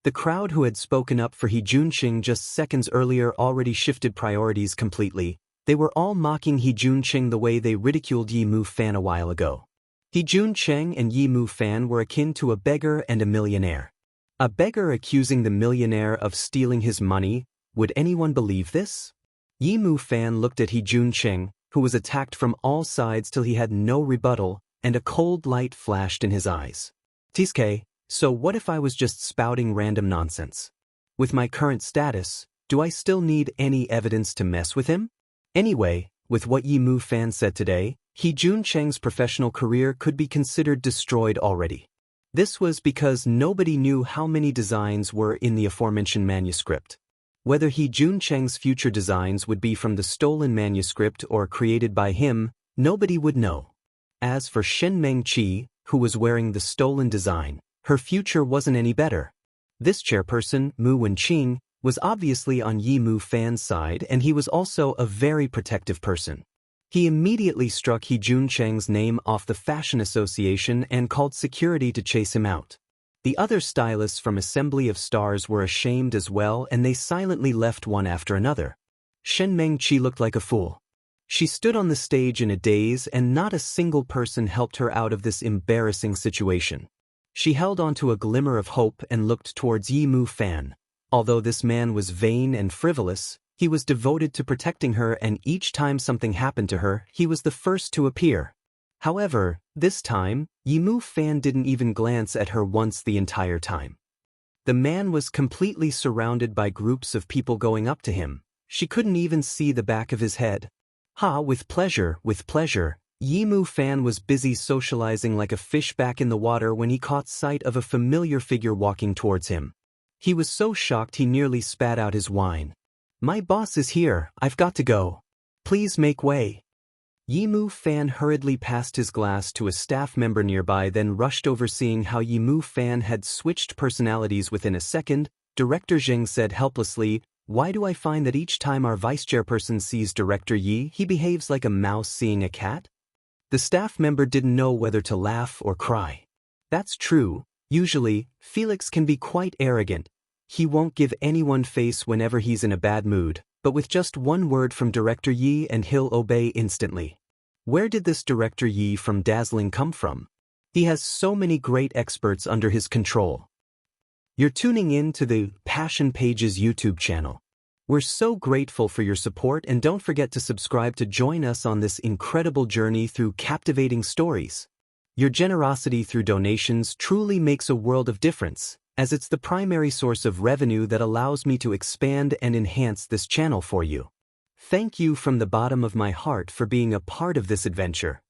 The crowd who had spoken up for He Junqing just seconds earlier already shifted priorities completely. They were all mocking He Junqing the way they ridiculed Yi Mu Fan a while ago. He Junqing and Yi Mu Fan were akin to a beggar and a millionaire. A beggar accusing the millionaire of stealing his money, would anyone believe this? Yi Mu Fan looked at He Junqing, who was attacked from all sides till he had no rebuttal, and a cold light flashed in his eyes. Tsuke, so what if I was just spouting random nonsense? With my current status, do I still need any evidence to mess with him? Anyway, with what Yi Mu Fan said today, He Junqing's professional career could be considered destroyed already. This was because nobody knew how many designs were in the aforementioned manuscript. Whether He Junqing's future designs would be from the stolen manuscript or created by him, nobody would know. As for Shen Mengqi, who was wearing the stolen design, her future wasn't any better. This chairperson, Mu Wenqing, was obviously on Yi Mu Fan's side, and he was also a very protective person. He immediately struck He Junqing's name off the Fashion Association and called security to chase him out. The other stylists from Assembly of Stars were ashamed as well, and they silently left one after another. Shen Mengqi looked like a fool. She stood on the stage in a daze, and not a single person helped her out of this embarrassing situation. She held onto a glimmer of hope and looked towards Yi Mu Fan. Although this man was vain and frivolous, he was devoted to protecting her, and each time something happened to her, he was the first to appear. However, this time, Yi Mu Fan didn't even glance at her once the entire time. The man was completely surrounded by groups of people going up to him. She couldn't even see the back of his head. With pleasure, with pleasure. Yi Mu Fan was busy socializing like a fish back in the water when he caught sight of a familiar figure walking towards him. He was so shocked he nearly spat out his wine. My boss is here, I've got to go. Please make way. Yi Mu Fan hurriedly passed his glass to a staff member nearby, then rushed over. Seeing how Yi Mu Fan had switched personalities within a second, Director Zheng said helplessly, why do I find that each time our vice chairperson sees Director Yi, he behaves like a mouse seeing a cat? The staff member didn't know whether to laugh or cry. That's true. Usually, Felix can be quite arrogant. He won't give anyone face whenever he's in a bad mood, but with just one word from Director Yi and he'll obey instantly. Where did this Director Yi from Dazzling come from? He has so many great experts under his control. You're tuning in to the Passion Pages YouTube channel. We're so grateful for your support, and don't forget to subscribe to join us on this incredible journey through captivating stories. Your generosity through donations truly makes a world of difference, as it's the primary source of revenue that allows me to expand and enhance this channel for you. Thank you from the bottom of my heart for being a part of this adventure.